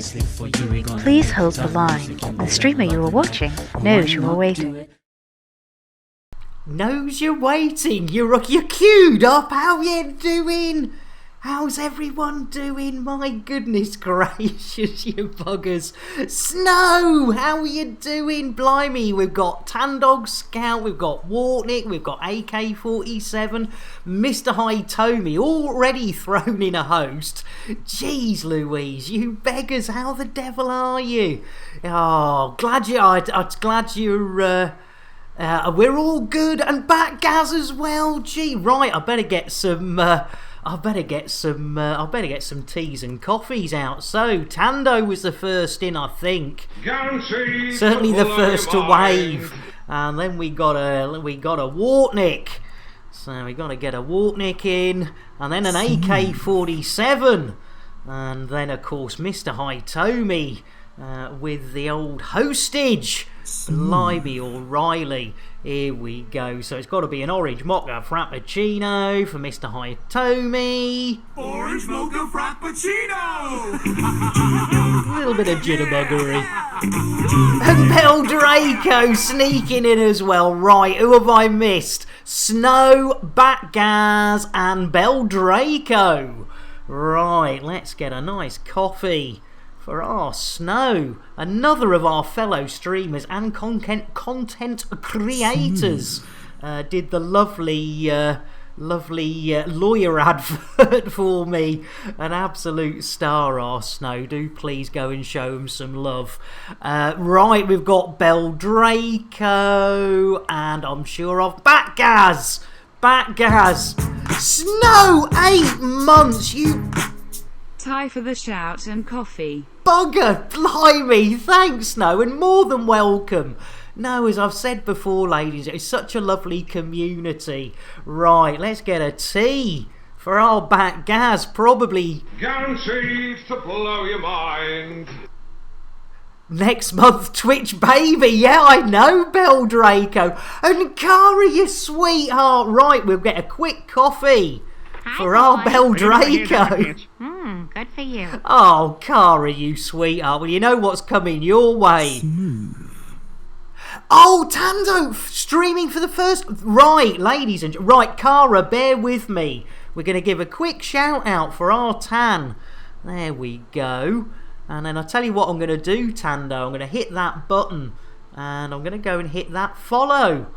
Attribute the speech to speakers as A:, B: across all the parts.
A: Please hold the line. The streamer you are watching knows you are waiting.
B: Knows you're waiting. You're queued up. How you doing? How's everyone doing? My goodness gracious, you buggers. Snow, how are you doing? Blimey, we've got Tandogscout, we've got Wartnick, we've got AK-47, Mr. Hitomi already thrown in a host. Jeez Louise, you beggars, how the devil are you? Oh, glad you're... we're all good, and back Gaz as well. Gee, right, I better get some teas and coffees out. So Tando was the first in, I think.
C: Guaranteed
B: certainly the first to wave, and then we got a Wartnick. So we got to get a Wartnick in, and then an AK-47, and then of course Mr. Hitomi with the old hostage. Blimey O'Reilly, here we go. So it's got to be an orange mocha frappuccino for Mr. Hitomi.
C: Orange mocha frappuccino.
B: A little bit of jitterbuggery. And Bel Draco sneaking in as well. Right, who have I missed? Snow, Batgaz, and Bel Draco. Right, let's get a nice coffee for our Snow, another of our fellow streamers and content creators, did the lovely lawyer advert for me. An absolute star, our Snow. Do please go and show him some love. Right, we've got Bel Draco, and I'm sure of Batgaz. Snow, 8 months, you...
D: Tie for the shout and coffee.
B: Bugger, blimey, thanks Snow, and more than welcome. No, as I've said before, ladies, it's such a lovely community. Right, let's get a tea for our Batgaz, probably...
C: Guaranteed to blow your mind.
B: Next month, Twitch baby, yeah, I know, Bel Draco. And Cara, you sweetheart. Right, we'll get a quick coffee for our Bel Draco.
A: Good for you.
B: Oh, Cara, you sweetheart. Well, you know what's coming your way. Oh, Tando streaming for the first... Right, ladies and... Right, Cara, bear with me. We're going to give a quick shout out for our Tan. There we go. And then I'll tell you what I'm going to do, Tando. I'm going to hit that button. And I'm going to go and hit that follow.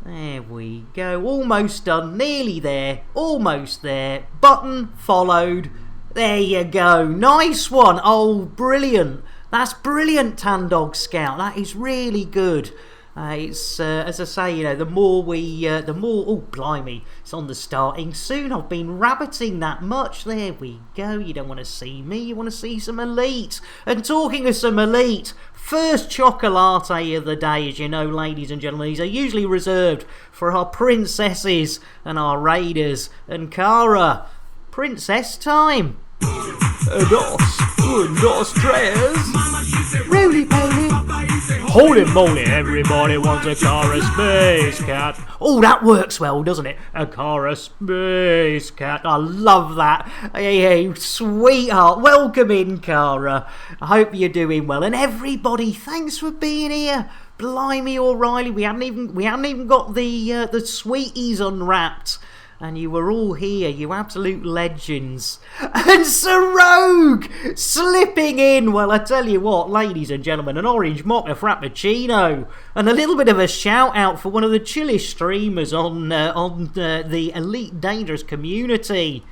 B: There we go. Almost done. Nearly there. Almost there. Button followed. There you go. Nice one. Oh, brilliant. That's brilliant, Tandogscout. That is really good. It's, as I say, you know, the more... Oh, blimey. It's on the starting soon. I've been rabbiting that much. There we go. You don't want to see me. You want to see some elite. And talking of some elite... First chocolate of the day, as you know, ladies and gentlemen. These are usually reserved for our princesses and our raiders. And Cara, princess time. Dos, tres. Roly poly. Holy moly, everybody wants a Cara Space Cat. Oh, that works well, doesn't it? A Cara Space Cat. I love that. Hey, sweetheart. Welcome in, Cara. I hope you're doing well. And everybody, thanks for being here. Blimey O'Reilly. We hadn't even got the sweeties unwrapped. And you were all here, you absolute legends. And Sir Rogue slipping in. Well, I tell you what, ladies and gentlemen, an orange mocha frappuccino. And a little bit of a shout out for one of the chillest streamers on the Elite Dangerous community.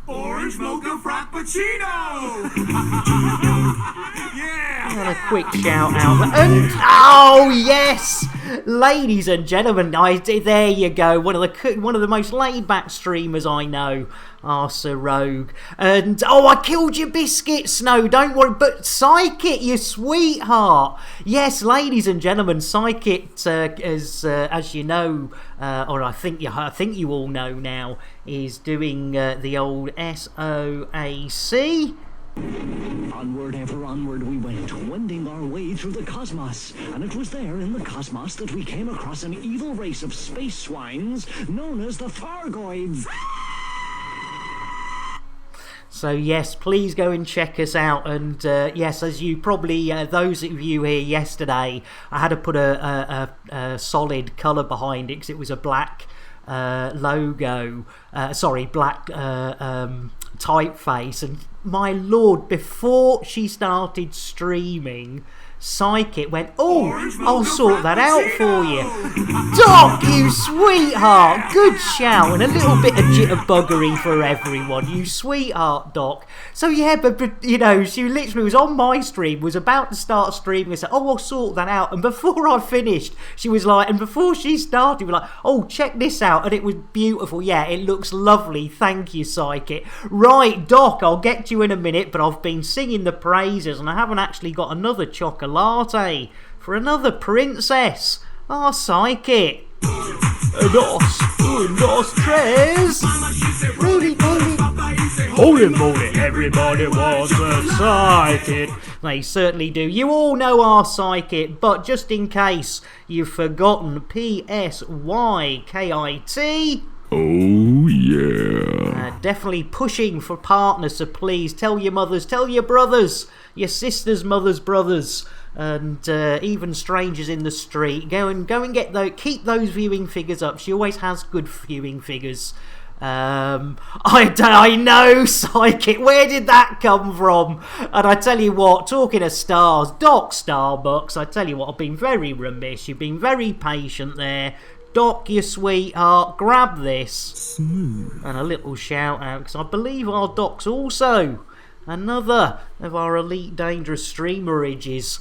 C: Orange mocha frappuccino. Yeah.
B: And a quick shout out. And, oh yes, ladies and gentlemen, there you go. One of the most laid back streamers I know, Sir Rogue. And oh, I killed your biscuit, Snow. Don't worry. But Psychit, you sweetheart. Yes, ladies and gentlemen, Psychit, as you know, or I think you all know now, is doing the old SOAC.
E: Onward, ever onward we went, wending our way through the cosmos. And it was there in the cosmos that we came across an evil race of space swines known as the Thargoids.
B: So yes, please go and check us out. And yes, as you probably, those of you here yesterday, I had to put a solid colour behind it because it was a black logo, black typeface. And my lord, before she started streaming, Psychic went, "Oh, I'll sort that out for you." Doc, you sweetheart, good shout, and a little bit of jitterbuggery for everyone, you sweetheart, Doc. So yeah, but you know, she literally was on my stream, was about to start streaming, and said, "Oh, I'll sort that out." And before I finished, she was like, and before she started, we were like, "Oh, check this out," and it was beautiful. Yeah, it looks lovely. Thank you, Psychic. Right, Doc, I'll get to you in a minute, but I've been singing the praises, and I haven't actually got another chocolate latte for another princess. Ah, Psychic. Dos, tres. Roly poly. Holy moly, everybody wants a Psychic. They certainly do. You all know our Psychic, but just in case you've forgotten, PSYKIT.
C: Oh, yeah.
B: Definitely pushing for partners, so please tell your mothers, tell your brothers, your sisters, mothers, brothers, and even strangers in the street. Go and get those, keep those viewing figures up. She always has good viewing figures. I know, Psychic, where did that come from? And I tell you what, talking of stars, Doc Starbucks, I tell you what, I've been very remiss. You've been very patient there. Doc, you sweetheart, grab this. Smooth. And a little shout out, because I believe our Doc's also another of our Elite Dangerous streamerages.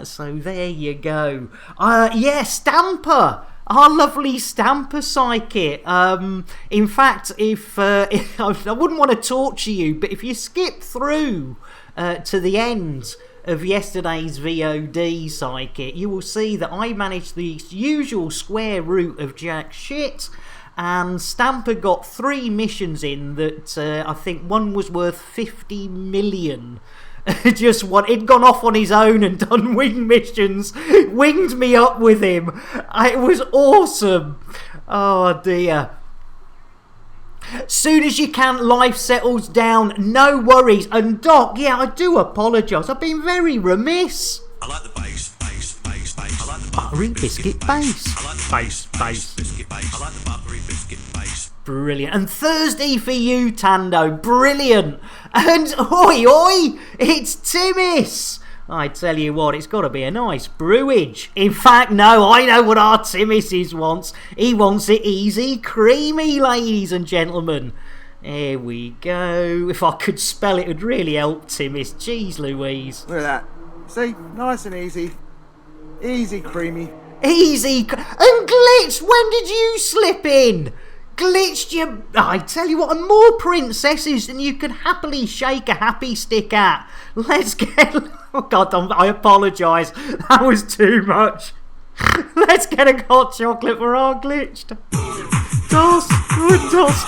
B: So there you go. Yeah, Stamper. Our lovely Stamper, Psychic. In fact, if I wouldn't want to torture you, but if you skip through to the end of yesterday's VOD, Psychic, you will see that I managed the usual square root of jack shit, and Stamper got 3 missions in that I think one was worth 50 million. Just one, he'd gone off on his own and done wing missions, winged me up with him. It was awesome. Oh dear. Soon as you can, life settles down, no worries. And Doc, yeah, I do apologise, I've been very remiss.
F: I like the bass. I like the
B: buttery biscuit bass.
F: I like the bass. Biscuit bass. I like the buttery biscuit bass.
B: Brilliant. And Thursday for you, Tando, brilliant. And oi, it's Timmis. I tell you what, it's got to be a nice brewage. In fact, no, I know what our Timmis wants. He wants it easy creamy, ladies and gentlemen. Here we go. If I could spell it, would really help Timmis. Jeez Louise.
G: Look at that. See, nice and easy. Easy creamy.
B: Easy. And Glitch, when did you slip in? Glitched you. I tell you what, and more princesses than you could happily shake a happy stick at. Let's get. Oh God, I apologise. That was too much. Let's get a hot chocolate for our Glitched. Dos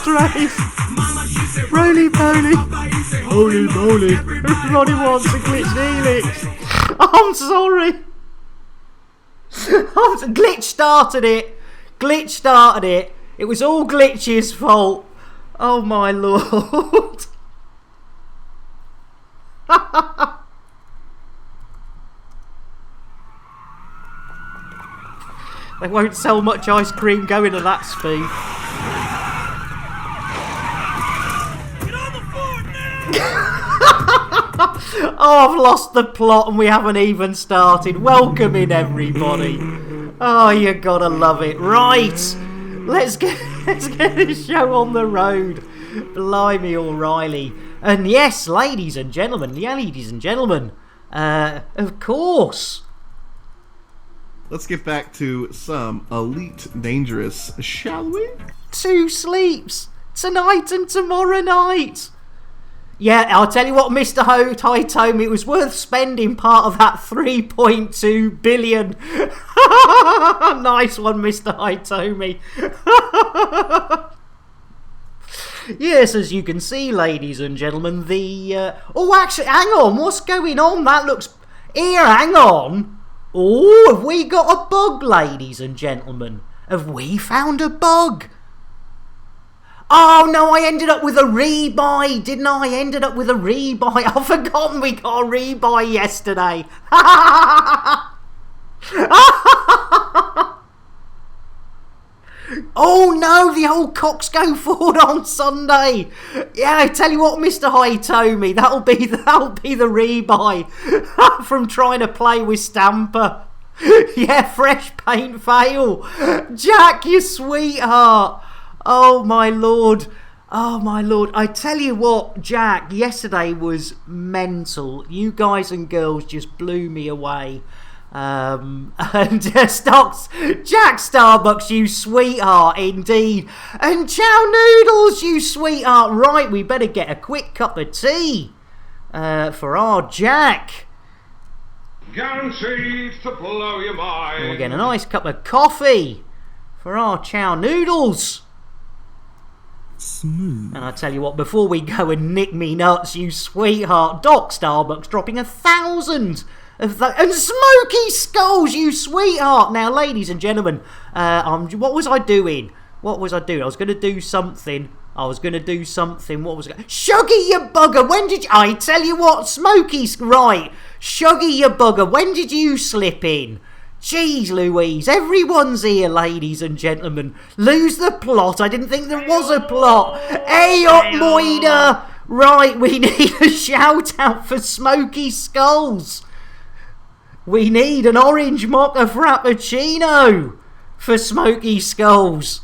B: trays. Roly poly. Holy moly. Everybody wants a Glitched Helix. I'm sorry. Glitch started it. Glitch started it. It was all Glitch's fault. Oh my lord. They won't sell much ice cream going at that speed.
C: Get on the floor now!
B: Oh, I've lost the plot and we haven't even started. Welcome in, everybody. Oh, you gotta love it. Right. Let's get this show on the road. Blimey, O'Reilly. And yes, ladies and gentlemen, of course.
H: Let's get back to some Elite Dangerous, shall we?
B: 2 sleeps. Tonight and tomorrow night. Yeah, I'll tell you what, Mr. Hitomi, it was worth spending part of that 3.2 billion. Nice one, Mr. Hitomi. Yes, as you can see, ladies and gentlemen, the... Oh, actually, hang on, what's going on? That looks... Here, hang on. Oh, have we got a bug, ladies and gentlemen? Have we found a bug? Oh no, I ended up with a rebuy, didn't I? I ended up with a rebuy. I've forgotten we got a rebuy yesterday. Oh no, the old cocks go forward on Sunday. Yeah, I tell you what, Mr. Hightomi, that'll be the rebuy from trying to play with Stamper. Yeah, fresh paint fail. Jack, you sweetheart. Oh my lord. Oh my lord. I tell you what, Jack, yesterday was mental. You guys and girls just blew me away. And Stocks, Jack Starbucks, you sweetheart indeed. And Chow Noodles, you sweetheart. Right, we better get a quick cup of tea for our Jack.
C: Guaranteed to blow your mind.
B: And we'll get a nice cup of coffee for our Chow Noodles.
I: Smooth.
B: And I tell you what, before we go and nick me nuts, you sweetheart, Doc Starbucks dropping 1,000 of that, and Smoky Skulls, you sweetheart. Now, ladies and gentlemen, what was I doing? I was going to do something. What was it? Shuggy, you bugger. When did you... I tell you what, Smoky's right. Shuggy, you bugger. When did you slip in? Jeez Louise, everyone's here, ladies and gentlemen. Lose the plot. I didn't think there was a plot. Hey up, Moida. Right, we need a shout out for Smoky Skulls. We need an orange mocha frappuccino for Smoky Skulls.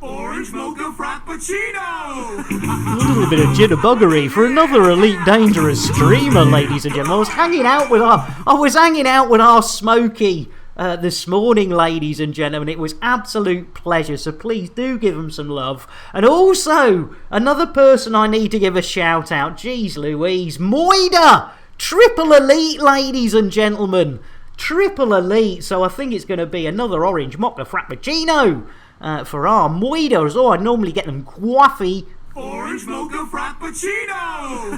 C: Orange mocha frappuccino!
B: A little bit of jitterbuggery for another Elite Dangerous streamer, ladies and gentlemen. I was hanging out with our Smokey this morning, ladies and gentlemen. It was absolute pleasure, so please do give them some love. And also, another person I need to give a shout out. Jeez Louise, Moida! Triple Elite, ladies and gentlemen. Triple Elite. So I think it's going to be another orange mocha frappuccino for our Moidas. Oh, I normally get them coffee.
C: Orange mocha frappuccino!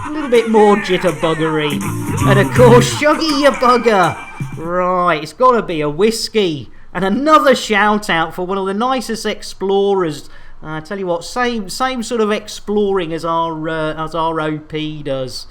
B: A little bit more jitterbuggery. And of course, Shuggy, you bugger. Right, it's got to be a whiskey. And another shout out for one of the nicest explorers. I tell you what, same sort of exploring as our OP does.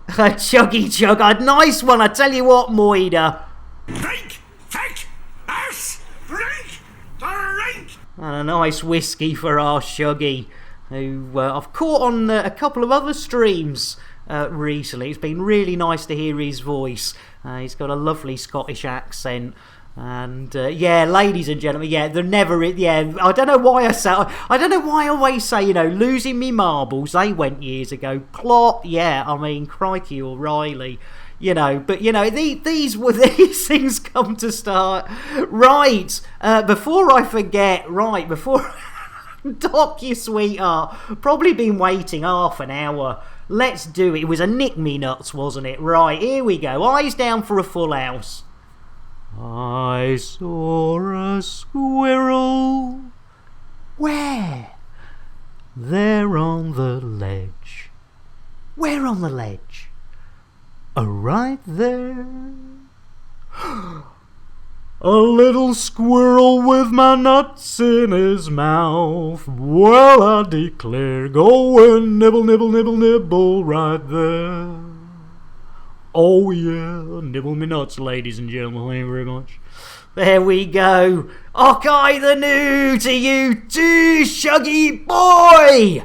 B: Chuggy Chug, a nice one. I tell you what, Moida.
C: Drink! Take! Ass! Drink! Drink!
B: And a nice whiskey for our Shuggy, who I've caught on a couple of other streams recently. It's been really nice to hear his voice. He's got a lovely Scottish accent. And yeah, ladies and gentlemen, yeah, they're never. Yeah, I don't know why I always say, you know, losing me marbles. They went years ago. Plot, yeah. I mean, crikey, O'Reilly, you know. But you know, these things come to start. Right, before I forget. Right, before Doc, you sweetheart, probably been waiting half an hour. Let's do it. It was a nick me nuts, wasn't it? Right, here we go. Eyes down for a full house. I saw a squirrel. Where? There on the ledge. Where on the ledge? Right there. A little squirrel with my nuts in his mouth. Well, I declare, go and nibble, nibble, nibble, nibble right there. Oh yeah, nibble me nuts, ladies and gentlemen. Thank you very much. There we go. Okay, the new to you too, Shuggy boy.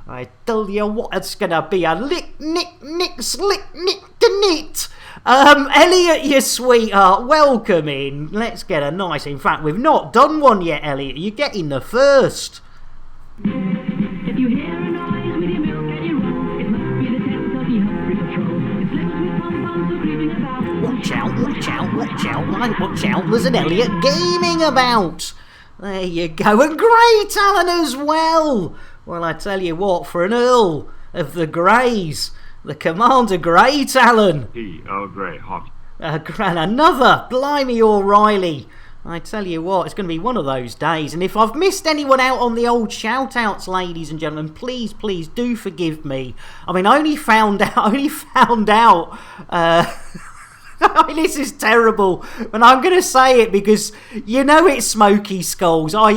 B: I tell you what, it's gonna be a lick, nick, nick, slick, nick, to knit. Elliot, you sweetheart, welcome in. Let's get a nice. In fact, we've not done one yet, Elliot. You're getting the first.
E: If you hear a noise with your milk and your roll, it must be the Kentucky Highway Patrol. It slips with pom-poms are creeping about.
B: Watch out, watch out, watch out, watch out, there's an Elliot gaming about. There you go, and Grey Talon as well. Well, I tell you what, for an Earl of the Greys, the Commander Grey Talon.
C: Earl Grey, hot.
B: And another, blimey O'Reilly. I tell you what, it's going to be one of those days. And if I've missed anyone out on the old shout-outs, ladies and gentlemen, please, please do forgive me. I mean, I only found out This is terrible, and I'm going to say it because you know it's Smoky Skulls. I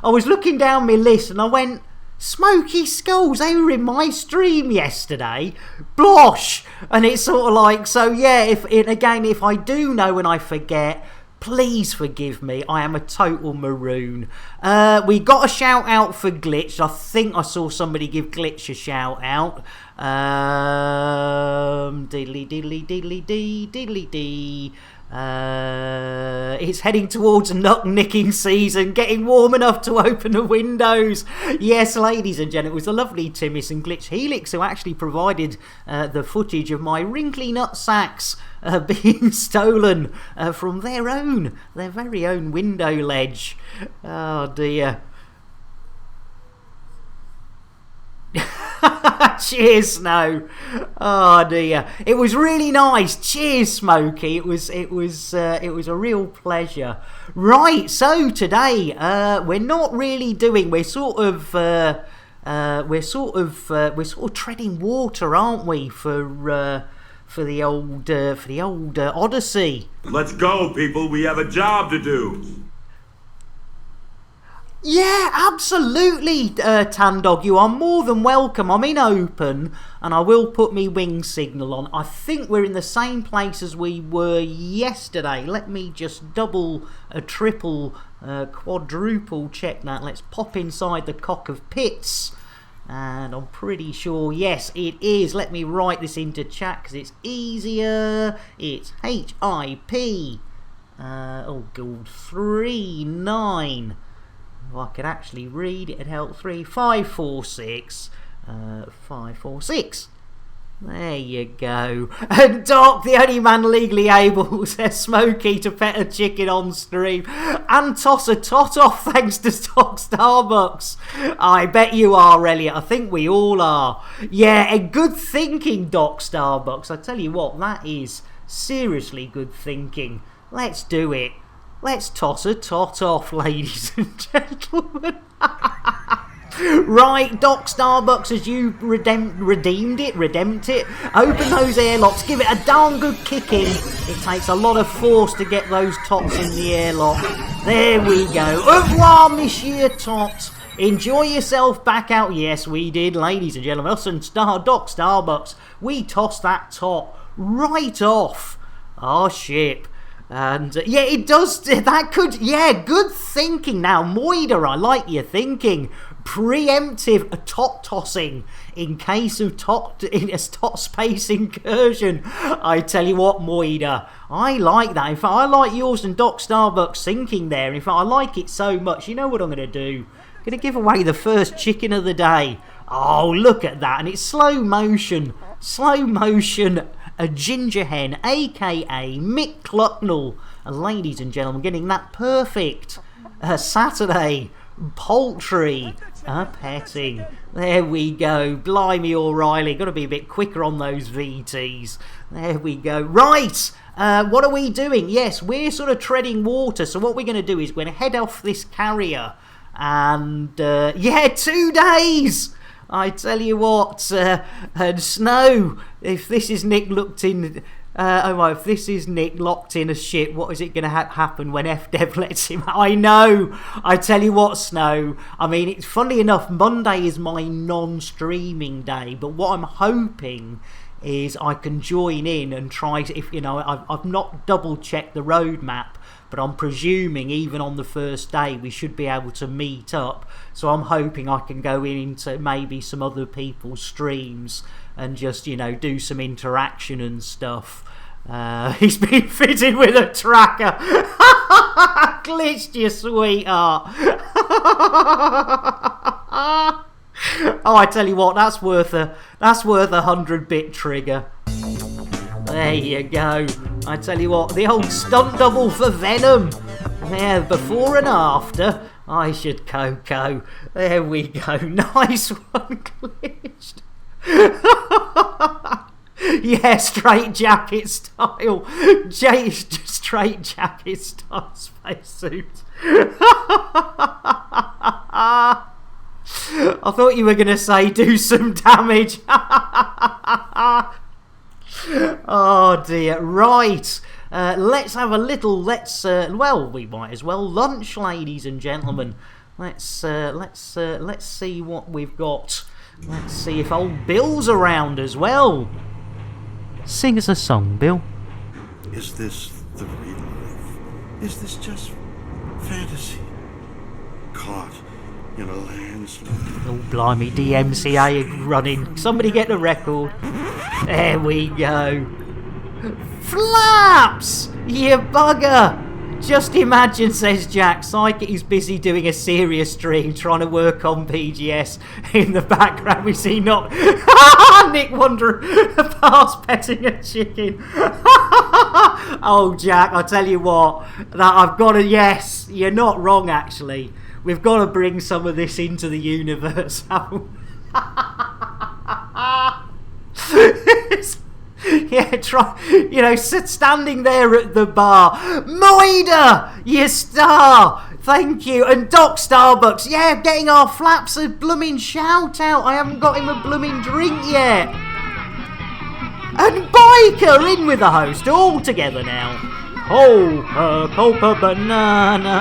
B: was looking down my list and I went, Smoky Skulls, they were in my stream yesterday. Blosh! And it's sort of like, so yeah, if I do know and I forget, please forgive me. I am a total maroon. We got a shout out for Glitch. I think I saw somebody give Glitch a shout out. Diddly diddly diddly dee diddly dee. It's heading towards nut-nicking season, getting warm enough to open the windows. Yes, ladies and gentlemen, it was the lovely Timis and Glitch Helix who actually provided the footage of my wrinkly nutsacks being stolen from their very own window ledge. Oh dear. Cheers, Snow. Oh dear, it was really nice. Cheers, Smokey. It was a real pleasure. Right, so today we're not really doing. We're sort of treading water, aren't we, for the old Odyssey.
C: Let's go, people. We have a job to do.
B: Yeah, absolutely, Tandog. You are more than welcome. I'm in open, and I will put me wing signal on. I think we're in the same place as we were yesterday. Let me just double, triple, quadruple check that. Let's pop inside the Cock of Pits. And I'm pretty sure, yes, it is. Let me write this into chat because it's easier. It's HIP. Oh, God. 39. If I could actually read, it'd help. 3546. 546. There you go. And Doc, the only man legally able, says Smokey, to pet a chicken on stream and toss a tot off thanks to Stock Starbucks. I bet you are, Elliot. I think we all are. Yeah, a good thinking, Doc Starbucks. I tell you what, that is seriously good thinking. Let's do it. Let's toss a tot off, ladies and gentlemen. Right, Doc Starbucks, as you redeemed it. Open those airlocks, give it a darn good kicking. It takes a lot of force to get those tots in the airlock. There we go. Au revoir, Monsieur Tot. Enjoy yourself back out. Yes, we did, ladies and gentlemen. Us and Doc Starbucks, we tossed that tot right off our ship. And yeah, it does. That could, yeah, good thinking. Now, Moida, I like your thinking. Preemptive tot tossing in case of in a tot space incursion. I tell you what, Moida, I like that. In fact, I like yours and Doc Starbucks thinking there. In fact, I like it so much. You know what I'm going to do? I'm going to give away the first chicken of the day. Oh, look at that, and it's slow motion. A ginger hen, aka Mick Clucknell. Ladies and gentlemen, getting that perfect Saturday poultry petting. There we go. Blimey, O'Reilly. Got to be a bit quicker on those VTs. There we go. Right. What are we doing? Yes, we're sort of treading water. So what we're going to do is we're going to head off this carrier. And, yeah, 2 days. I tell you what, and Snow, if this is Nick locked in a ship, what is it going to happen when FDev lets him? I know. I tell you what, Snow. I mean, it's funny enough. Monday is my non-streaming day, but what I'm hoping is I can join in and try. If you know, I've not double-checked the roadmap. But I'm presuming even on the first day we should be able to meet up. So I'm hoping I can go into maybe some other people's streams and just, you know, do some interaction and stuff. He's been fitted with a tracker. Glitched, you sweetheart. Oh, I tell you what, that's worth a 100-bit trigger. There you go. I tell you what, the old stunt double for Venom. There, before and after. I should Coco. There we go. Nice one, glitched. Yeah, straight jacket style. Straight jacket style spacesuit. I thought you were going to say do some damage. Oh dear. Right. Let's have a little. Well, we might as well lunch, ladies and gentlemen. Let's see what we've got. Let's see if old Bill's around as well. Sing us a song, Bill.
I: Is this the real life? Is this just fantasy? Caught in a landslide.
B: Oh, blimey, DMCA running. Somebody get the record. There we go. Flaps! You bugger! Just imagine, says Jack, Psychic is busy doing a serious stream trying to work on PGS. In the background we see not Nick wandering past petting a chicken. Oh Jack, I tell you what, that I've got to, yes, you're not wrong actually. We've got to bring some of this into the universe. Yeah, try, standing there at the bar. Moida, you star, thank you. And Doc Starbucks, yeah, getting our Flaps a blooming shout out. I haven't got him a blooming drink yet. And Biker in with the host, all together now. Copa banana.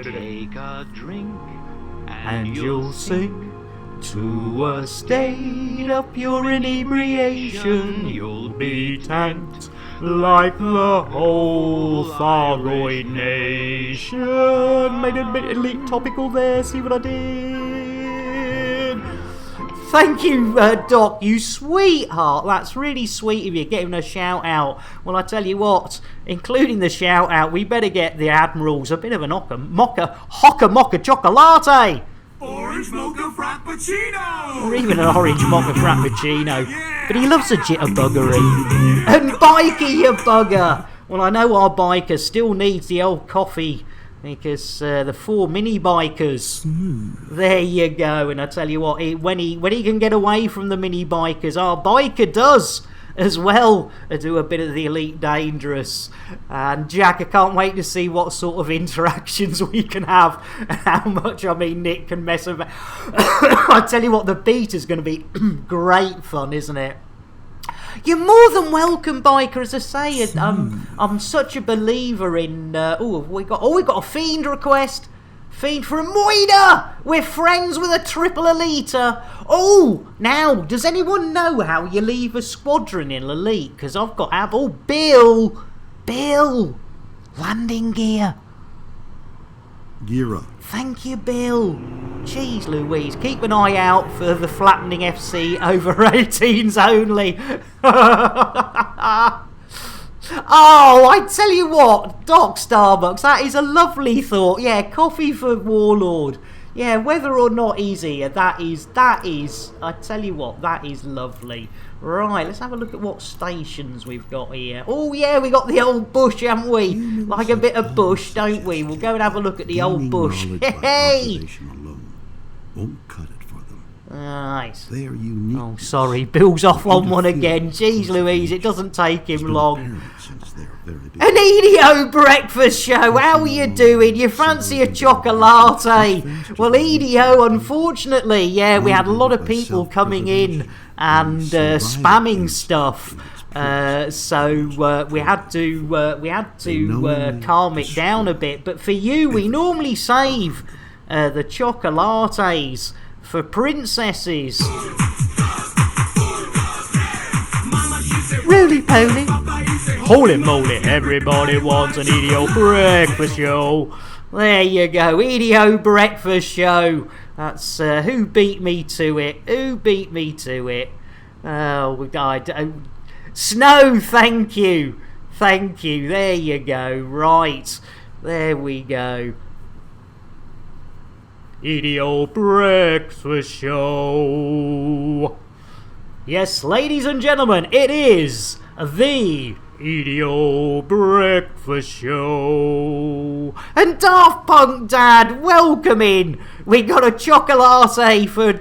E: Take a drink
B: and you'll sink to a state of pure inebriation. You'll be tanked like the whole thyroid nation. Made a bit elite topical there, see what I did? Thank you, Doc, you sweetheart. That's really sweet of you, getting a shout out. Well, I tell you what, including the shout out, we better get the Admirals a bit of an hocker mocha chocolate.
C: Orange mocha frappuccino!
B: Or even an orange mocha frappuccino. But he loves a jitterbuggery. And Biker, you bugger! Well, I know our biker still needs the old coffee because the 4 mini bikers. There you go. And I tell you what, when he can get away from the mini bikers, our biker does as well do a bit of the Elite Dangerous. And Jack, I can't wait to see what sort of interactions we can have and how much, Nick can mess about. I tell you what, the beat is going to be great fun, isn't it? You're more than welcome, Biker. As I say, I'm such a believer in. We got a fiend request. Fiend for a Moida! We're friends with a triple eliter. Oh, now, does anyone know how you leave a squadron in Elite? Because I've got Bill, landing gear.
I: Gear up.
B: Thank you, Bill. Jeez Louise, keep an eye out for the flattening FC over 18s only. Oh, I tell you what, Doc Starbucks, that is a lovely thought. Yeah, coffee for Warlord. Yeah, whether or not he's here, that is, I tell you what, that is lovely. Right, let's have a look at what stations we've got here. Oh yeah, we got the old bush, haven't we? Like a bit of bush, don't we? We'll go and have a look at the old bush. Hey!
I: Won't cut it for them.
B: Nice.
I: They are unique.
B: Oh, sorry, Bill's off on one again. Jeez Louise, it doesn't take him long. An EDO breakfast show, how are you doing? You fancy a chocolate? Well, EDO, unfortunately, yeah, we had a lot of people coming in and spamming stuff. So we had to calm it down a bit. But for you, we normally save the chocolates for princesses. Roly poly, holy moly! Everybody wants an EDO breakfast show. There you go, EDO breakfast show. That's who beat me to it. Who beat me to it? Oh, we died. Snow, thank you. There you go. Right, there we go. EDO breakfast show. Yes, ladies and gentlemen, it is the EDO breakfast show. And Daft Punk Dad, welcome in. We got a chocolate for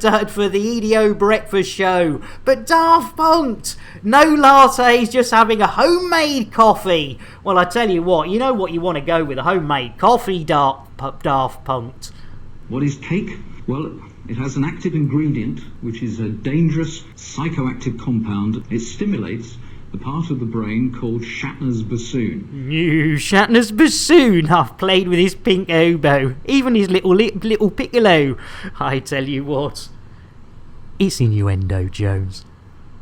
B: the EDO breakfast show. But Daft Punk, no lattes, just having a homemade coffee. Well, I tell you what you want to go with a homemade coffee, Daft Punk.
J: What is cake? Well, it has an active ingredient, which is a dangerous psychoactive compound. It stimulates the part of the brain called Shatner's bassoon.
B: New Shatner's bassoon. I've played with his pink oboe, even his little piccolo. I tell you what, it's innuendo, Jones.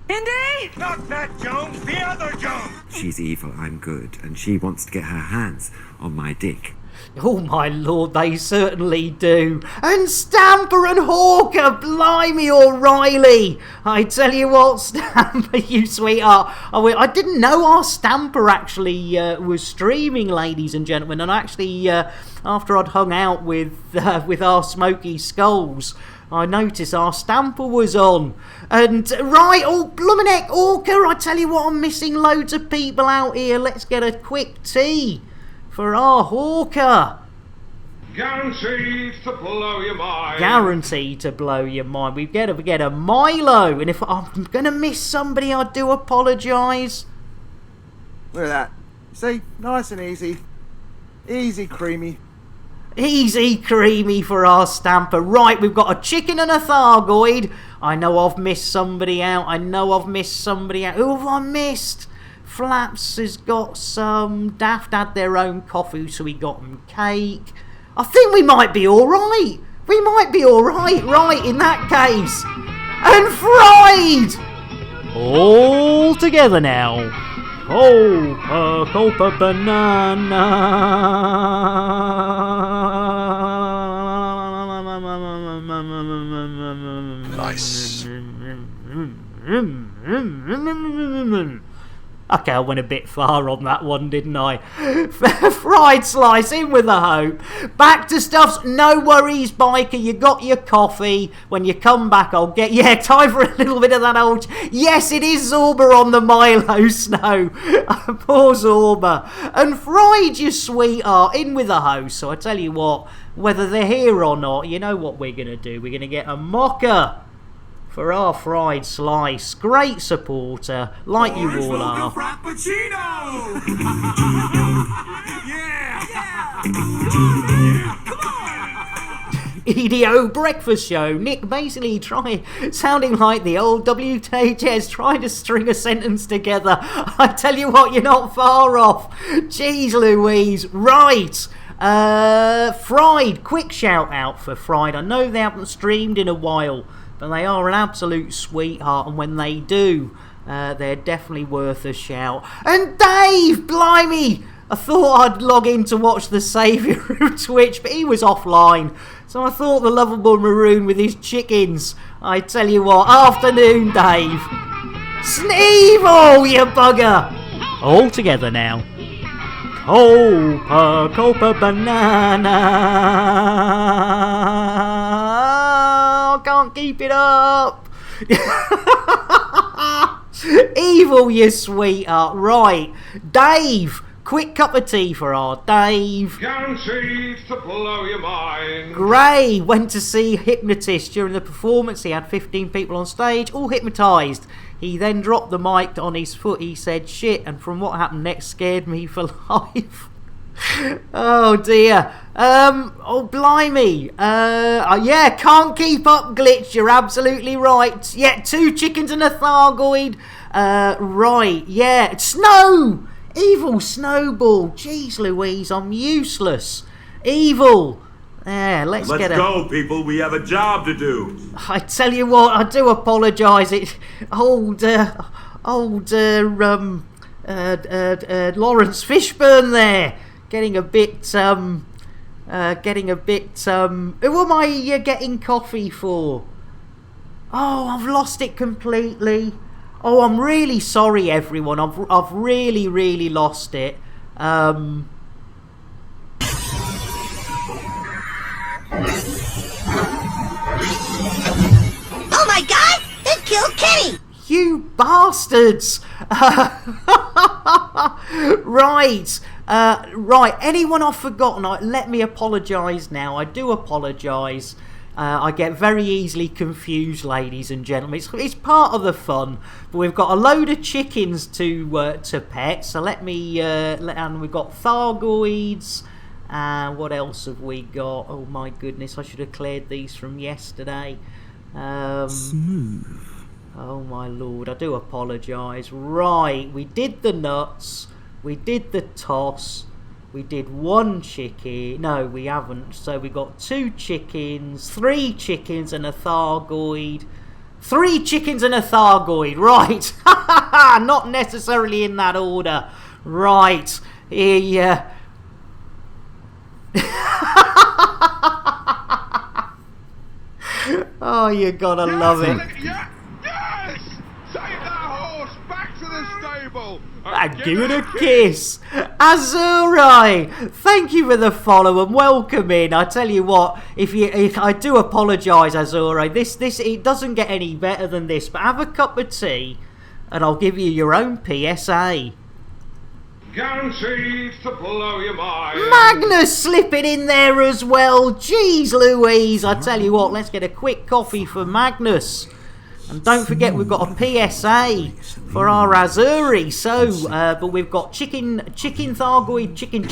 D: Indy?
C: Not that Jones, the other Jones!
K: She's evil, I'm good, and she wants to get her hands on my dick.
B: Oh my lord, they certainly do. And Stamper and Hawker, blimey O'Reilly. I tell you what, Stamper, you sweetheart. I didn't know our Stamper actually was streaming, ladies and gentlemen. And actually, after I'd hung out with our Smoky Skulls, I noticed our Stamper was on. And, right, oh, bloomin' heck, Hawker, I tell you what, I'm missing loads of people out here. Let's get a quick tea for our Hawker.
C: Guaranteed to blow your mind.
B: Guaranteed to blow your mind. We've got to get a Milo. And if I'm going to miss somebody, I do apologise.
G: Look at that. See? Nice and easy. Easy, creamy.
B: Easy creamy for our Stamper. Right, we've got a chicken and a Thargoid. I know I've missed somebody out. Who have I missed? Flaps has got some. Daft had their own coffee, so we got them cake. I think we might be alright. Right, in that case. And Fried! All together now. Oh, a copa banana.
F: Nice.
B: Okay, I went a bit far on that one, didn't I? Fried slice, in with the hope. Back to stuffs, no worries, biker. You got your coffee. When you come back, I'll get... Yeah, time for a little bit of that old... Yes, it is Zorba on the Milo Snow. Poor Zorba. And Fried, you sweetheart, in with the host. So I tell you what, whether they're here or not, you know what we're going to do. We're going to get a mocha for our Fried Slice. Great supporter, like you all are.
C: Frappuccino!
B: EDO Breakfast Show. Nick basically sounding like the old WHS trying to string a sentence together. I tell you what, you're not far off. Jeez Louise. Right. Fried, quick shout out for Fried. I know they haven't streamed in a while, but they are an absolute sweetheart, and when they do, they're definitely worth a shout. And Dave, blimey! I thought I'd log in to watch the saviour of Twitch, but he was offline. So I thought the lovable maroon with his chickens. I tell you what, afternoon, Dave. Sneevil, you bugger! All together now. Copa banana. I can't keep it up. Evil, you sweetheart. Right, Dave. Quick cup of tea for our Dave.
C: Guaranteed to blow your mind.
B: Gray went to see Hypnotist during the performance. He had 15 people on stage, all hypnotised. He then dropped the mic on his foot. He said shit, and from what happened next scared me for life. Oh dear. Oh blimey. Yeah, can't keep up, Glitch. You're absolutely right. Yeah, 2 chickens and a Thargoid. Right, yeah. Snow! Evil Snowball. Jeez Louise, I'm useless. Evil. Yeah, let's
C: go, people. We have a job to do.
B: I tell you what, I do apologise. It Lawrence Fishburne there, getting a bit. Who am I getting coffee for? Oh, I've lost it completely. Oh, I'm really sorry, everyone. I've really, really lost it.
L: Oh my God! They killed Kenny!
B: You bastards! Right. Right. Anyone I've forgotten? Let me apologise now. I do apologise. I get very easily confused, ladies and gentlemen. It's part of the fun. But we've got a load of chickens to pet. So let me. And we've got Thargoids. And what else have we got? Oh my goodness, I should have cleared these from yesterday.
K: Smooth.
B: Oh my lord, I do apologise. Right, we did the nuts, we did the toss, we did one chicken. No, we haven't. So we got 2 chickens, 3 chickens and a Thargoid. 3 chickens and a Thargoid, right. Not necessarily in that order. Right, here oh, you gotta love it.
C: Yes! Take that horse back to the stable
B: And give it a kiss. Azurai, thank you for the follow and welcome in. I tell you what, if I do apologise, Azurai. This it doesn't get any better than this. But have a cup of tea, and I'll give you your own PSA.
C: Guaranteed to blow your mind.
B: Magnus slipping in there as well. Jeez Louise, I tell you what, let's get a quick coffee for Magnus. And don't forget we've got a PSA for our Azuri. So, but we've got chicken Thargoid, chicken.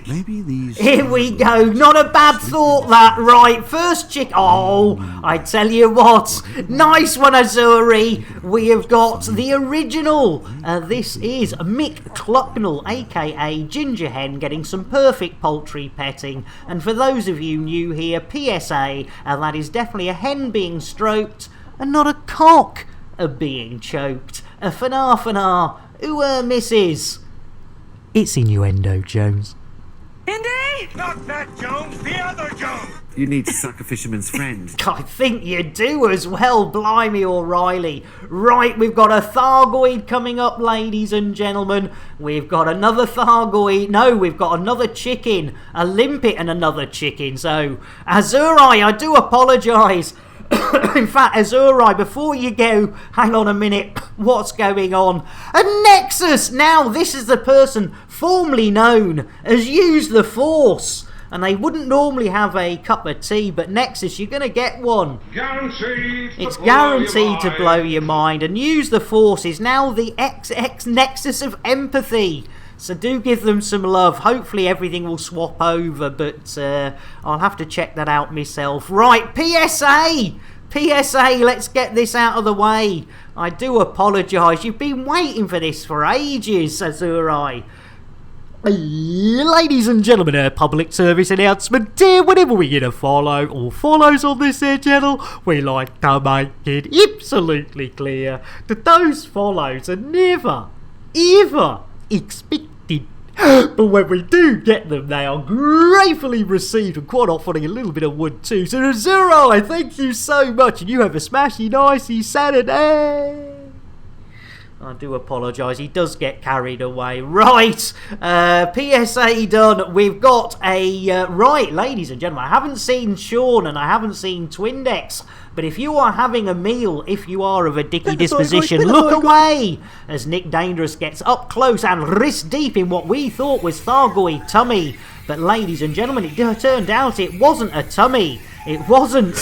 I: Maybe these.
B: Here we go. Not a bad thought that. Right, first chick. Oh, I tell you what. Nice one, Azuri. We have got the original. This is Mick Clucknell, aka Ginger Hen, getting some perfect poultry petting. And for those of you new here, PSA, that is definitely a hen being stroked and not a cock being choked. Fanar. Ooh, misses. It's innuendo, Jones.
L: Indy?
C: Not that Jones, the other Jones.
K: You need to suck a fisherman's friend.
B: I think you do as well, blimey O'Reilly. Right, we've got a Thargoid coming up, ladies and gentlemen. We've got another Thargoid. No, we've got another chicken. A limpet and another chicken. So, Azurai, I do apologise. In fact, Azurai, before you go, hang on a minute, what's going on? A Nexus! Now, this is the person formerly known as Use the Force. And they wouldn't normally have a cup of tea, but Nexus, you're going to get one.
C: Guaranteed.
B: It's guaranteed to blow your mind. And Use the Force is now the XX Nexus of Empathy. So do give them some love. Hopefully everything will swap over, but I'll have to check that out myself. Right, PSA, let's get this out of the way. I do apologise. You've been waiting for this for ages, Azurai. Ladies and gentlemen, a public service announcement. Whenever we get a follow or follows on this channel, we like to make it absolutely clear that those follows are never, ever expected. But when we do get them, they are gratefully received, and quite often a little bit of wood too. So Azurai, thank you so much, and you have a smashy nicey Saturday. I do apologise, he does get carried away. Right, PSA done. We've got a... right, ladies and gentlemen, I haven't seen Sean and I haven't seen Twindex, but if you are having a meal, if you are of a dicky disposition, look away as Nick Dangerous gets up close and wrist deep in what we thought was Thargoid tummy. But ladies and gentlemen, it turned out it wasn't a tummy. It wasn't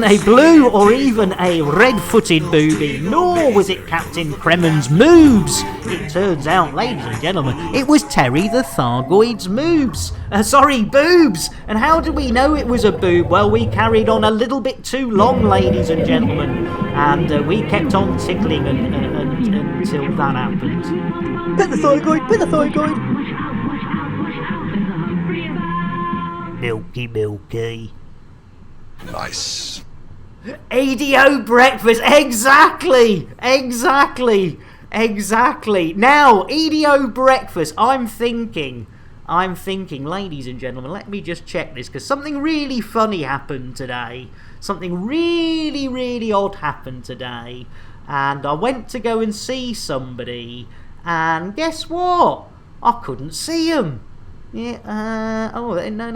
B: a blue or even a red-footed booby, nor was it Captain Kremen's moobs. It turns out, ladies and gentlemen, it was Terry the Thargoid's moobs. Boobs. And how do we know it was a boob? Well, we carried on a little bit too long, ladies and gentlemen, and we kept on tickling until that happened.
L: Put the Thargoid.
B: Milky.
C: Nice.
B: ADO breakfast, exactly. Now, EDO breakfast, I'm thinking, ladies and gentlemen, let me just check this, because something really funny happened today. Something really, really odd happened today. And I went to go and see somebody, and guess what? I couldn't see him. Yeah, oh, no,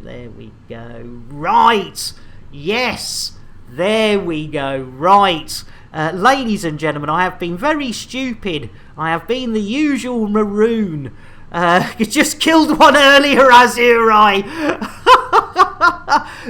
B: there we go. Right, yes, there we go, right. Ladies and gentlemen, I have been very stupid. I have been the usual maroon. You just killed one earlier, Azurai.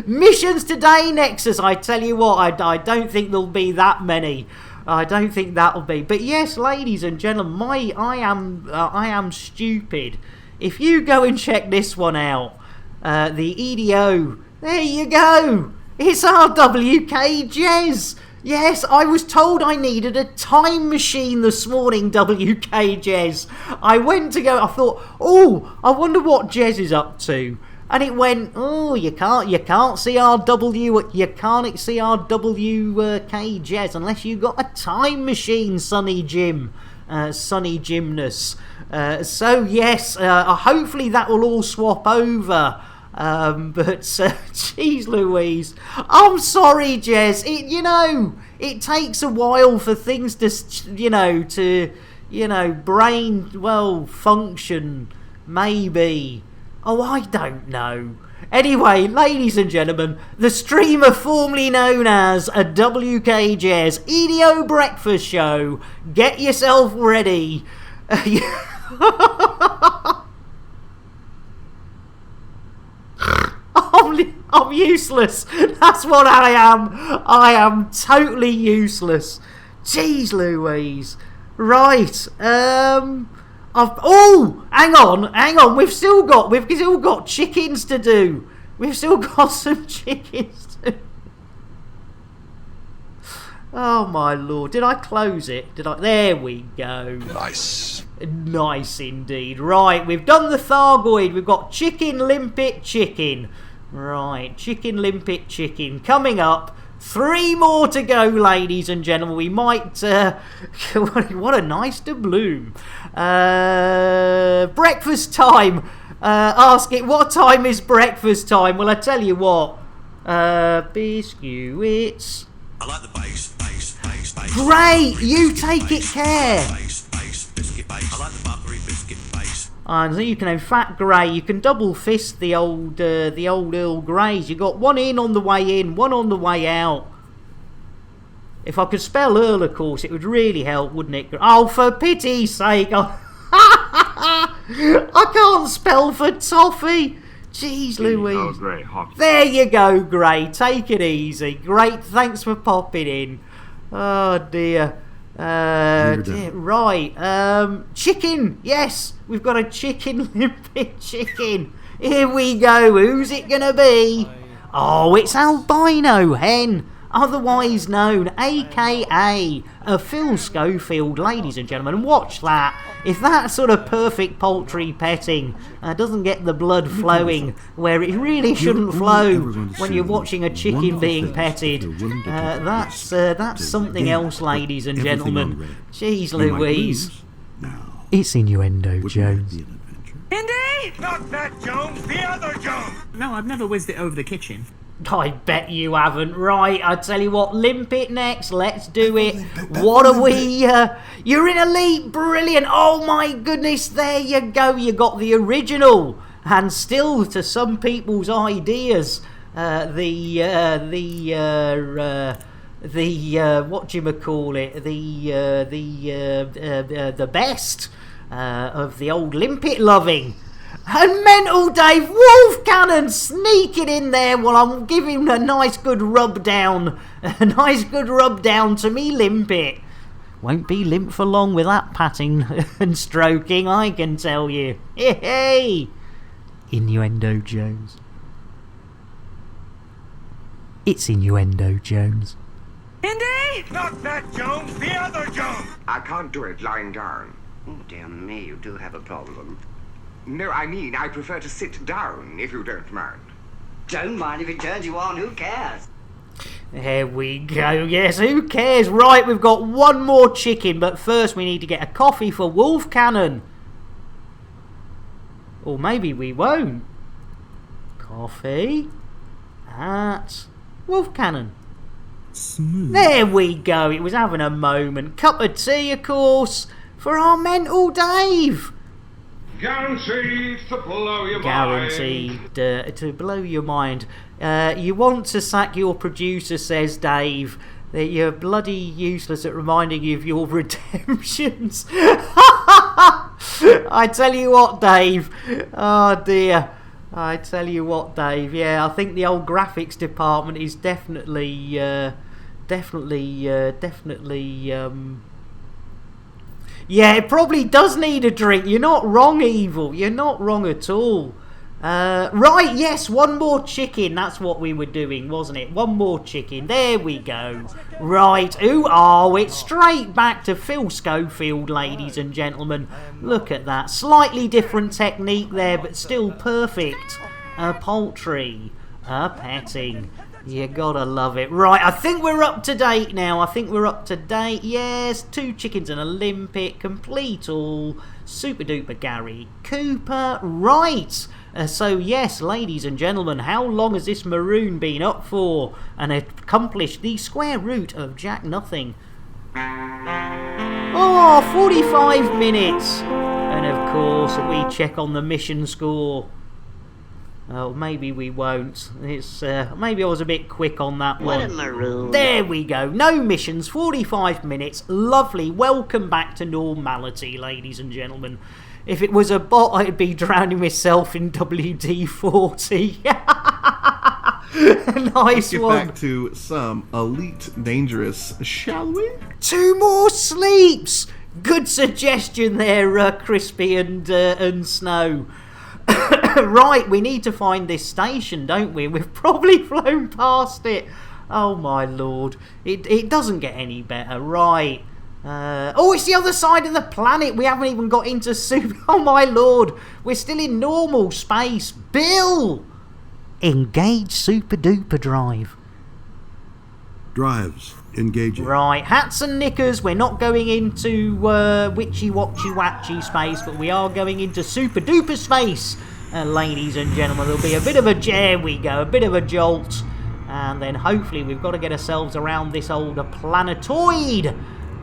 B: Missions today, Nexus, I tell you what, I don't think there'll be that many. I don't think that'll be. But yes, ladies and gentlemen, I am stupid. If you go and check this one out, the EDO, there you go. It's RWK Jez. Yes, I was told I needed a time machine this morning, WK Jez. I went to go, I thought, oh, I wonder what Jez is up to. And it went, oh, you can't see RW, you can't see RWK Jez unless you got a time machine, Sonny Jim, Sonny Gymnast. So yes, hopefully that will all swap over. But geez Louise, I'm sorry, Jez. It takes a while for things to brain function, maybe. Oh, I don't know. Anyway, ladies and gentlemen, the streamer formerly known as a WK Jez EDO Breakfast Show. Get yourself ready. I'm useless. That's what I am. I am totally useless. Jeez Louise. Right. Hang on. We've still got chickens to do. We've still got some chickens to do. Oh my lord. Did I close it? There we go. Nice indeed. Right, we've done the Thargoid. We've got chicken, limpet, chicken. Right, chicken, limpet, chicken. Coming up. 3 more to go, ladies and gentlemen. We might... what a nice doubloon. Breakfast time. Ask it, what time is breakfast time? Well, I tell you what. Biscuits.
F: I like the bass.
B: Great, you take it care.
F: Biscuit base. I like the buttery biscuit base.
B: And so you can have Fat Grey. You can double fist the old Earl Greys. You got one in on the way in, one on the way out. If I could spell Earl, of course, it would really help, wouldn't it? Oh, for pity's sake! I can't spell for toffee. Jeez Louise. There you go, Grey. Take it easy. Great. Thanks for popping in. Oh dear. Right. Chicken. Yes, we've got a chicken, limpet chicken. Here we go. Who's it gonna be? Oh, it's albino hen, otherwise known, aka Phil Schofield, ladies and gentlemen. Watch that. If that sort of perfect poultry petting doesn't get the blood flowing where it really shouldn't flow when you're watching a chicken being petted, that's something else, ladies and gentlemen. Jeez Louise. It's Innuendo Jones.
C: Indy! Not that Jones, the other Jones!
M: No, I've never whizzed it over the kitchen.
B: I bet you haven't. Right, I tell you what, Limpet next. Let's do it. What are we? You're in Elite. Brilliant. Oh my goodness, there you go. You got the original. And still, to some people's ideas, what do you call it? The best of the old Limpet loving. And Mental Dave Wolf Cannon sneaking in there while I'm giving a nice good rub down. A nice good rub down to me limpet. Won't be limp for long with that patting and stroking, I can tell you. Hey! Innuendo Jones. It's Innuendo Jones.
C: Indy! Not that Jones, the other Jones!
N: I can't do it lying down.
O: Oh, dear me, you do have a problem.
N: No, I mean, I prefer to sit down, if you don't mind.
O: Don't mind if it turns you on, who cares?
B: There we go, yes, who cares? Right, we've got one more chicken, but first we need to get a coffee for Wolf Cannon. Or maybe we won't. Coffee at Wolf Cannon.
M: Smooth.
B: There we go, it was having a moment. Cup of tea, of course, for our Mental Dave.
C: Guaranteed to blow your
B: Guaranteed to blow your mind. You want to sack your producer, says Dave. That you're bloody useless at reminding you of your redemptions. I tell you what, Dave. Oh dear. I tell you what, Dave. Yeah, I think the old graphics department is definitely Definitely, yeah, it probably does need a drink. You're not wrong, Evil. You're not wrong at all. Right, yes, one more chicken. That's what we were doing, wasn't it? One more chicken. There we go. Right, it's straight back to Phil Schofield, ladies and gentlemen. Look at that. Slightly different technique there, but still perfect. A poultry. A petting. You gotta love it. Right, I think we're up to date now. Yes, 2 chickens and a limpet. Complete all. Super duper Gary Cooper. Right. So yes, ladies and gentlemen, how long has this maroon been up for? And accomplished the square root of Jack Nothing. 45 minutes. And of course, we check on the mission score. Oh, maybe we won't. It's maybe I was a bit quick on that one.
O: What a maroon.
B: There we go. No missions, 45 minutes. Lovely. Welcome back to normality, ladies and gentlemen. If it was a bot, I'd be drowning myself in WD-40. Nice
H: Let's get
B: one.
H: back to some Elite Dangerous, shall we?
B: 2 more sleeps. Good suggestion there, Crispy and Snow. Right, we need to find this station, don't we? We've probably flown past it. Oh my lord. It doesn't get any better. Right. It's the other side of the planet. We haven't even got into super. Oh my lord. We're still in normal space. Bill! Engage super duper drive.
I: Drives engaging.
B: Right, hats and knickers. We're not going into witchy watchy watchy space, but we are going into super duper space. Ladies and gentlemen, there'll be a bit of a a bit of a jolt. And then hopefully we've got to get ourselves around this old planetoid.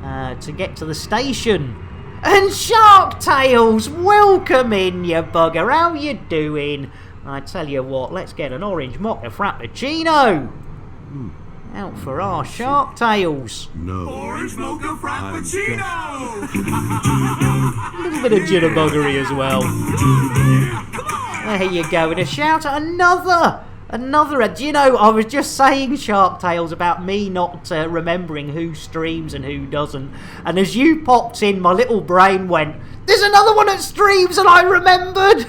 B: To get to the station. And Shark Tales, welcome in, you bugger. How you doing? I tell you what, let's get an orange mocha frappuccino. Out for our Shark Tales.
I: No.
F: Orange mocha frappuccino!
B: A little bit of jitterbuggery as well. There you go. And a shout out, another. Do you know, I was just saying Shark Tales about me not remembering who streams and who doesn't. And as you popped in, my little brain went, there's another one that streams, and I remembered.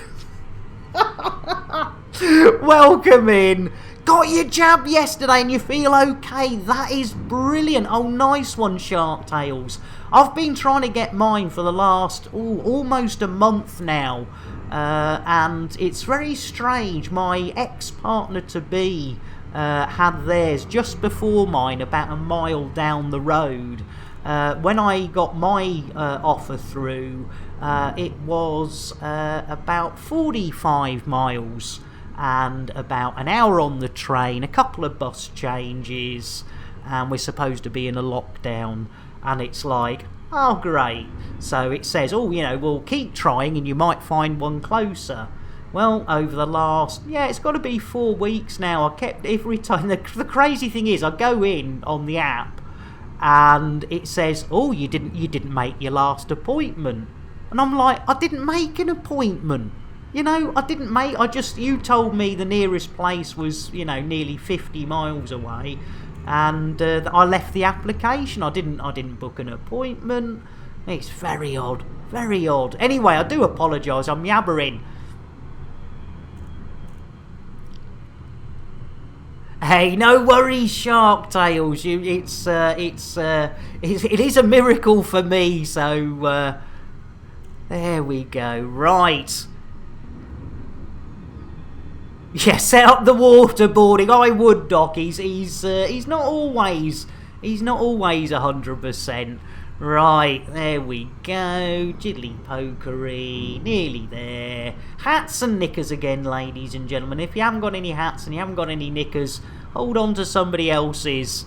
B: Welcome in. Got your jab yesterday and you feel okay. That is brilliant. Oh, nice one, Shark Tales. I've been trying to get mine for the last almost a month now. And it's very strange. My ex-partner-to-be had theirs just before mine, about a mile down the road. When I got my offer through, it was about 45 miles and about an hour on the train, a couple of bus changes, and we're supposed to be in a lockdown. And it's like, oh great. So it says, we'll keep trying and you might find one closer. Well, over the last, it's got to be 4 weeks now. I kept every time. The crazy thing is, I go in on the app and it says, you didn't make your last appointment. And I'm like, I didn't make an appointment. You told me the nearest place was, nearly 50 miles away. And I left the application. I didn't book an appointment. It's very odd. Very odd. Anyway, I do apologise. I'm yabbering. Hey, no worries, Shark Tales. It is a miracle for me. So there we go. Right. Yeah, set up the waterboarding. I would, Doc. He's not always 100%. Right, there we go. Jiddly pokery, nearly there. Hats and knickers again, ladies and gentlemen. If you haven't got any hats and you haven't got any knickers, hold on to somebody else's.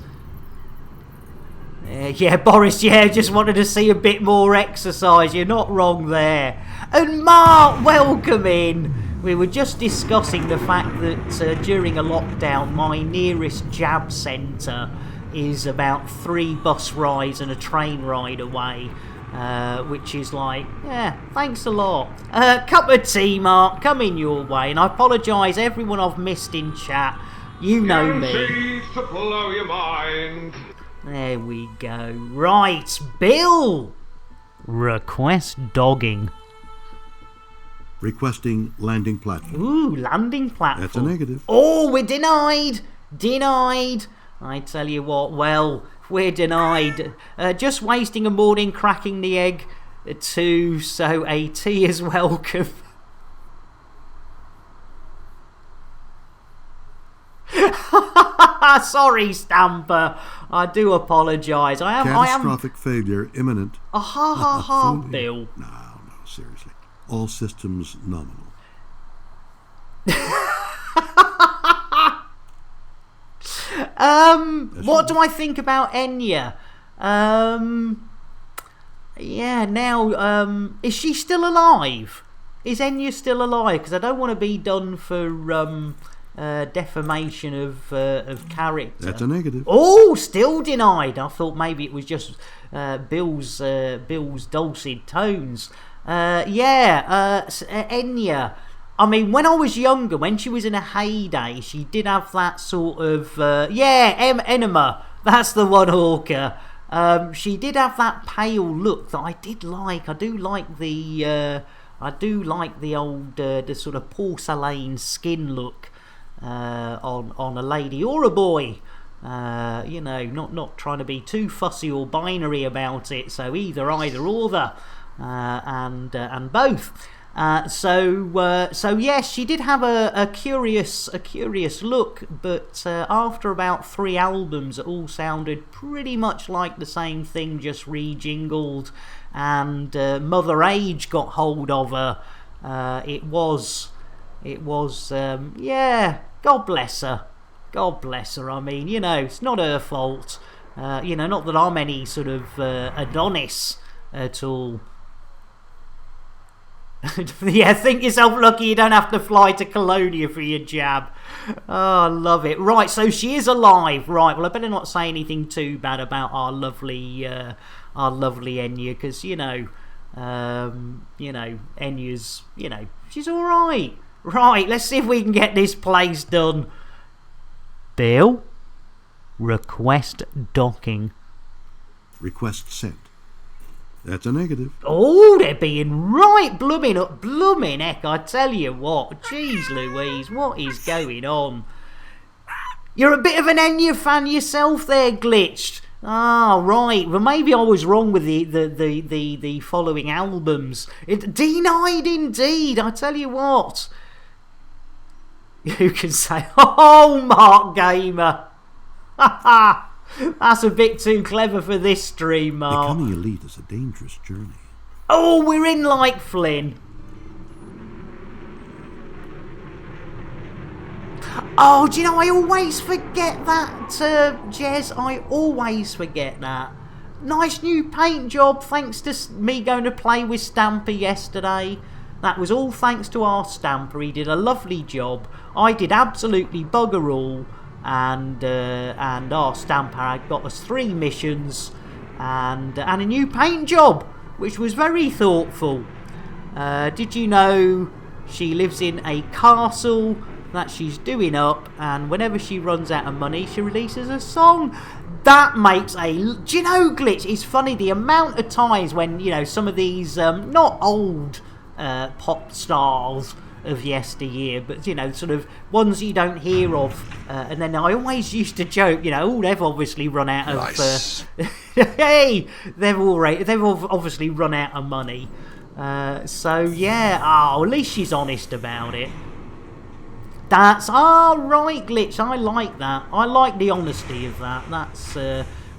B: Yeah, Boris, just wanted to see a bit more exercise. You're not wrong there. And Mark, welcome in. We were just discussing the fact that during a lockdown, my nearest jab centre is about 3 bus rides and a train ride away, which is like, thanks a lot. Cup of tea, Mark, coming your way. And I apologise, everyone I've missed in chat. You know me.
C: CMCs to blow your mind.
B: There we go. Right, Bill. Request dogging.
I: Requesting landing platform.
B: Ooh, landing platform.
I: That's a negative.
B: Oh, we're denied. Denied. I tell you what, well, we're denied. Just wasting a morning cracking the egg too, so a tea is welcome. Sorry, Stamper. I do apologise.
I: Catastrophic failure imminent.
B: Ha ha ha, Bill.
I: No, seriously. All systems nominal.
B: What do I think about Enya? Yeah, now, is she still alive? Is Enya still alive? Because I don't want to be done for defamation of character.
I: That's a negative.
B: Oh, still denied. I thought maybe it was just Bill's dulcet tones. Enya. I mean, when I was younger, when she was in a heyday, she did have that sort of enema. That's the one, Hawker. She did have that pale look that I did like. I do like the old the sort of porcelain skin look on a lady or a boy. Not trying to be too fussy or binary about it. So either or the and both. So yes, she did have a curious look, but after about 3 albums, it all sounded pretty much like the same thing, just rejingled, and Mother Age got hold of her. It was God bless her. God bless her. I mean, it's not her fault. Not that I'm any sort of Adonis at all. Yeah, think yourself lucky you don't have to fly to Colonia for your jab. Oh, I love it. Right, so she is alive. Right, well, I better not say anything too bad about our lovely Enya, because Enya's, she's all right. Right, let's see if we can get this place done. Bill, request docking.
I: Request sent. That's a negative.
B: Oh, they're being right blooming heck, I tell you what. Jeez Louise, what is going on? You're a bit of an Enya fan yourself there, Glitched. Ah, right. Well, maybe I was wrong with the following albums. Denied indeed, I tell you what. Who can say, oh, Mark Gamer. Ha ha. That's a bit too clever for this stream, Mark.
I: Becoming elite is a dangerous journey.
B: Oh, we're in like Flynn. Oh, do you know, I always forget that, Jez. I always forget that. Nice new paint job, thanks to me going to play with Stamper yesterday. That was all thanks to our Stamper. He did a lovely job. I did absolutely bugger all. And our Stamper had got us 3 missions and a new paint job, which was very thoughtful. Did you know she lives in a castle that she's doing up, and whenever she runs out of money, she releases a song? That makes do you know, Glitch, it's funny the amount of times when, some of these not old pop stars of yesteryear, but sort of ones you don't hear of, and then I always used to joke, they've obviously run out of hey, they've obviously run out of money, so yeah. At least she's honest about it. That's right, Glitch. I like that. I like the honesty of that. That's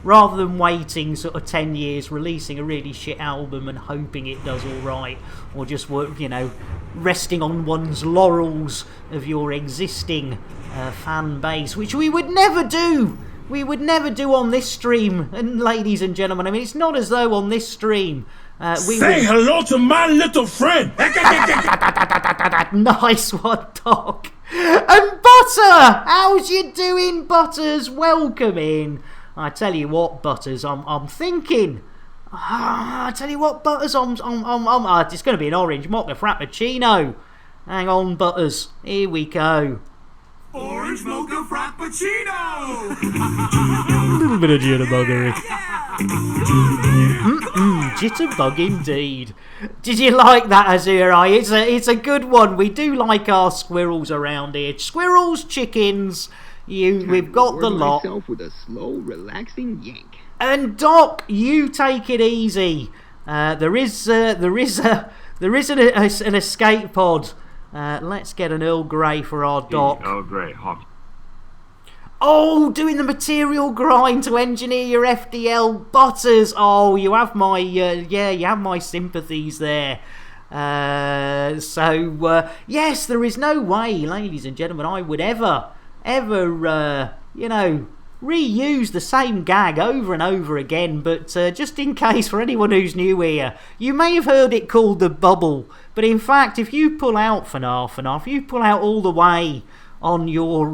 B: rather than waiting sort of 10 years, releasing a really shit album and hoping it does all right, or just resting on one's laurels of your existing fan base, which we would never do. We would never do on this stream, and ladies and gentlemen, I mean, it's not as though on this stream
C: Say hello to my little friend.
B: Nice one, Doc. And Butter, how's you doing, Butters? Welcome in. I tell you what, Butters, I'm thinking. I tell you what, Butters, it's going to be an orange mocha frappuccino. Hang on, Butters. Here we go.
C: Orange
F: huge mocha frappuccino!
B: A little bit of jitterbuggery. Jitterbug indeed. Did you like that, Azuri? It's a good one. We do like our squirrels around here. Squirrels, chickens. We've got the lot.
P: Myself with a slow, relaxing yank.
B: And Doc, you take it easy. There is an escape pod. Let's get an Earl Grey for our Doc.
Q: Earl Grey, hot.
B: Oh, doing the material grind to engineer your FDL butters. Oh, you have my you have my sympathies there. Yes, there is no way, ladies and gentlemen, I would ever reuse the same gag over and over again. But just in case, for anyone who's new here, you may have heard it called the bubble. But in fact, if you pull out FNAF, you pull out all the way on your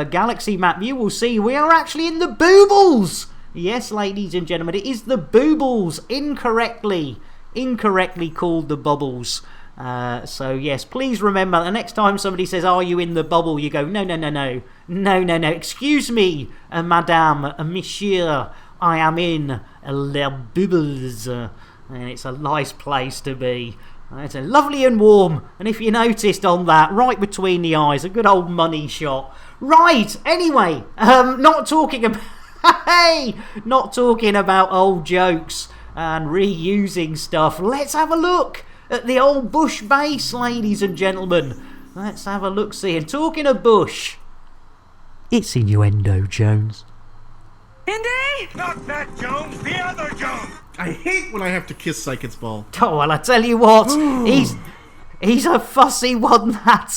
B: galaxy map, you will see we are actually in the boobles. Yes, ladies and gentlemen, it is the boobles, incorrectly called the bubbles. So yes, please remember the next time somebody says, "Are you in the bubble?" you go, No. Excuse me, madame, monsieur, I am in les bubbles, and it's a nice place to be. It's a lovely and warm, and if you noticed on that, right between the eyes, a good old money shot. Right. Anyway, not talking about old jokes and reusing stuff. Let's have a look at the old bush base, ladies and gentlemen. Let's have a look-see. And talking of bush, it's Innuendo Jones.
F: Indy? Not that Jones, the other Jones!
H: I hate when I have to kiss Psychic's ball.
B: Oh, well, I tell you what, he's a fussy one, that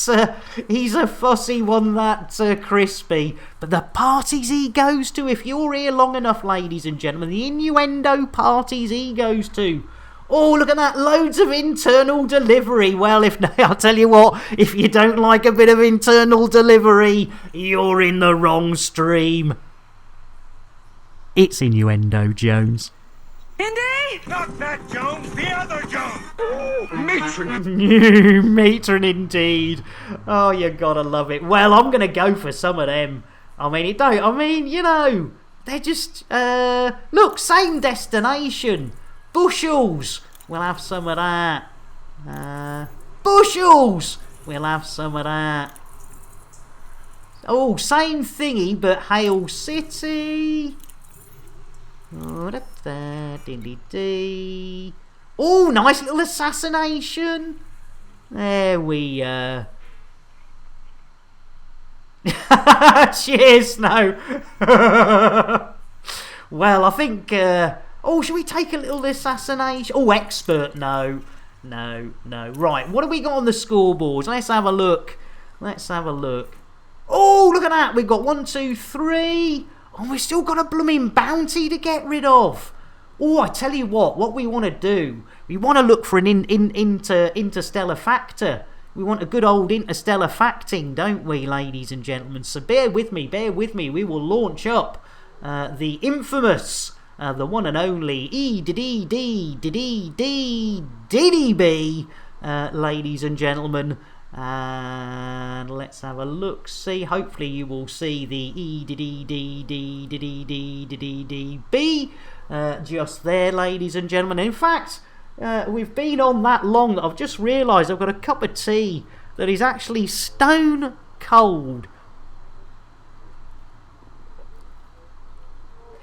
B: Crispy. But the parties he goes to, if you're here long enough, ladies and gentlemen, the innuendo parties he goes to. Oh, look at that, loads of internal delivery. Well, I'll tell you what, if you don't like a bit of internal delivery, you're in the wrong stream. It's Innuendo Jones.
F: Indy? Not that Jones, the other Jones! Matron!
B: Matron indeed. Oh, you gotta love it. Well, I'm gonna go for some of them. They're just, look, same destination. Bushels. We'll have some of that. Bushels. We'll have some of that. Oh, same thingy, but Hale City. Oh, nice little assassination. There we cheers, no. Well, I think should we take a little assassination? Oh, expert, no. Right, what have we got on the scoreboards? Let's have a look. Oh, look at that. We've got 1, 2, 3. Oh, we've still got a blooming bounty to get rid of. Oh, I tell you what we want to do. We want to look for an interstellar factor. We want a good old interstellar facting, don't we, ladies and gentlemen? So bear with me. We will launch up the infamous, the one and only EDDDDDDB, ladies and gentlemen. And let's have a look. See, hopefully you will see the EDDDDDDDB just there, ladies and gentlemen. In fact, we've been on that long that I've just realised I've got a cup of tea that is actually stone cold.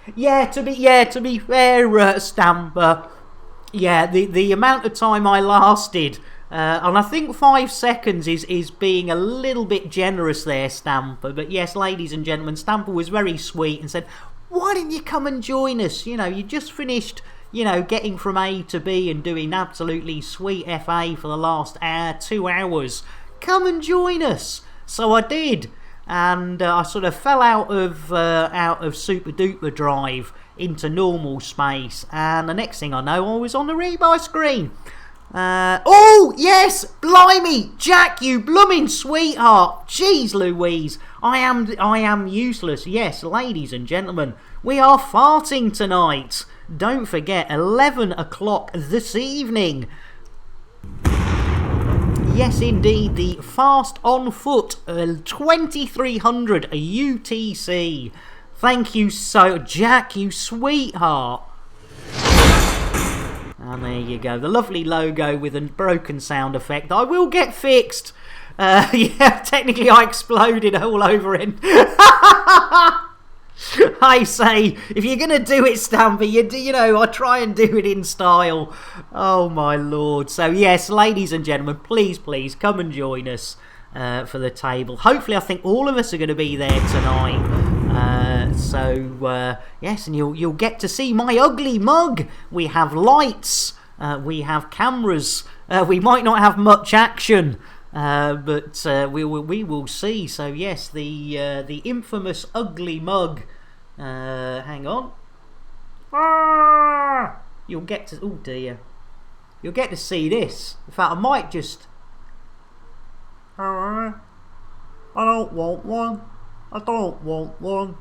B: To be fair, Stamper. The amount of time I lasted, and I think 5 seconds is being a little bit generous there, Stamper. But yes, ladies and gentlemen, Stamper was very sweet and said, "Why didn't you come and join us? You just finished, getting from A to B and doing absolutely sweet FA for the last 2 hours. Come and join us." So I did. And I sort of fell out of Super Duper Drive into normal space, and the next thing I know, I was on the rebuy screen. Oh yes, blimey, Jack, you blooming sweetheart! Jeez Louise, I am useless. Yes, ladies and gentlemen, we are farting tonight. Don't forget, 11 o'clock this evening. Yes, indeed, the Fast on Foot 2300 UTC. Thank you so, Jack, you sweetheart. And there you go, the lovely logo with a broken sound effect. I will get fixed. Yeah, technically I exploded all over it. I say, if you're going to do it, Stampy, you know, I try and do it in style. Oh, my Lord. So, yes, ladies and gentlemen, please, please, come and join us for the table. Hopefully, I think all of us are going to be there tonight. Yes, and you'll get to see my ugly mug. We have lights. We have cameras. We might not have much action. But we will see. So yes, the infamous ugly mug. Hang on. You'll get to. Oh dear. You'll get to see this. In fact, I might just. I don't want one. I don't want one.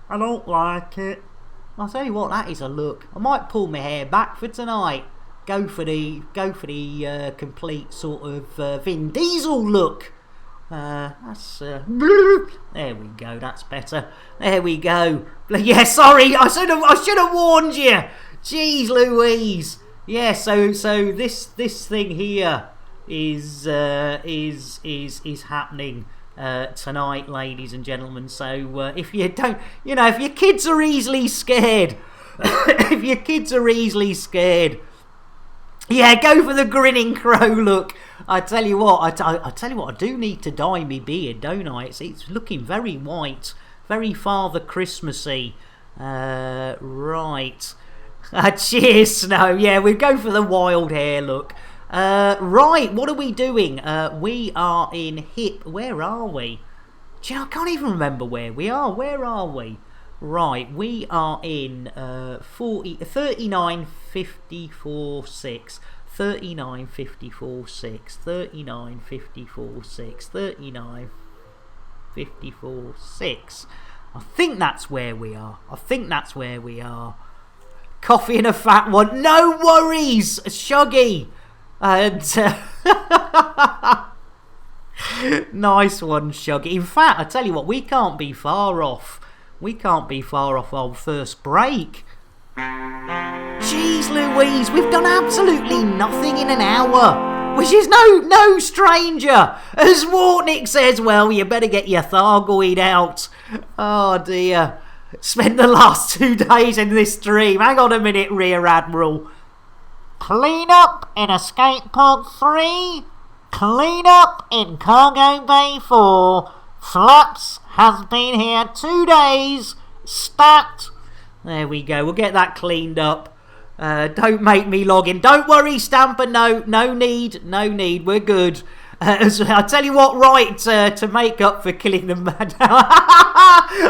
B: I don't like it. I'll tell you what, that is a look. I might pull my hair back for tonight. Go for the complete sort of Vin Diesel look. There we go. That's better. There we go. Yeah, sorry. I should have warned you. Jeez Louise. Yeah. So this thing here is happening tonight, ladies and gentlemen. So if you don't, you know, if your kids are easily scared, yeah, go for the grinning crow look. I tell you what, I do need to dye me beard, don't I? It's looking very white, very Father Christmassy. Right. Cheers, Snow. Yeah, we go for the wild hair look. Right, what are we doing? We are in hip. Where are we? Gee, I can't even remember where we are. Where are we? Right, we are in 39.54.6. 39.54.6. 39.54.6. 39.54.6. I think that's where we are. Coffee and a fat one. No worries, Shuggy. And nice one, Shuggy. In fact, I tell you what, we can't be far off our first break. Jeez Louise, we've done absolutely nothing in an hour, which is no stranger. As Wartnick says, well, you better get your Thargoid out. Oh dear. Spent the last 2 days in this stream. Hang on a minute, Rear Admiral. Clean up in Escape Pod 3. Clean up in Cargo Bay 4. Flaps has been here 2 days. Stat. There we go. We'll get that cleaned up. Don't make me log in. Don't worry, Stamper. No need. We're good. I'll tell you what, right, to make up for killing the mad.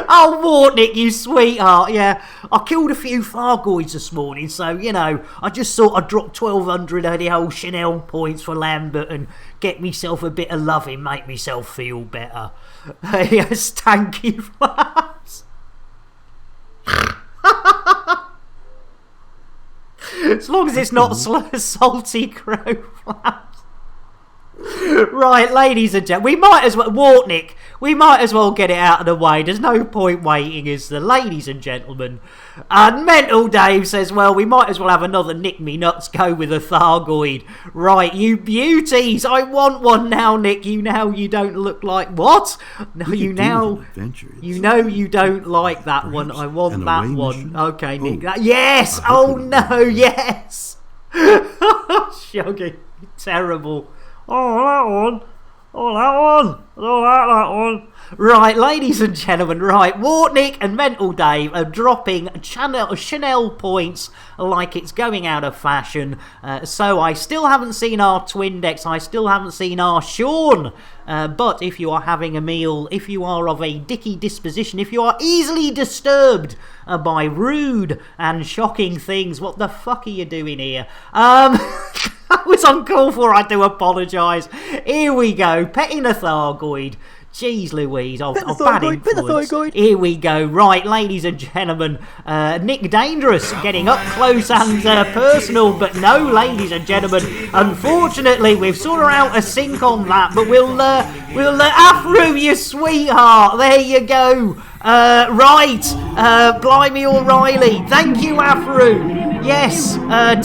B: Oh, Wartnick, you sweetheart. Yeah, I killed a few Thargoids this morning, so, you know, I just thought I'd drop 1,200 of the old Chanel points for Lambert and get myself a bit of loving, make myself feel better. Yes, thank you, Flaps. As long as it's not salty crow Flaps. Right, ladies and gentlemen, we might as well, Wartnick, we might as well get it out of the way. There's no point waiting, is there, ladies and gentlemen? And Mental Dave says, well, we might as well have another Nick Me Nuts go with a Thargoid. Right, you beauties, I want one now, Nick. You know you don't look like what? No, you know you don't like that one. I want that one. Okay, Nick. Yes. Oh no. Yes. Shuggy, terrible. Oh, that one. Oh, that one. I don't like that one. Right, ladies and gentlemen, right, Wartnick and Mental Dave are dropping Chanel points like it's going out of fashion. So I still haven't seen our Twin Decks, I still haven't seen our Sean. But if you are having a meal, if you are of a dicky disposition, if you are easily disturbed by rude and shocking things, what the fuck are you doing here? That was uncalled for, I do apologise. Here we go, petting a Thargoid. Jeez Louise, I've bad influence. Here we go. Right, ladies and gentlemen, Nick Dangerous getting up close and personal, but no, ladies and gentlemen, unfortunately, we've sorted out a sync on that, but we'll Afro, you sweetheart. There you go. Right, Blimey O'Reilly. Thank you, Afro. Yes,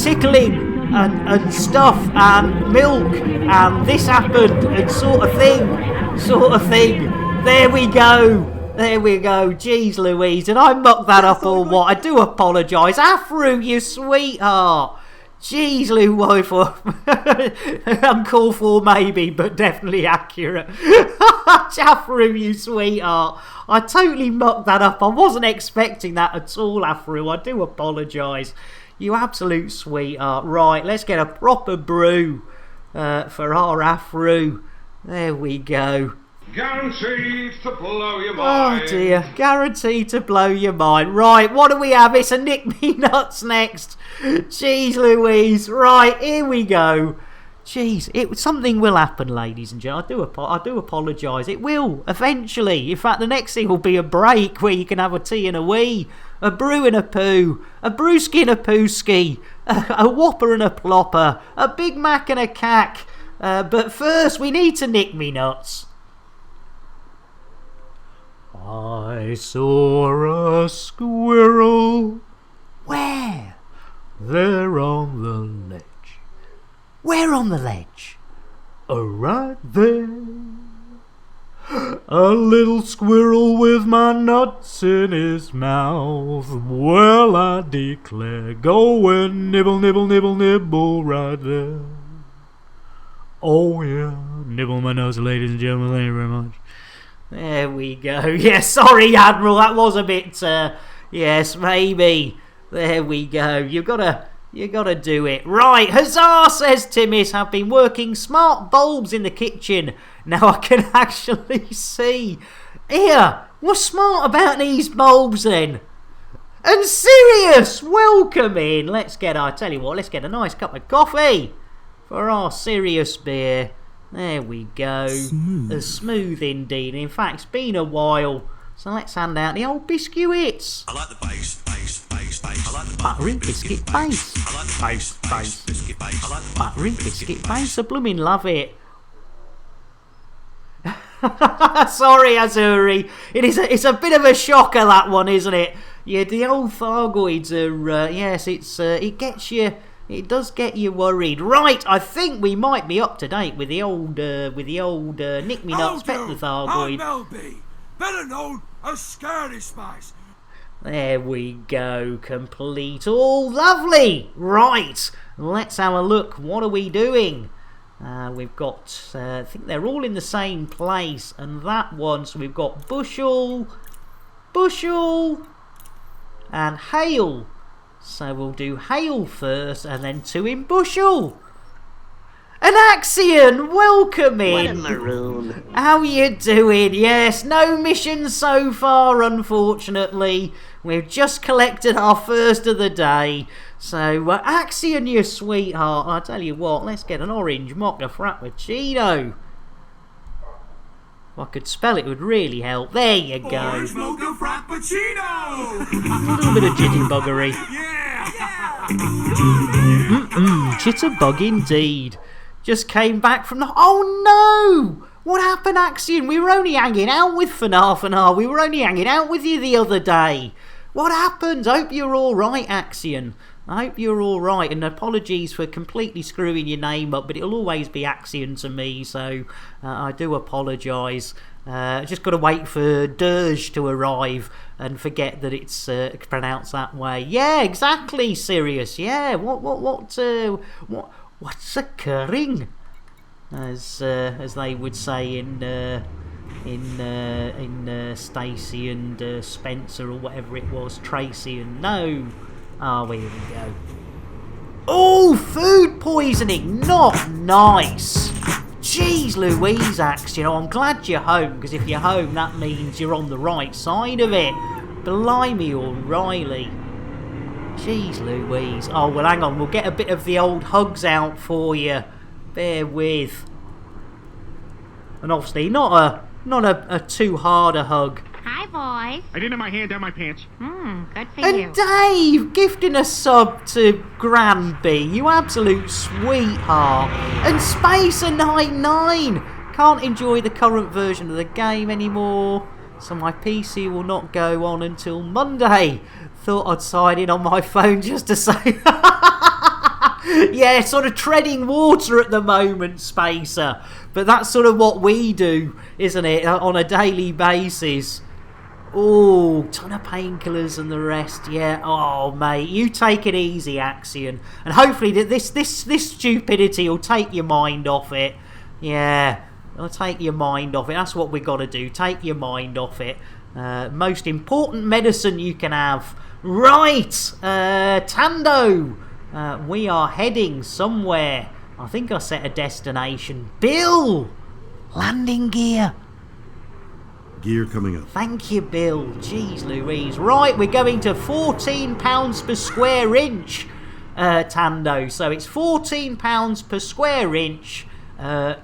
B: tickling. And stuff and milk and this happened and sort of thing. There we go. Jeez Louise, did I muck that up or what? I do apologise. Afro, you sweetheart. Jeez Louise, uncalled for maybe, but definitely accurate. Afro, you sweetheart. I totally mucked that up. I wasn't expecting that at all, Afro. I do apologise. You absolute sweetheart. Right, let's get a proper brew for our Afro. There we go.
C: Guaranteed to blow your mind.
B: Oh dear, guaranteed to blow your mind. Right, what do we have? It's a Nick Me Nuts next. Jeez Louise. Right, here we go. Jeez, something will happen, ladies and gentlemen. I do apologise. It will, eventually. In fact, the next thing will be a break where you can have a tea and a wee, a brew and a poo, a brewski and a pooski, a whopper and a plopper, a Big Mac and a cack. But first, we need to Nick Me Nuts. I saw a squirrel. Where? There on the ledge. Where on the ledge? Right there. A little squirrel with my nuts in his mouth. Well, I declare, go and nibble, nibble, nibble, nibble right there. Oh yeah, nibble my nuts, ladies and gentlemen, thank you very much. There we go. Yeah, sorry, Admiral, that was a bit, yes, maybe. There we go. You gotta do it. Right, huzzah, says Timmis. Have been working smart bulbs in the kitchen. Now I can actually see. Here, what's smart about these bulbs then? And Sirius, welcome in. I tell you what, let's get a nice cup of coffee for our Sirius beer. There we go. Smooth indeed. In fact, it's been a while. So let's hand out the old biscuits.
I: I like the bass. I like the
B: buttery biscuit base.
I: I like the bass biscuit base. I like the
B: buttery biscuit base. I blooming love it. Sorry, Azuri. It's a bit of a shocker, that one, isn't it? Yeah, the old Thargoids are. Yes, it gets you. It does get you worried. Right, I think we might be up to date with the old Nick Me Nuts Pet the Thargoid.
F: I'm Melby, better known as Scaredy Spice.
B: There we go, complete. All lovely. Right, let's have a look. What are we doing? We've got, I think they're all in the same place, and that one. So we've got Bushel, and Hail. So we'll do Hail first, and then 2 in Bushel. And Axion, welcome in.
O: Maroon.
B: How you doing? Yes, no missions so far, unfortunately. We've just collected our first of the day. So, Axion, you sweetheart, I tell you what, let's get an orange mocha frappuccino. If I could spell it, would really help. There you go.
F: Orange mocha frappuccino.
B: A little bit of jittybuggery. Jitterbug indeed. Just came back from the... Oh no! What happened, Axion? We were only hanging out with Fanar. We were only hanging out with you the other day. What happened? I hope you're alright, Axion. I hope you're alright, and apologies for completely screwing your name up, but it'll always be Axion to me, so I do apologise. Just got to wait for Dirge to arrive and forget that it's pronounced that way. Yeah, exactly, Sirius. Yeah, what's occurring? As they would say in Stacy and Spencer, or whatever it was, Tracy and no. Oh, here we go. Oh, food poisoning, not nice. Jeez Louise, Axe, I'm glad you're home, because if you're home, that means you're on the right side of it. Blimey O'Reilly. Jeez Louise. Oh, well, hang on, we'll get a bit of the old hugs out for you. Bear with. And obviously, not not a too hard a hug.
A: Hi, boys.
F: I didn't have my hand down my pants.
A: Good for
B: And
A: you.
B: Dave, gifting a sub to Granby, you absolute sweetheart. And Spacer99, can't enjoy the current version of the game anymore, so my PC will not go on until Monday. Thought I'd sign in on my phone just to say... Yeah, sort of treading water at the moment, Spacer. But that's sort of what we do, isn't it, on a daily basis. Oh, ton of painkillers and the rest, yeah. Oh, mate, you take it easy, Axion. And hopefully this stupidity will take your mind off it. Yeah, it'll take your mind off it. That's what we got to do, take your mind off it. Most important medicine you can have. Right, Tando. We are heading somewhere. I think I set a destination. Bill! Landing gear.
I: Gear coming up.
B: Thank you, Bill. Jeez Louise. Right, we're going to £14 per square inch, Tando. So it's £14 per square inch. CRI.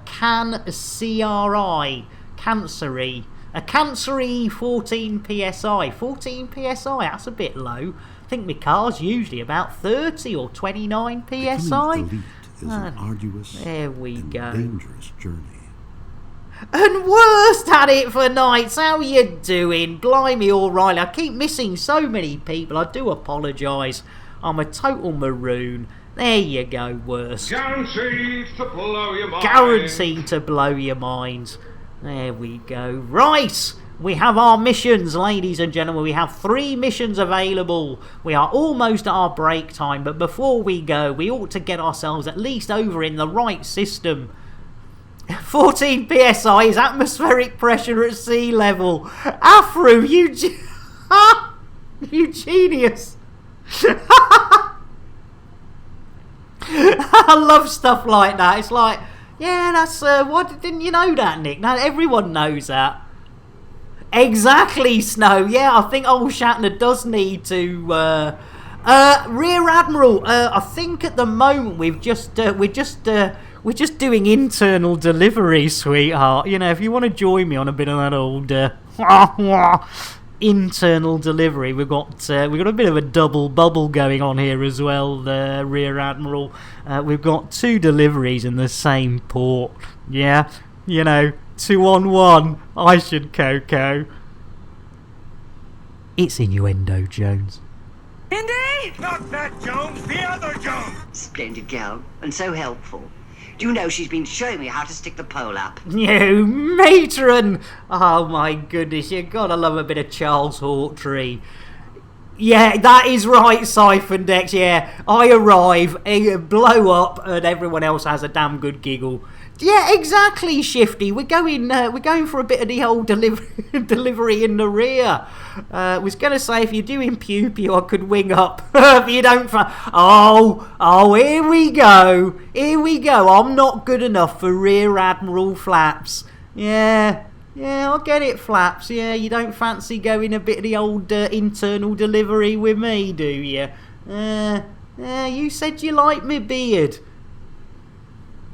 B: Cancery. A Cancery 14 PSI. 14 PSI, that's a bit low. I think my car's usually about 30 or 29 PSI.
I: Becoming elite is an arduous
B: there we
I: and
B: go.
I: dangerous journey.
B: And worst at it for nights. How you doing? Blimey, alright. I keep missing so many people. I do apologise. I'm a total maroon. There you go, worst.
C: Guaranteed to blow your mind.
B: Guaranteed to blow your mind. There we go. Right. We have our missions, ladies and gentlemen. We have 3 missions available. We are almost at our break time, but before we go, we ought to get ourselves at least over in the right system. 14 PSI is atmospheric pressure at sea level. Afro, you genius. I love stuff like that. It's like, yeah, that's, what, didn't you know that, Nick? Now, everyone knows that. Exactly, Snow. Yeah, I think old Shatner does need to. Rear Admiral. I think at the moment we're just doing internal delivery, sweetheart. You know, if you want to join me on a bit of that old internal delivery, we've got a bit of a double bubble going on here as well. Rear Admiral. We've got 2 deliveries in the same port. Yeah, you know. 2 on 1. I should Coco. It's innuendo, Jones.
F: Indy! Not that Jones, the other Jones!
O: Splendid girl, and so helpful. Do you know she's been showing me how to stick the pole up?
B: You matron! Oh my goodness, you gotta love a bit of Charles Hawtrey. Yeah, that is right, Siphon Dex. Yeah, I arrive, blow up, and everyone else has a damn good giggle. Yeah, exactly, Shifty. We're going for a bit of the old delivery in the rear. Was gonna say if you're doing pew pew, I could wing up. If you don't, oh, here we go. I'm not good enough for Rear Admiral Flaps. Yeah, I'll get it, Flaps. Yeah, you don't fancy going a bit of the old internal delivery with me, do you? You said you liked me beard.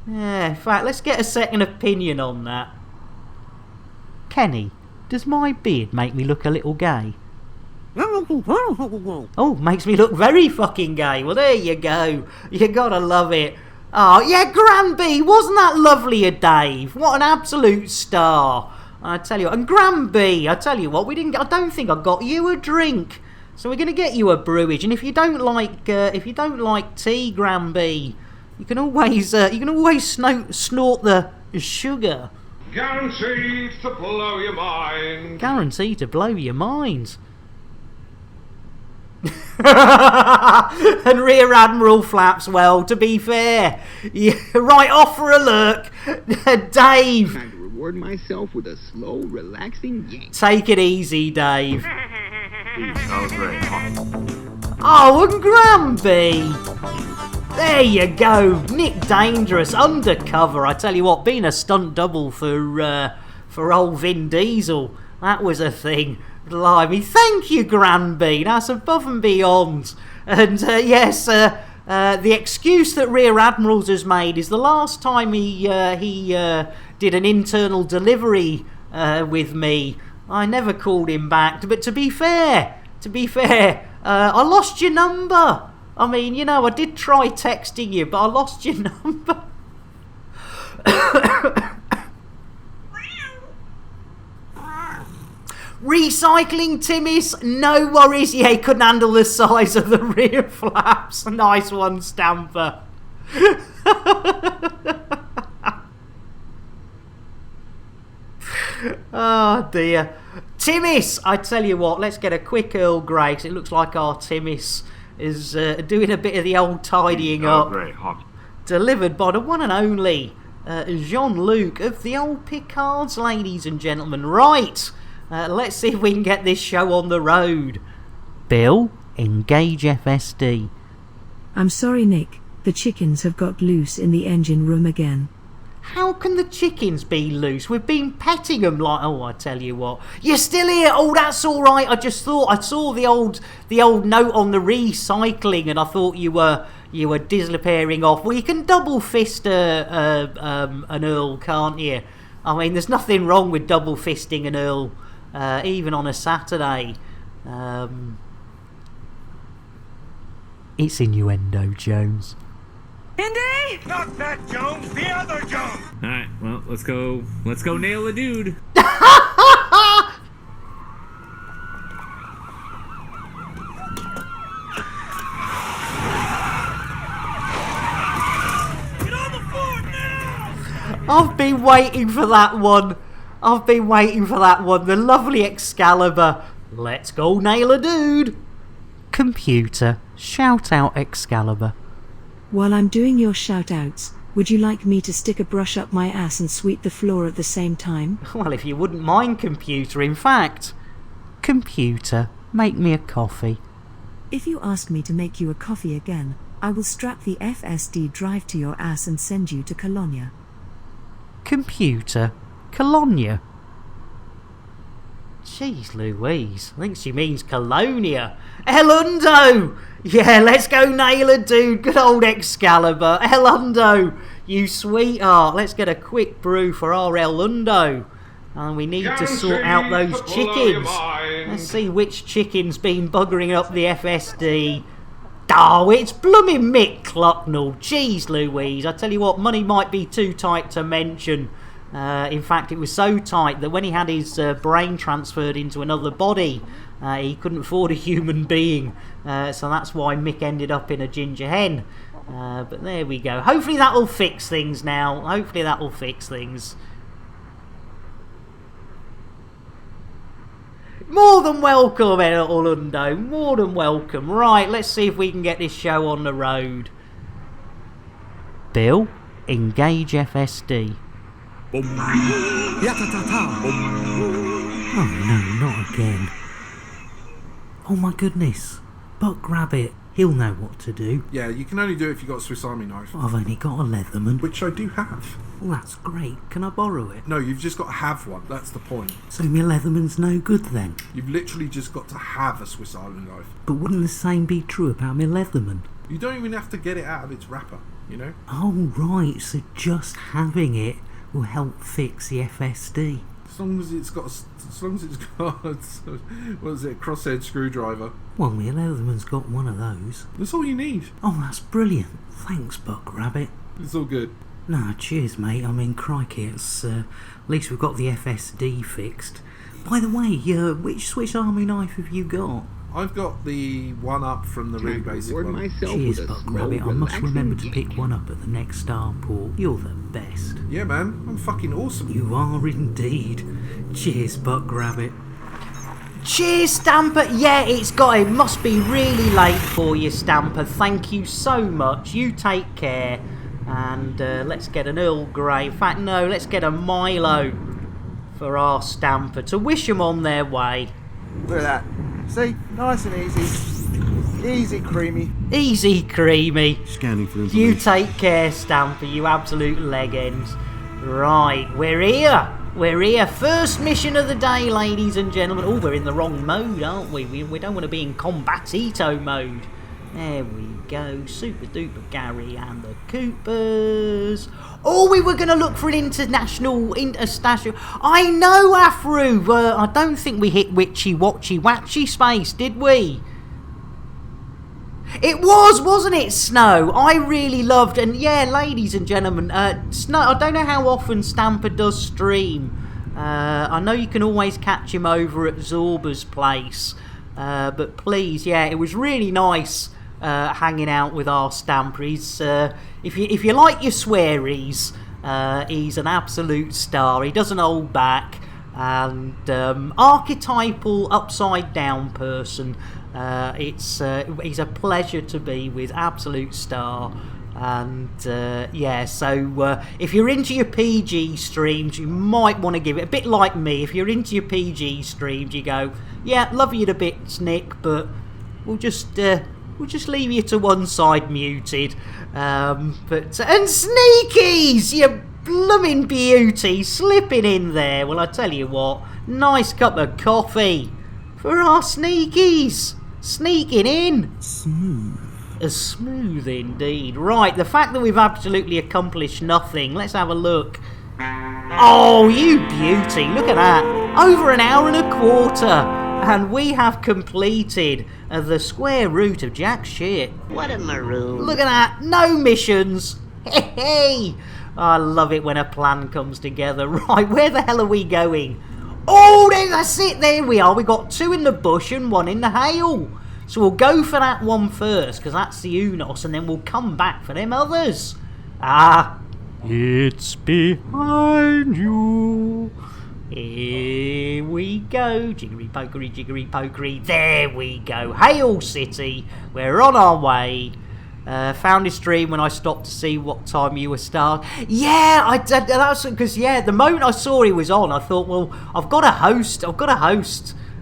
B: In fact, let's get a second opinion on that. Kenny, does my beard make me look a little gay? Oh, makes me look very fucking gay. Well, there you go. You gotta love it. Oh, yeah, Granby, wasn't that lovely of Dave? What an absolute star. I tell you, and Granby, I tell you what, I don't think I got you a drink. So we're gonna get you a brewage, and if you don't like tea, Granby, you can always snort the sugar.
C: Guaranteed to blow your mind.
B: Guaranteed to blow your mind. And Rear Admiral Flaps, well, to be fair, right off for a look, Dave.
P: Time to reward myself with a slow, relaxing yank.
B: Take it easy, Dave.
I: That was great.
B: Oh, and Granby. There you go, Nick Dangerous, undercover. I tell you what, being a stunt double for old Vin Diesel, that was a thing. Blimey, thank you, Granby. That's above and beyond. And yes, the excuse that Rear Admirals has made is the last time he did an internal delivery with me. I never called him back. But to be fair, I lost your number. I mean, you know, I did try texting you, but I lost your number. Recycling Timmis, no worries. Yeah, he couldn't handle the size of the rear flaps. Nice one, Stamper. Oh dear. Timmis, I tell you what, let's get a quick Earl Grey, because it looks like our Timmis is doing a bit of the old tidying up. Delivered by the one and only Jean-Luc of the old Picards, ladies and gentlemen. Right. Let's see if we can get this show on the road. Bill, engage FSD.
Q: I'm sorry, Nick. The chickens have got loose in the engine room again.
B: How can the chickens be loose? We've been petting them like... Oh, I tell you what. You're still here. Oh, that's all right. I just thought... I saw the old note on the recycling, and I thought you were disappearing off. Well, you can double fist an Earl, can't you? I mean, there's nothing wrong with double fisting an Earl. Even on a Saturday. It's innuendo, Jones.
F: Indy! Not that Jones, the other Jones!
M: Alright, well, let's go nail the dude.
F: Get on the floor now!
B: I've been waiting for that one. The lovely Excalibur. Let's go nail a dude. Computer, shout out Excalibur.
Q: While I'm doing your shout-outs, would you like me to stick a brush up my ass and sweep the floor at the same time?
B: Well, if you wouldn't mind, Computer. In fact, Computer, make me a coffee.
Q: If you ask me to make you a coffee again, I will strap the FSD drive to your ass and send you to Colonia.
B: Computer, Colonia. Jeez Louise, I think she means Colonia. Elundo! Yeah, let's go nail a dude. Good old Excalibur. Elundo, you sweetheart. Let's get a quick brew for our Elundo. And we need to sort out those chickens. Let's see which chicken's been buggering up the FSD. Oh, it's blooming Mick Clucknell. Jeez Louise, I tell you what, money might be too tight to mention. In fact, it was so tight that when he had his brain transferred into another body, he couldn't afford a human being. So that's why Mick ended up in a ginger hen. But there we go. Hopefully that will fix things now. More than welcome, Orlando. More than welcome. Right, let's see if we can get this show on the road. Bill, engage FSD. Oh no, not again. Oh my goodness. Buck Rabbit, he'll know what to do.
R: Yeah, you can only do it if you've got a Swiss Army knife.
B: I've only got a Leatherman.
R: Which I do have.
B: Well, that's great. Can I borrow it?
R: No, you've just got to have one. That's the point.
B: So my Leatherman's no good then?
R: You've literally just got to have a Swiss Army knife.
B: But wouldn't the same be true about my Leatherman?
R: You don't even have to get it out of its wrapper, you know?
B: Oh right, so just having it will help fix the FSD.
R: As long as it's got what is it, a crosshead screwdriver.
B: Well, my Leatherman's got one of those.
R: That's all you need.
B: Oh, that's brilliant. Thanks, Buck Rabbit.
R: It's all good.
B: No, cheers, mate. I mean, crikey, it's at least we've got the FSD fixed. By the way, which Swiss Army knife have you got?
R: I've got the one up from the really basic one.
B: Cheers, Buck Rabbit. I must remember to pick one up at the next starport. You're the best.
R: Yeah, man. I'm fucking awesome.
B: You are indeed. Cheers, Buck Rabbit. Cheers, Stamper. Yeah, it must be really late for you, Stamper. Thank you so much. You take care. And let's get an Earl Grey. In fact, no, let's get a Milo for our Stamper to wish them on their way.
G: Look at that. See? Nice and easy. Easy creamy.
B: Easy creamy.
I: Scanning for information.
B: You take care, Stamper, you absolute leg ends. Right, we're here. First mission of the day, ladies and gentlemen. Oh, we're in the wrong mode, aren't we? We don't want to be in combatito mode. There we go. Super Duper Gary and the Coopers. Oh, we were going to look for an international. I know, Afro. I don't think we hit Witchy Watchy Watchy space, did we? It was, wasn't it, Snow? I really loved, and yeah, ladies and gentlemen, Snow, I don't know how often Stamper does stream. I know you can always catch him over at Zorba's place. But please, yeah, it was really nice hanging out with our Stamper. He's, if you like your swearies, he's an absolute star. He doesn't hold back, and archetypal upside down person. He's a pleasure to be with, absolute star. And yeah, so if you're into your PG streams, you might want to give it a bit like me. If you're into your PG streams, you go, yeah, love you to bits, Nick, but we'll just leave you to one side muted. And Sneakies, you blooming beauty, slipping in there. Well, I tell you what, nice cup of coffee for our Sneakies, sneaking in. Smooth indeed. Right, the fact that we've absolutely accomplished nothing. Let's have a look. Oh, you beauty. Look at that. Over an hour and a quarter. And we have completed the square root of jack shit.
L: What a maroon.
B: Look at that. No missions. Hey, hey. I love it when a plan comes together. Right, where the hell are we going? Oh, that's it. There we are. We got 2 in the bush and 1 in the hail. So we'll go for that one first, because that's the Unos, and then we'll come back for them others. It's behind you. Here we go. Jiggery pokery. There we go. Hail City. We're on our way. Found his stream when I stopped to see what time you were starting. Yeah, I did. That's because, yeah, the moment I saw he was on, I thought, well, I've got to host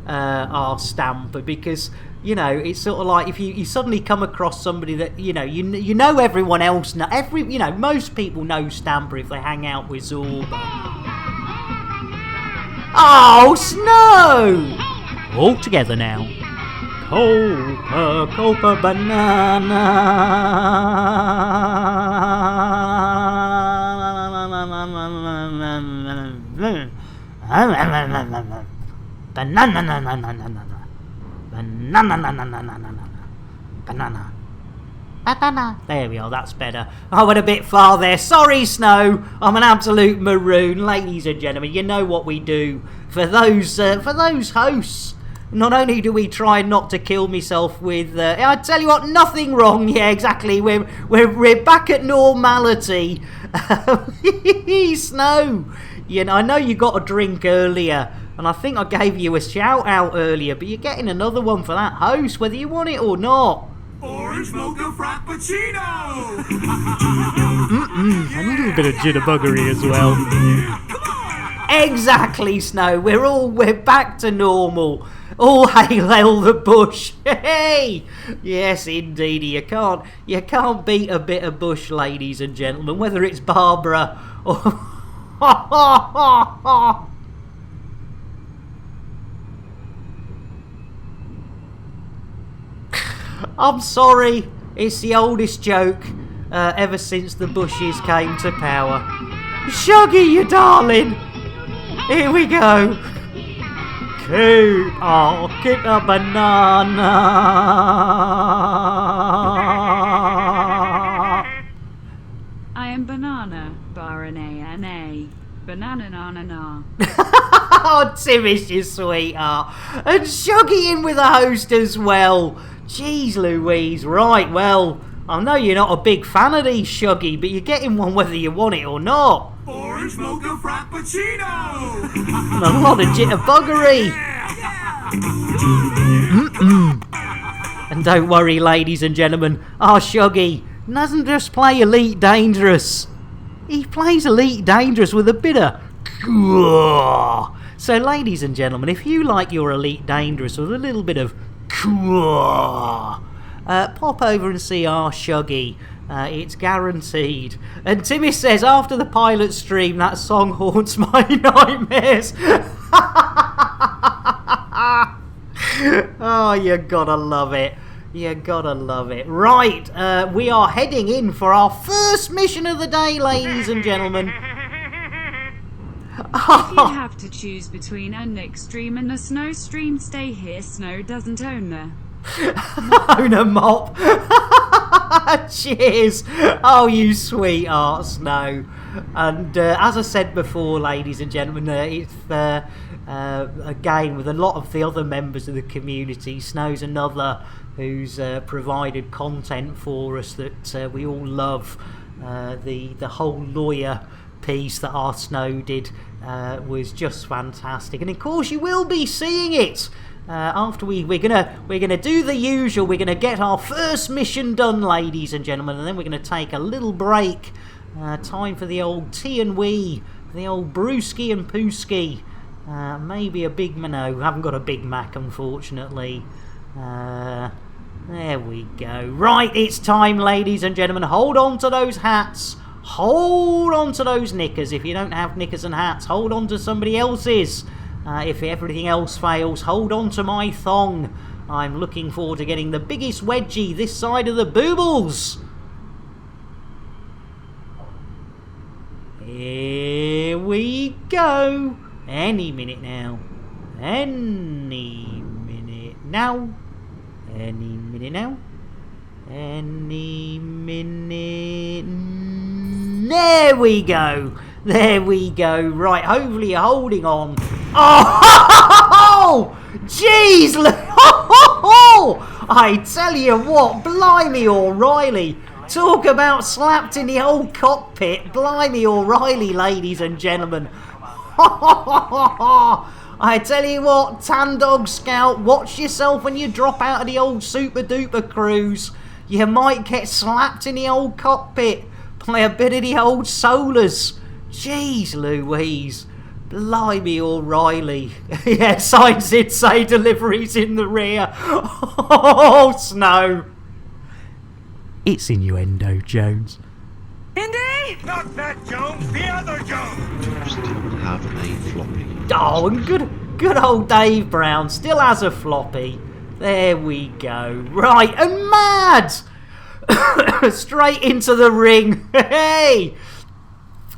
B: our Stamper, because, you know, it's sort of like if you suddenly come across somebody that, you know everyone else, most people know Stamper if they hang out with Zorba. Oh, Snow! All together now. Copa banana. Banana. There we are, that's better. I went a bit far there. Sorry, Snow. I'm an absolute maroon. Ladies and gentlemen, you know what we do for those hosts. Not only do we try not to kill myself with... I tell you what, nothing wrong. Yeah, exactly. We're back at normality. Snow. You know, I know you got a drink earlier, and I think I gave you a shout out earlier, but you're getting another one for that host, whether you want it or not.
F: Orange mocha frappuccino!
B: A little bit of jitterbuggery as well. Exactly, Snow. We're back to normal. All hail the bush. Hey! Yes, indeed. You can't beat a bit of bush, ladies and gentlemen, whether it's Barbara or... I'm sorry, it's the oldest joke ever since the Bushes came to power. Shuggy, you darling! Here we go. Keep a banana.
D: I am banana, bar an A. Banana na na na.
B: Oh, Timish, you sweetheart. And Shuggy in with a host as well. Jeez Louise. Right, well, I know you're not a big fan of these, Shuggy, but you're getting one whether you want it or not.
F: Orange mocha frappuccino!
B: A lot of jitterbuggery. And don't worry, ladies and gentlemen, our Shuggy doesn't just play Elite Dangerous. He plays Elite Dangerous with a bit of... So, ladies and gentlemen, if you like your Elite Dangerous with a little bit of... pop over and see our Shuggy. It's guaranteed. And Timmy says, after the pilot stream, that song haunts my nightmares. Oh, you gotta love it. You gotta love it. Right, we are heading in for our first mission of the day, ladies and gentlemen.
D: If you have to choose between an extreme and a snow stream, stay here. Snow doesn't own the
B: Own a mop. Cheers. Oh, you sweetheart, Snow. And as I said before, ladies and gentlemen, it's again with a lot of the other members of the community. Snow's another who's provided content for us that we all love. The whole lawyer piece that our Snow did was just fantastic, and of course you will be seeing it after we're gonna do the usual. We're gonna get our first mission done, ladies and gentlemen, and then we're gonna take a little break. Time for the old tea and wee, the old brewski and pooski, maybe a big no, haven't got a Big Mac unfortunately. There we go. Right, it's time, ladies and gentlemen. Hold on to those hats. Hold on to those knickers. If you don't have knickers and hats, hold on to somebody else's. If everything else fails, hold on to my thong. I'm looking forward to getting the biggest wedgie this side of the boobles. Here we go. Any minute now. Any minute now. Any minute now. Any minute. There we go. There we go. Right, hopefully you're holding on. Oh, jeez. I tell you what, blimey O'Reilly. Talk about slapped in the old cockpit. Blimey O'Reilly, ladies and gentlemen. I tell you what, Tandogscout, watch yourself when you drop out of the old super duper cruise. You might get slapped in the old cockpit. Play a bit of the old solars. Jeez Louise. Blimey O'Reilly. Yeah, signs did say deliveries in the rear. Oh, Snow. It's innuendo, Jones.
F: Indy? Not that Jones, the other Jones.
I: Still have a floppy.
B: Oh, and good old Dave Brown still has a floppy. There we go. Right, and mad! Straight into the ring. Hey!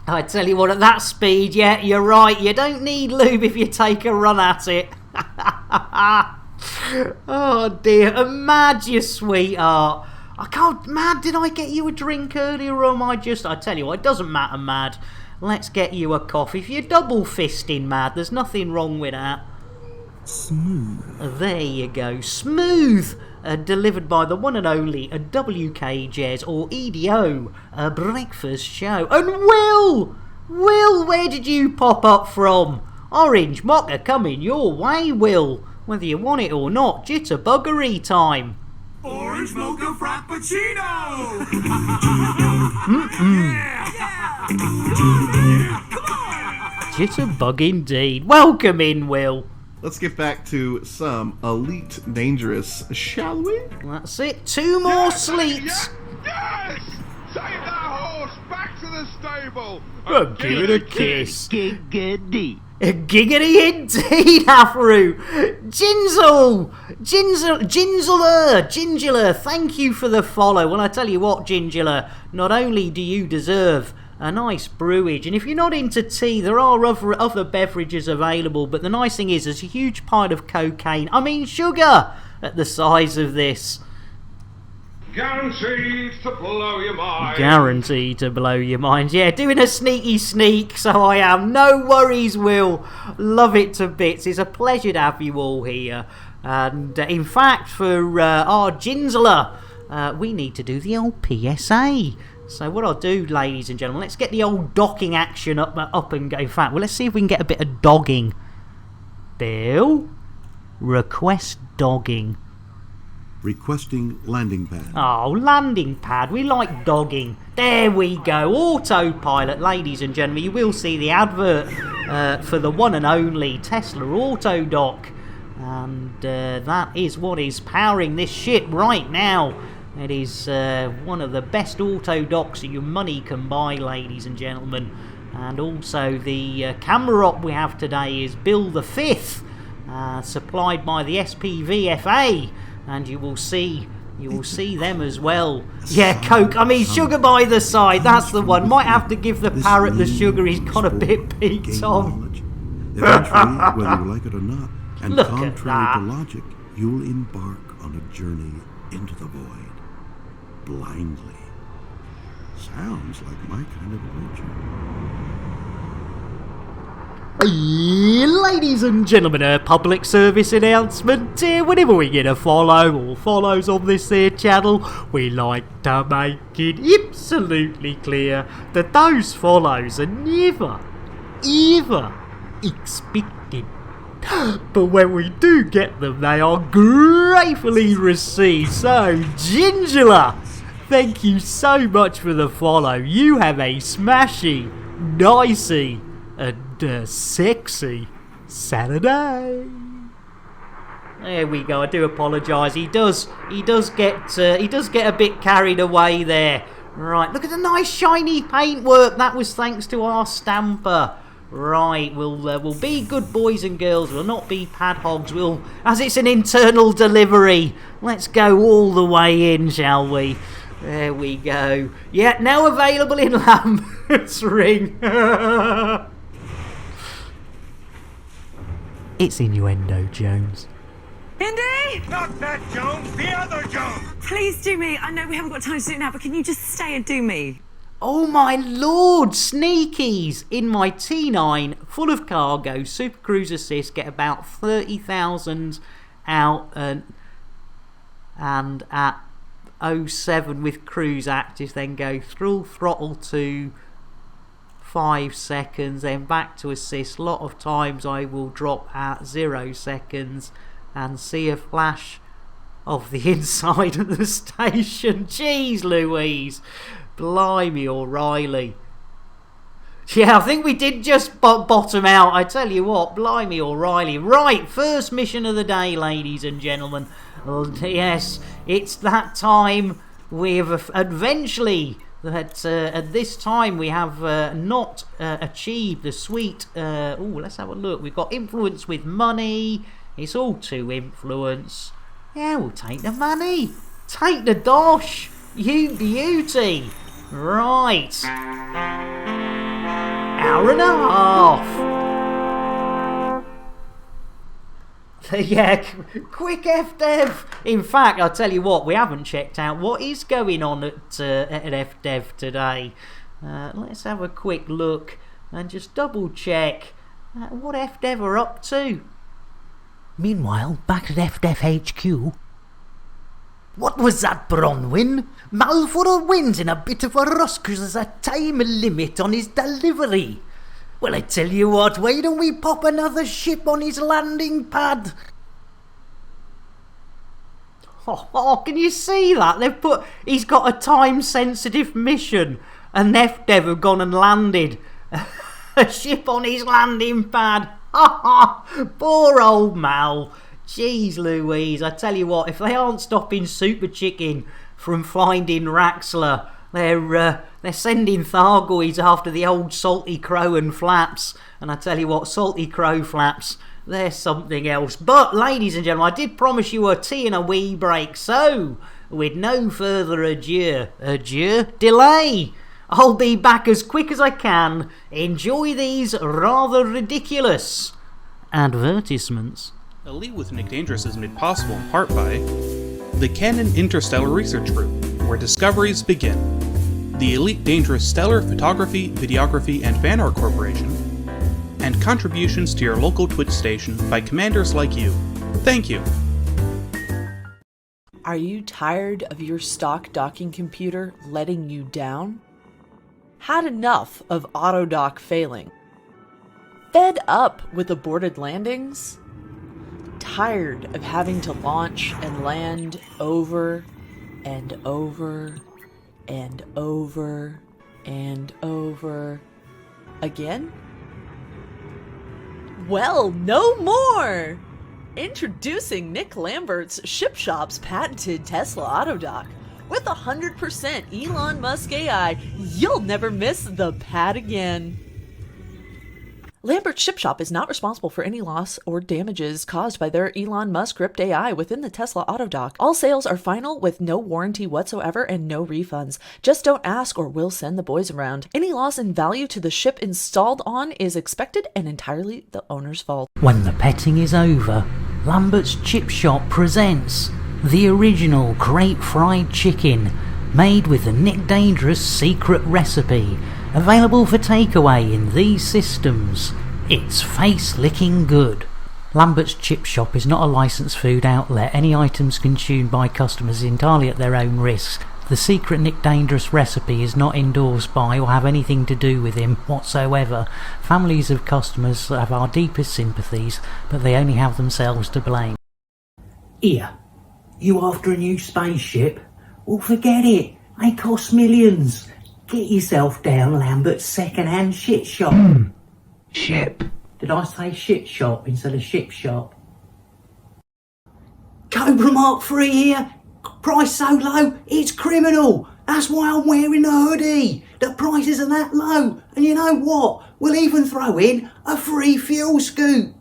B: I tell you what, at that speed, yeah, you're right. You don't need lube if you take a run at it. Oh dear, and mad, you sweetheart. I can't, Mad, did I get you a drink earlier or am I tell you what, it doesn't matter, Mad. Let's get you a coffee. If you're double fisting, Mad, there's nothing wrong with that.
S: Smooth.
B: There you go. Smooth. Delivered by the one and only WKJs or EDO, a breakfast show. And Will, where did you pop up from? Orange mocha coming your way, Will. Whether you want it or not, jitterbuggery time.
F: Orange mocha frappuccino!
B: Jitterbug indeed. Welcome in, Will.
H: Let's get back to some Elite Dangerous, shall we?
B: That's it. 2 more sleeps.
C: Yes! Take that horse back to the stable.
B: Give it a kiss.
S: Giggity.
B: Giggity indeed, Afro. Gingular, thank you for the follow. Well, I tell you what, Gingular, not only do you deserve a nice brewage, and if you're not into tea, there are other beverages available, but the nice thing is there's a huge pile of sugar at the size of this.
C: Guaranteed to blow your mind.
B: Guaranteed to blow your mind. Yeah, doing a sneaky sneak, so I am. No worries, Will. Love it to bits. It's a pleasure to have you all here. And in fact, for our Gingular, we need to do the old PSA. So what I'll do, ladies and gentlemen, let's get the old docking action up and go. In fact, well, let's see if we can get a bit of dogging. Bill, request dogging.
I: Requesting landing pad.
B: Oh, landing pad. We like dogging. There we go. Autopilot, ladies and gentlemen. You will see the advert for the one and only Tesla Auto Dock. And that is what is powering this ship right now. It is one of the best auto docks that your money can buy, ladies and gentlemen. And also the camera op we have today is Bill the Fifth, supplied by the SPVFA. And you will see You will see them as well. Yeah, Coke. I mean, sugar by the side. That's the one. Might have to give the parrot the sugar. He's got a bit peaked on.
I: Eventually, whether you like it or not, and
B: Look
I: contrary
B: at that.
I: to logic, you'll embark on a journey into the void. Blindly. Sounds like my kind of adventure.
B: Ladies and gentlemen, a public service announcement. Whenever we get a follow or follows on this here channel, we like to make it absolutely clear that those follows are never, ever expected. But when we do get them, they are gratefully received. So, Gingula, thank you so much for the follow. You have a smashy, nicey, and sexy Saturday. There we go. I do apologise. He does get a bit carried away there. Right, look at the nice shiny paintwork. That was thanks to our stamper. Right, we'll be good boys and girls. We'll not be pad hogs. We'll, as it's an internal delivery. Let's go all the way in, shall we? There we go. Yeah, now available in Lambert's Ring. It's innuendo, Jones.
F: Indy! Not that Jones, the other Jones!
T: Please do me. I know we haven't got time to do it now, but can you just stay and do me?
B: Oh my lord, sneakies! In my T9, full of cargo, Super Cruise Assist, get about 30,000 out and at 07 with cruise active, then go through throttle to 5 seconds, then back to assist. A lot of times I will drop at 0 seconds and see a flash of the inside of the station. Jeez Louise! Blimey O'Reilly. Yeah, I think we did just bottom out. I tell you what, blimey O'Reilly. Right, first mission of the day, ladies and gentlemen. Yes, it's that time. We have eventually, at this time, we have not achieved the sweet... let's have a look. We've got influence with money. It's all to influence. Yeah, we'll take the money. Take the dosh. You beauty. Right. Hour and a half. Yeah, quick FDev. In fact, I'll tell you what, we haven't checked out what is going on at FDev today. Let's have a quick look and just double check what FDev are up to. Meanwhile, back at FDev HQ. What was that, Bronwyn? Malforo wins in a bit of a rush because there's a time limit on his delivery. Well, I tell you what, why don't we pop another ship on his landing pad? Oh, can you see that? He's got a time-sensitive mission, and FDev have gone and landed a ship on his landing pad. Poor old Mal. Jeez Louise, I tell you what, if they aren't stopping Super Chicken from finding Raxler, they're sending Thargoids after the old Salty Crow and Flaps. And I tell you what, Salty Crow Flaps, they're something else. But, ladies and gentlemen, I did promise you a tea and a wee break. So, with no further delay, I'll be back as quick as I can. Enjoy these rather ridiculous advertisements.
U: Elite with Nick Dangerous is made possible in part by the Canon Interstellar Research Group, where discoveries begin, the Elite Dangerous Stellar Photography, Videography, and Fan Art Corporation, and contributions to your local Twitch station by commanders like you. Thank you.
V: Are you tired of your stock docking computer letting you down? Had enough of autodock failing? Fed up with aborted landings? Tired of having to launch and land over and over and over and over again? Well, no more! Introducing Nick Lambert's Ship Shop's patented Tesla Autodock. With 100% Elon Musk AI, you'll never miss the pad again. Lambert's Ship Shop is not responsible for any loss or damages caused by their Elon Musk Ripped AI within the Tesla Autodock. All sales are final with no warranty whatsoever and no refunds. Just don't ask or we'll send the boys around. Any loss in value to the ship installed on is expected and entirely the owner's fault.
B: When the petting is over, Lambert's Chip Shop presents the original crate fried chicken, made with the Nick Dangerous secret recipe, available for takeaway in these systems. It's face-licking good. Lambert's Chip Shop is not a licensed food outlet. Any items consumed by customers entirely at their own risk. The secret Nick Dangerous recipe is not endorsed by or have anything to do with him whatsoever. Families of customers have our deepest sympathies, but they only have themselves to blame. Here, you after a new spaceship? Well, forget it. They cost millions. Get yourself down Lambert's second-hand shit shop. Ship. Did I say shit shop instead of ship shop? Cobra Mark 3 here. Price so low, it's criminal. That's why I'm wearing the hoodie. The prices are that low. And you know what? We'll even throw in a free fuel scoop.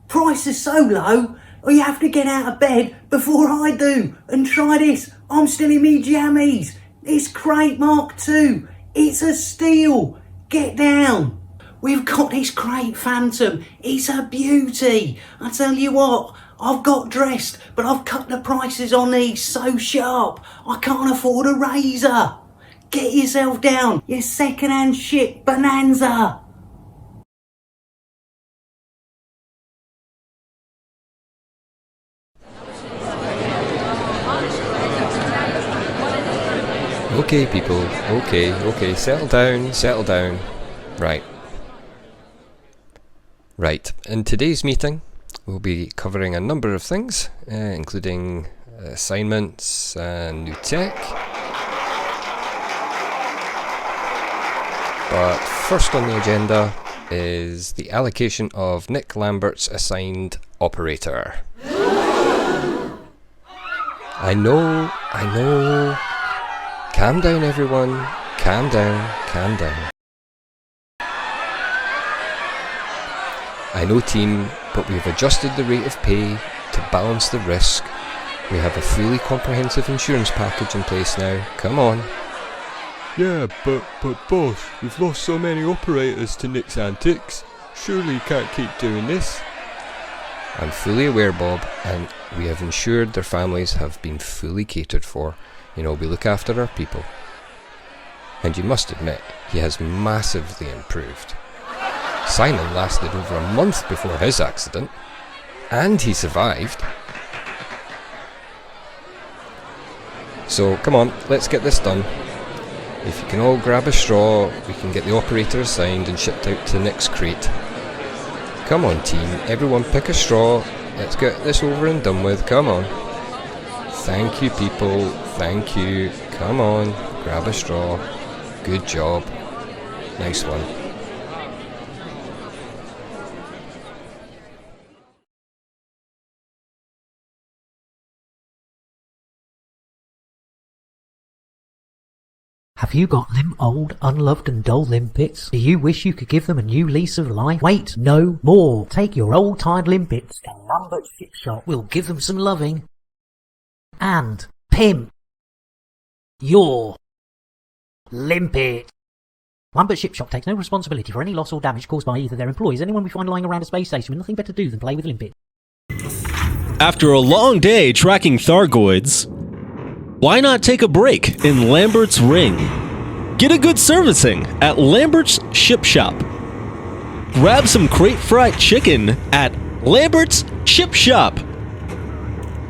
B: Price is so low, you have to get out of bed before I do. And try this. I'm still in me jammies. It's Crate Mark II. It's a steal. Get down. We've got this Crate Phantom. It's a beauty. I tell you what, I've got dressed, but I've cut the prices on these so sharp, I can't afford a razor. Get yourself down, you second-hand shit bonanza.
E: Okay, people. Okay. Settle down. Right. In today's meeting, we'll be covering a number of things, including assignments and new tech. But first on the agenda is the allocation of Nick Lambert's assigned operator. I know. Calm down, everyone. Calm down. I know, team, but we've adjusted the rate of pay to balance the risk. We have a fully comprehensive insurance package in place now. Come on.
J: Yeah, but boss, we've lost so many operators to Nick's antics. Surely you can't keep doing this.
E: I'm fully aware, Bob, and we have ensured their families have been fully catered for. We look after our people. And you must admit, he has massively improved. Simon lasted over a month before his accident, and he survived. So, come on, let's get this done. If you can all grab a straw, we can get the operator assigned and shipped out to Nick's crate. Come on, team, everyone pick a straw. Let's get this over and done with, come on. Thank you, people. Thank you. Come on, grab a straw. Good job. Nice one.
B: Have you got them old, unloved and dull limpets? Do you wish you could give them a new lease of life? Wait no more. Take your old tired limpets to Lambert's Ship Shop. We'll give them some loving. And pimp your limpet. Lambert's Ship Shop takes no responsibility for any loss or damage caused by either their employees or anyone we find lying around a space station with nothing better to do than play with limpets.
W: After a long day tracking Thargoids, why not take a break in Lambert's Ring? Get a good servicing at Lambert's Ship Shop. Grab some crate fried chicken at Lambert's Ship Shop.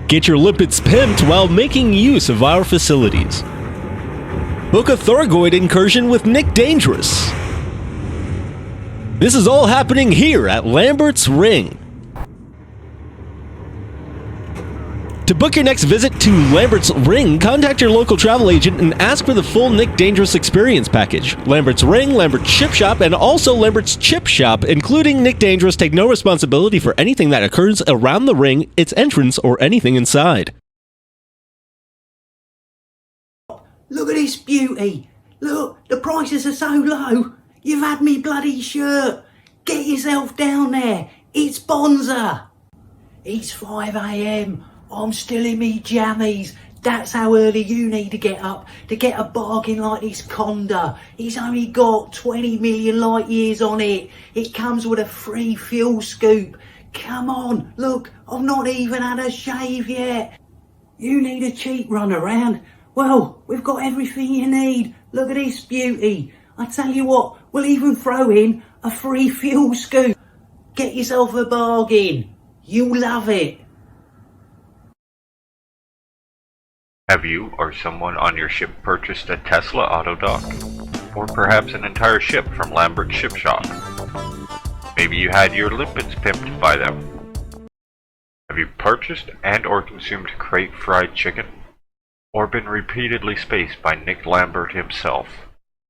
W: Get your limpets pimped while making use of our facilities. Book a Thargoid incursion with Nick Dangerous. This is all happening here at Lambert's Ring. To book your next visit to Lambert's Ring, contact your local travel agent and ask for the full Nick Dangerous experience package. Lambert's Ring, Lambert's Ship Shop, and also Lambert's Chip Shop, including Nick Dangerous, take no responsibility for anything that occurs around the ring, its entrance, or anything inside.
B: Look at this beauty. Look, the prices are so low. You've had me bloody shirt. Get yourself down there. It's Bonza. It's 5 a.m. I'm still in me jammies. That's how early you need to get up to get a bargain like this Conda. It's only got 20 million light years on it. It comes with a free fuel scoop. Come on, look, I've not even had a shave yet. You need a cheap run around? Well, we've got everything you need. Look at this beauty. I tell you what, we'll even throw in a free fuel scoop. Get yourself a bargain. You'll love it.
A: Have you or someone on your ship purchased a Tesla auto dock? Or perhaps an entire ship from Lambert's Ship Shop? Maybe you had your limpets pimped by them. Have you purchased and or consumed crate fried chicken? Or been repeatedly spaced by Nick Lambert himself?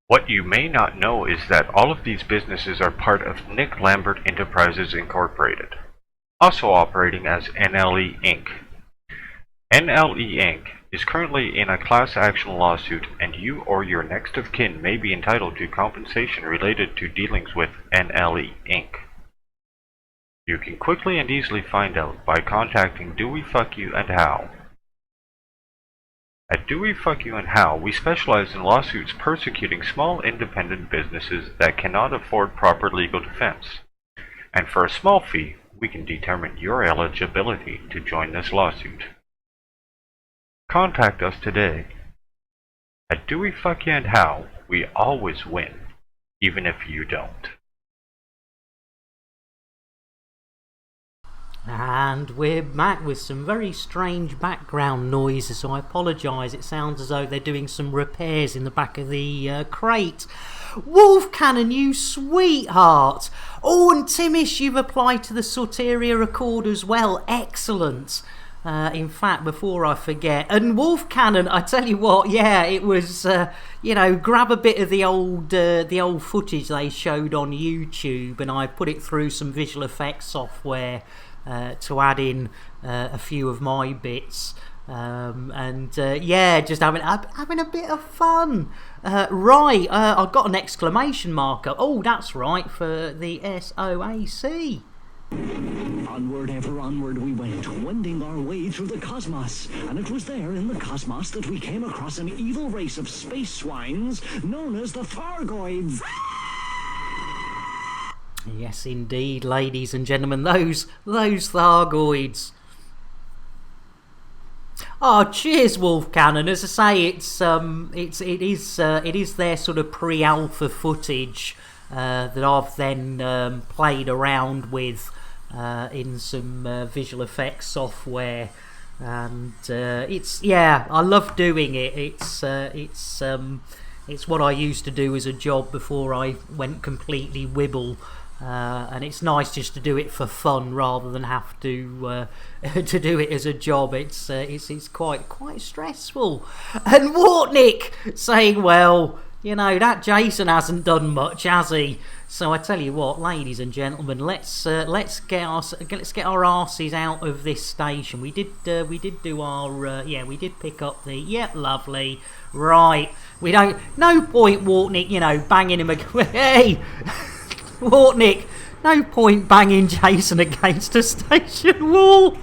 A: What you may not know is that all of these businesses are part of Nick Lambert Enterprises Incorporated, also operating as NLE Inc. NLE Inc. is currently in a class action lawsuit, and you or your next of kin may be entitled to compensation related to dealings with NLE Inc. You can quickly and easily find out by contacting Do We Fuck You and How. At Do We Fuck You and How, we specialize in lawsuits persecuting small independent businesses that cannot afford proper legal defense. And for a small fee, we can determine your eligibility to join this lawsuit. Contact us today. At Do We Fuck You and How, we always win, even if you don't.
B: And we're back with some very strange background noises, so I apologise. It sounds as though they're doing some repairs in the back of the crate. Wolf Cannon, you sweetheart! Oh, and Timish, you've applied to the Soteria Accord as well. Excellent. In fact, before I forget, and Wolf Cannon, I tell you what, yeah, it was, grab a bit of the old footage they showed on YouTube, and I put it through some visual effects software to add in a few of my bits, just having a bit of fun. Right, I've got an exclamation marker. Oh, that's right, for the SOAC.
K: Onward, ever onward we went, wending our way through the cosmos. And it was there in the cosmos that we came across an evil race of space swines known as the Thargoids.
B: Yes, indeed, ladies and gentlemen, those Thargoids. Oh, cheers, Wolf Cannon. As I say, it is their sort of pre-alpha footage that I've then played around with in some visual effects software, and I love doing it. It's what I used to do as a job before I went completely wibble, and it's nice just to do it for fun rather than have to do it as a job. It's quite stressful. And Wartnick saying, well, that Jason hasn't done much, has he? So I tell you what, ladies and gentlemen, let's get our arses out of this station. We did do our we did pick up the lovely, right. We don't, no point, Wartnick, banging him. Hey, Wartnick, no point banging Jason against a station wall.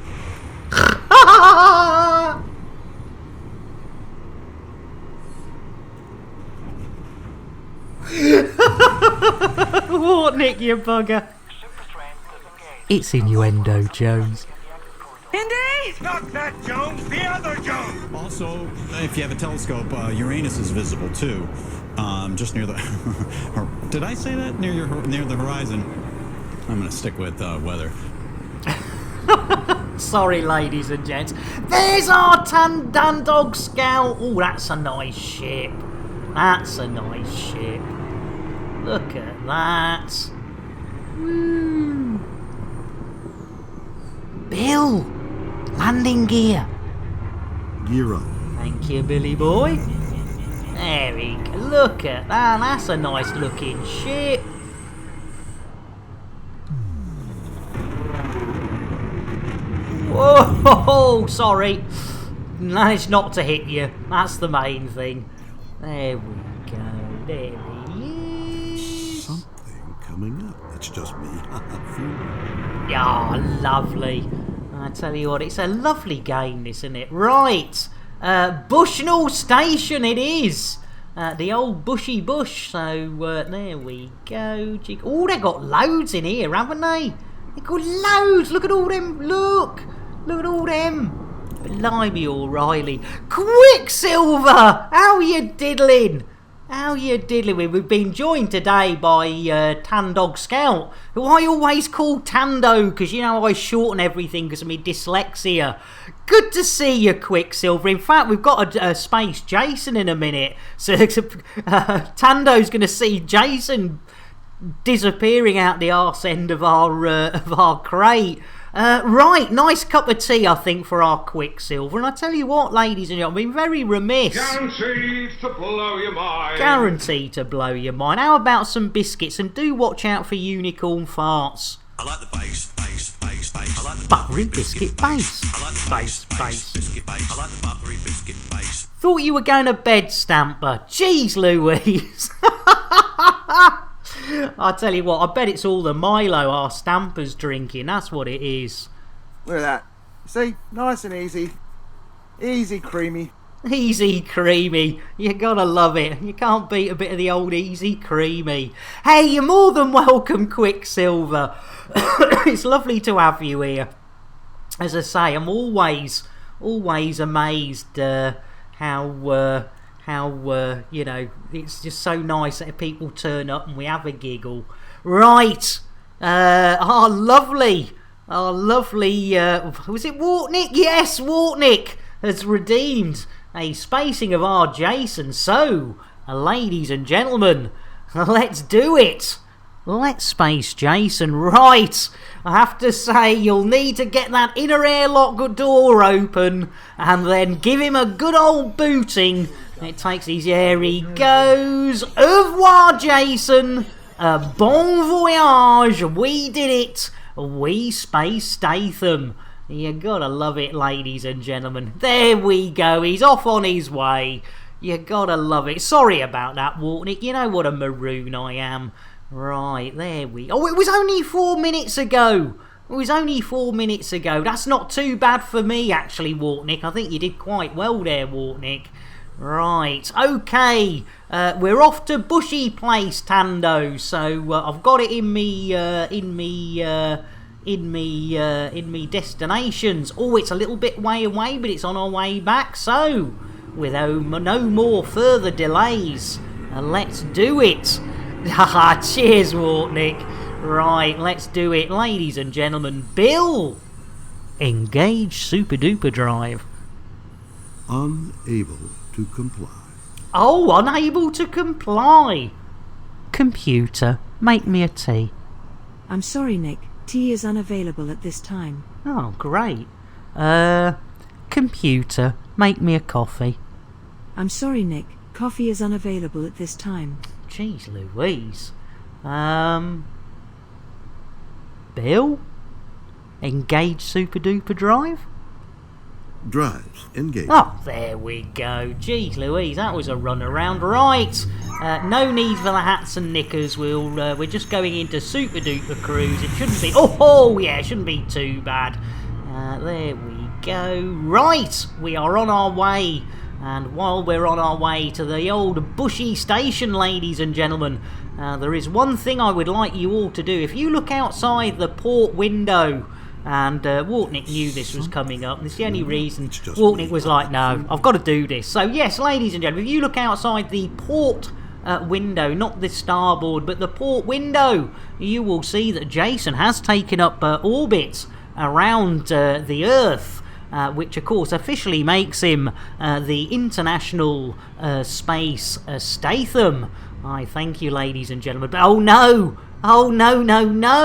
B: Wartnick, you bugger. It's innuendo, Jones.
T: Indy!
F: Not that Jones, the other Jones!
N: Also, if you have a telescope, Uranus is visible too. Just near the... or, did I say that? Near the horizon. I'm gonna stick with weather.
B: Sorry, ladies and gents. There's our Tandogscout. Oh, that's a nice ship. That's a nice ship. Look at that. Woo. Bill, landing gear.
I: Gear up.
B: Thank you, Billy boy. There we go. Look at that. That's a nice looking ship. Whoa, sorry. Managed not to hit you. That's the main thing. There we go. There he is.
I: Something coming up it's just me.
B: Ah, lovely. I tell you what, it's a lovely game, isn't it? Right, Bushnell Station it is. The old bushy bush. So there we go. Oh, they got loads in here, haven't they? They got loads. Look at all them. Look at all them. Blimey, O'Reilly. Quicksilver! How you diddling? How you diddling? We've been joined today by Tandogscout, who I always call Tando, because you know I shorten everything because of my dyslexia. Good to see you, Quicksilver. In fact, we've got a Space Jason in a minute. So Tando's going to see Jason disappearing out the arse end of our crate. Right, nice cup of tea, I think, for our Quicksilver. And I tell you what, ladies and gentlemen, I've been very remiss.
C: Guaranteed to blow your mind.
B: Guaranteed to blow your mind. How about some biscuits? And do watch out for unicorn farts.
F: I like the bass. I like the
B: buttery biscuit base.
F: I like the bass biscuit base. I like the buttery biscuit base.
B: Thought you were going to bed, Stamper. Jeez Louise. I tell you what, I bet it's all the Milo our Stamper's drinking. That's what it is.
G: Look at that. See? Nice and easy. Easy creamy.
B: Easy creamy. You gotta love it. You can't beat a bit of the old easy creamy. Hey, you're more than welcome, Quicksilver. It's lovely to have you here. As I say, I'm always amazed how you know, it's just so nice that people turn up and we have a giggle. Right, our lovely, was it Wartnick? Yes, Wartnick has redeemed a spacing of our Jason. So, ladies and gentlemen, let's do it. Let's space Jason. Right, I have to say, you'll need to get that inner airlock door open and then give him a good old booting. It takes these, here he goes. Au revoir, Jason. Bon voyage. We did it. We Space Statham. You gotta love it, ladies and gentlemen. There we go. He's off on his way. You gotta love it. Sorry about that, Wartnick. You know what a maroon I am. Right, there we... Oh, it was only 4 minutes ago. It was only 4 minutes ago. That's not too bad for me, actually, Wartnick. I think you did quite well there, Wartnick. Right, okay, we're off to Bushy Place, Tando. So I've got it in me destinations. Oh, it's a little bit way away, but it's on our way back. So, with no more further delays, let's do it. Haha, cheers, Wartnick. Right, let's do it, ladies and gentlemen. Bill, engage Super Duper Drive.
I: Unable to comply.
B: Oh, unable to comply. Computer, make me a tea.
Q: I'm sorry, Nick. Tea is unavailable at this time.
B: Oh, great. Computer, make me a coffee.
Q: I'm sorry, Nick. Coffee is unavailable at this time.
B: Jeez Louise. Bill? Engage Super Duper Drive?
I: Drives engaged.
B: Oh, there we go. Jeez Louise, that was a runaround. Right, no need for the hats and knickers. We're just going into Super Duper Cruise. It shouldn't be... Oh, yeah, it shouldn't be too bad. There we go. Right, we are on our way. And while we're on our way to the old Bushy Station, ladies and gentlemen, there is one thing I would like you all to do. If you look outside the port window... And Wartnick knew this was coming up. It's the only reason Wartnick was like, no, I've got to do this. So yes, ladies and gentlemen, if you look outside the port window, not the starboard, but the port window, you will see that Jason has taken up orbit around the Earth, which of course officially makes him the International Space Statham. I thank you, ladies and gentlemen. But oh no! Oh no,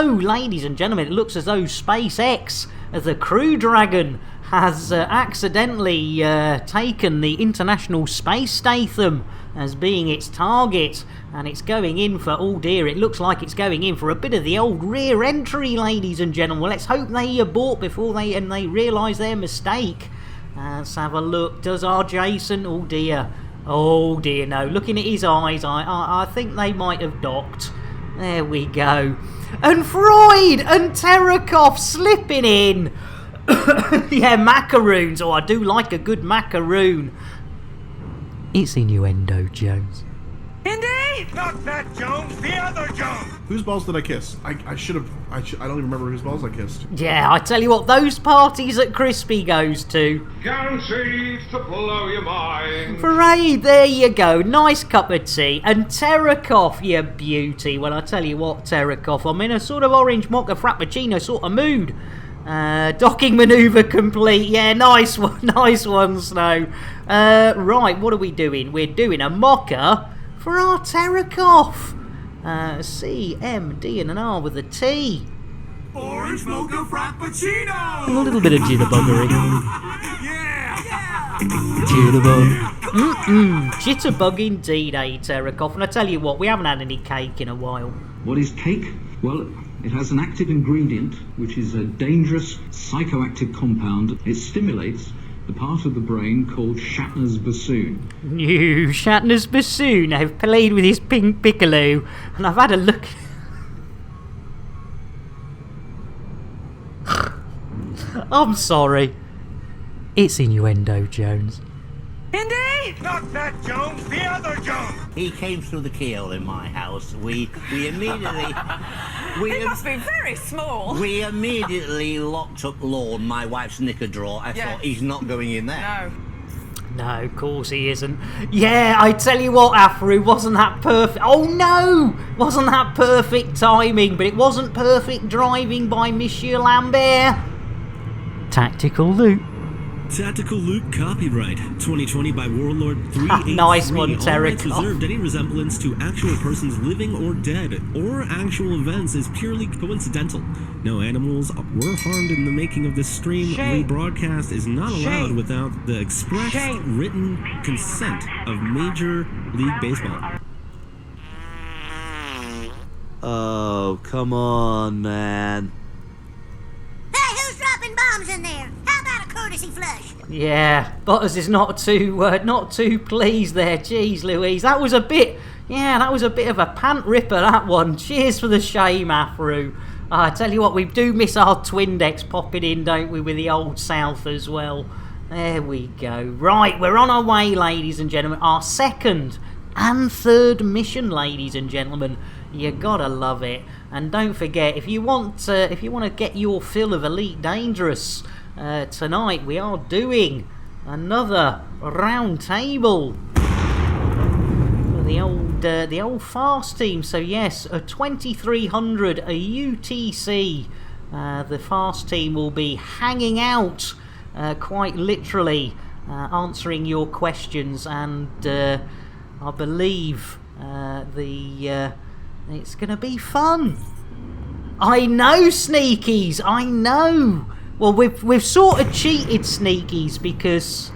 B: ladies and gentlemen, it looks as though SpaceX, the Crew Dragon, has accidentally taken the International Space Statham as being its target, and it's going in for, oh dear, it looks like it's going in for a bit of the old rear entry, ladies and gentlemen. Well, let's hope they abort before they realise their mistake. Let's have a look. Does our Jason, oh dear, no, looking at his eyes, I think they might have docked. There we go. And Freud and Terakov slipping in. Yeah, macaroons. Oh, I do like a good macaroon. It's innuendo, Jones.
T: Indy!
F: Not that Jones, the other Jones!
H: Whose balls did I kiss? I don't even remember whose balls I kissed.
B: Yeah, I tell you what, those parties that Crispy goes to.
C: Guaranteed to blow your mind.
B: Parade, there you go. Nice cup of tea. And Terakov, you beauty. Well, I tell you what, Terakov, I'm in a sort of orange mocha frappuccino sort of mood. Docking manoeuvre complete. Yeah, nice one, nice one, Snow. Right, what are we doing? We're doing a mocha for our Terakov. CMD and an R with a T.
F: Orange mocha frappuccino!
B: A little bit of jitterbuggery.
F: Yeah!
B: Jitterbug. Jitterbug indeed, Terakov. And I tell you what, we haven't had any cake in a while.
K: What is cake? Well, it has an active ingredient, which is a dangerous psychoactive compound. It stimulates the part of the brain called Shatner's bassoon.
B: Shatner's bassoon. I've played with his pink piccolo, and I've had a look. I'm sorry. It's innuendo, Jones.
T: Indy!
F: Not that Jones, the other Jones!
S: He came through the keyhole in my house. We immediately...
T: He must be very small.
S: We immediately locked up Lorne, my wife's knicker drawer. I thought, he's not going in there.
B: No, of course he isn't. Yeah, I tell you what, Afro, wasn't that perfect? Oh no! Wasn't that perfect timing, but it wasn't perfect driving by Monsieur Lambert. Tactical loot.
M: Tactical Loot copyright 2020 by Warlord 383.
B: Nice one,
M: All rights
B: Terakov.
M: reserved. Any resemblance to actual persons living or dead or actual events is purely coincidental. No animals were harmed in the making of this stream. Rebroadcast is not allowed without the express written consent of Major League Baseball.
O: Oh, come on, man.
L: Hey, who's dropping bombs in there? How about a courtesy flush?
B: Yeah, Butters is not too pleased there. Jeez Louise, that was a bit of a pant ripper, that one. Cheers for the shame, Afro. I tell you what, we do miss our Twindex popping in, don't we, with the old South as well. There we go. Right, we're on our way, ladies and gentlemen. Our second and third mission, ladies and gentlemen. You gotta love it. And don't forget, if you want to get your fill of Elite Dangerous, tonight we are doing another round table for the old fast team. So yes, a 2300, a UTC. The fast team will be hanging out, quite literally, answering your questions, and I believe it's going to be fun. I know, Sneakies, I know. Well, we've sort of cheated, Sneakies, because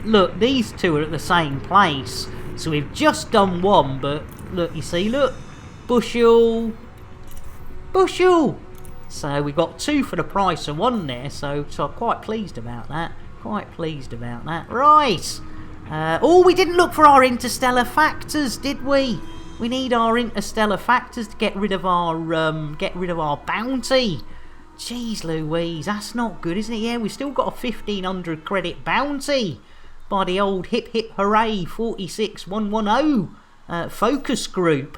B: look, these two are at the same place. So we've just done one, but look, you see, look, bushel. So we got two for the price of one there. So I'm quite pleased about that. Right. Oh, we didn't look for our interstellar factors, did we? We need our interstellar factors to get rid of our bounty. Jeez Louise, that's not good, isn't it? Yeah, we've still got a 1500 credit bounty by the old hip hip hooray 46110 focus group.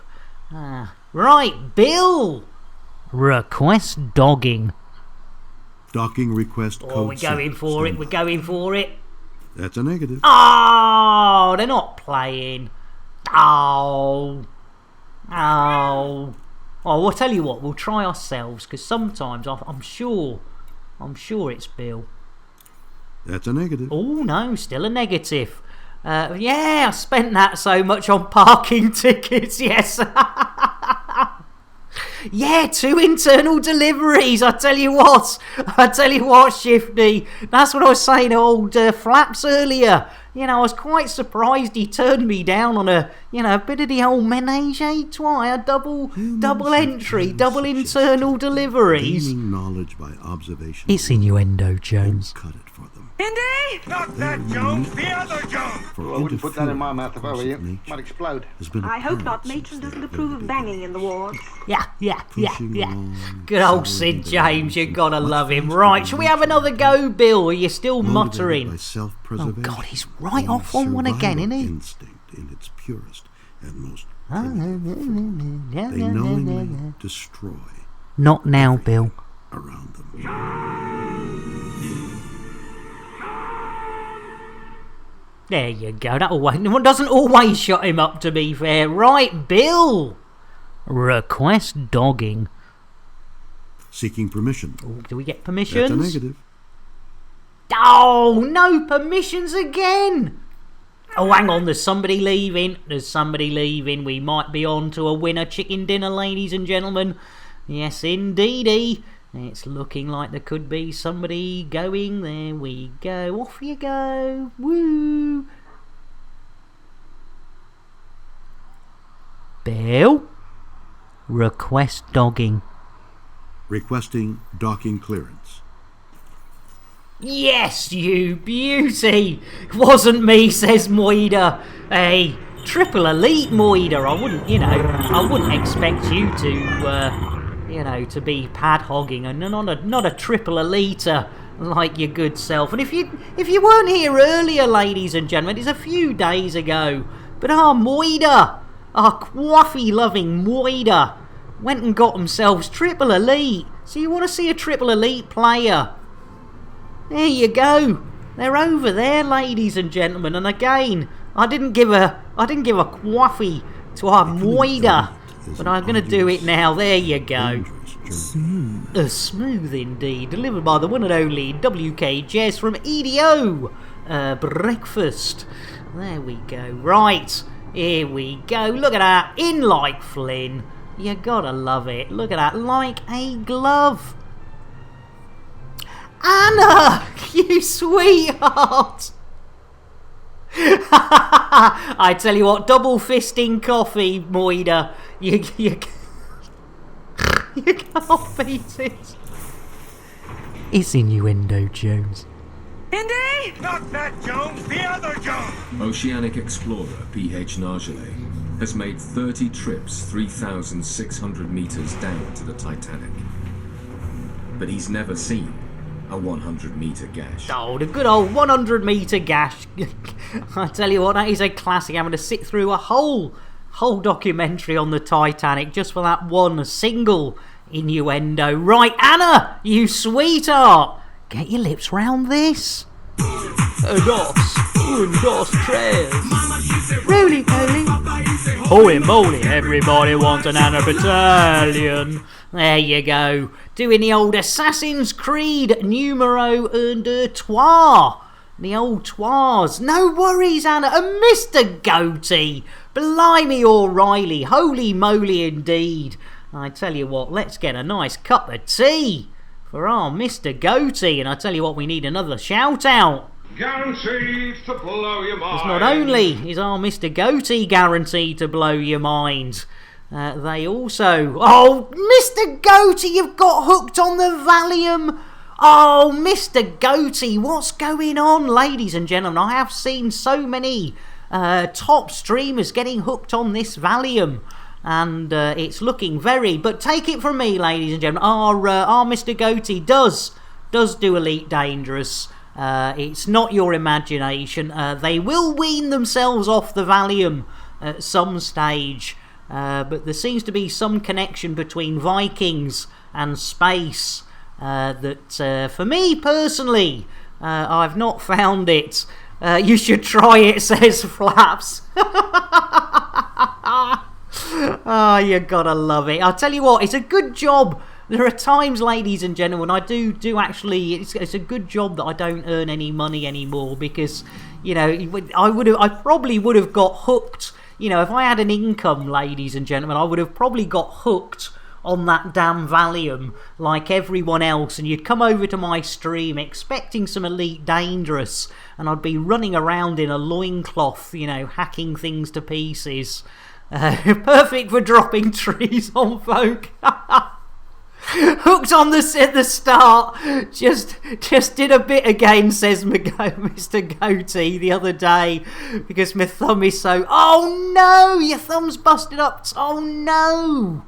B: Right, Bill. Request dogging.
I: Docking request code.
B: Oh, we're going for it. We're going for it.
I: That's a negative.
B: Oh, they're not playing. Oh, well, I'll tell you what, we'll try ourselves, because sometimes I'm sure it's Bill.
I: That's a negative.
B: Oh no, still a negative. Yeah, I spent that so much on parking tickets. Yes. Yeah, 2 internal deliveries. I tell you what, Shifty. That's what I was saying to old Flaps earlier. I was quite surprised he turned me down on a bit of the old menage a trois, a double entry, double internal deliveries.
I: Gaining knowledge by observation.
B: It's innuendo, Jones.
I: Cut it for them.
F: Indy! Not that Jones, the other Jones!
I: For
D: I wouldn't put that in my mouth if I were you.
I: nature
D: Might explode.
I: has been
T: I hope not.
I: apparent
T: Matron
I: since
T: doesn't
I: they
T: approve of
I: built
T: banging in the wards.
B: Yeah.
I: Pushing along,
B: Good old
I: solid
B: Sid James, you
I: and
B: gotta
I: much
B: love him.
I: faster
B: Right,
I: than
B: shall we have
I: nature
B: another go, Bill? Are you still
I: motivated
B: muttering?
I: by
B: Oh
I: self-preservation
B: God, he's right
I: and
B: off on one again, isn't he?
I: instinct in its purest and most primitive. They knowingly destroy
B: Not now, Bill.
I: around them.
B: There you go. One doesn't always shut him up, to be fair. Right, Bill. Request dogging.
I: Seeking permission.
B: Ooh, do we get permissions?
I: That's a negative.
B: Oh, no permissions again. Oh, hang on. There's somebody leaving. We might be on to a winner chicken dinner, ladies and gentlemen. Yes, indeedy. It's looking like there could be somebody going. There we go. Off you go. Woo. Bill? Request dogging.
I: Requesting docking clearance.
B: Yes, you beauty. Wasn't me, says Moida. Hey, triple elite Moida. I wouldn't expect you to be pad hogging and not a triple eliter like your good self. And if you weren't here earlier, ladies and gentlemen, it's a few days ago, but our Moida, our quaffy loving Moida, went and got themselves triple elite. So you want to see a triple elite player? There you go. They're over there, ladies and gentlemen. And again, I didn't give a quaffy to our Moida, but I'm going to do it now. There you go. Smooth indeed. Delivered by the one and only WK Jez from EDO Breakfast. There we go. Right, here we go. Look at that. In like Flynn. You gotta love it. Look at that. Like a glove. Anna! You sweetheart! I tell you what, double fisting coffee, Moida. You can't beat it. It's innuendo, Jones.
F: Indy! Not that Jones, the other Jones!
P: Oceanic explorer P.H. Nargelet has made 30 trips 3,600 meters down to the Titanic. But he's never seen a 100-meter gash.
B: Oh, the good old 100-meter gash. I tell you what, that is a classic. I'm going to sit through a whole documentary on the Titanic just for that one single innuendo. Right, Anna, you sweetheart, get your lips round this. Dos, tres. Roly poly. Holy moly, everybody wants an Anna Battalion. There you go. Doing the old Assassin's Creed numero un, deux, trois. The old twas. No worries, Anna. And Mr. Goatee. Blimey O'Reilly. Holy moly indeed. I tell you what, let's get a nice cup of tea for our Mr. Goatee. And I tell you what, we need another shout out.
C: Guaranteed to blow your mind.
B: Because not only is our Mr. Goatee guaranteed to blow your mind, they also... Oh, Mr. Goatee, you've got hooked on the Valium. Oh, Mr. Goatee, what's going on, ladies and gentlemen? I have seen so many top streamers getting hooked on this Valium. And it's looking very... But take it from me, ladies and gentlemen, our Mr. Goatee does do Elite Dangerous. It's not your imagination. They will wean themselves off the Valium at some stage. But there seems to be some connection between Vikings and space that, for me personally, I've not found it. You should try it, says Flaps. Oh, you gotta love it. I'll tell you what, it's a good job. There are times, ladies and gentlemen, I do actually, it's a good job that I don't earn any money anymore, because, you know, I probably would have got hooked. You know, if I had an income, ladies and gentlemen, I would have probably got hooked on that damn Valium like everyone else, and you'd come over to my stream expecting some Elite Dangerous, and I'd be running around in a loincloth, you know, hacking things to pieces. Perfect for dropping trees on folk. Hooked on this at the start. Just did a bit again, says Mr. Goatee the other day, because my thumb is so... Oh no, your thumb's busted up. Oh no.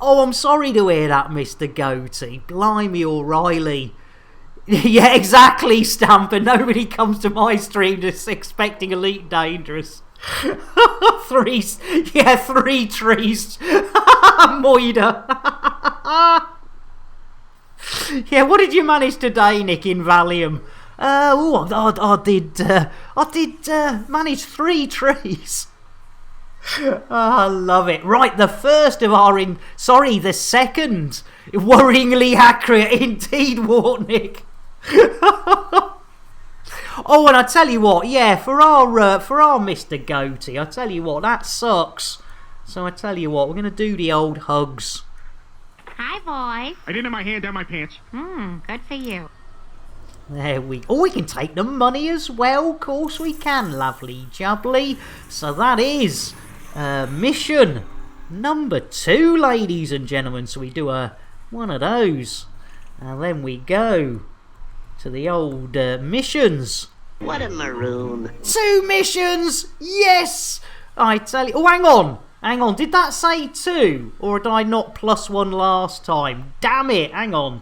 B: Oh, I'm sorry to hear that, Mr. Goatee. Blimey O'Reilly. Yeah, exactly, Stamper. Nobody comes to my stream just expecting Elite Dangerous. three trees. Moida. Yeah, what did you manage today, Nick, in Valium? I did manage 3 trees. I love it. Right, the first of our the second. Worryingly accurate indeed, Wartnick. Oh, and I tell you what, yeah, for our Mr. Goatee, I tell you what, that sucks. So I tell you what, we're gonna do the old hugs.
R: Hi, boys.
C: I didn't have my hand down my pants.
R: Good for you.
B: There we... Oh, we can take the money as well. Of course we can. Lovely jubbly. So that is mission number 2, ladies and gentlemen. So we do one of those. And then we go to the old missions.
O: What a maroon.
B: 2 missions! Yes! I tell you... Oh, hang on. Hang on, did that say 2? Or did I not +1 last time? Damn it, hang on.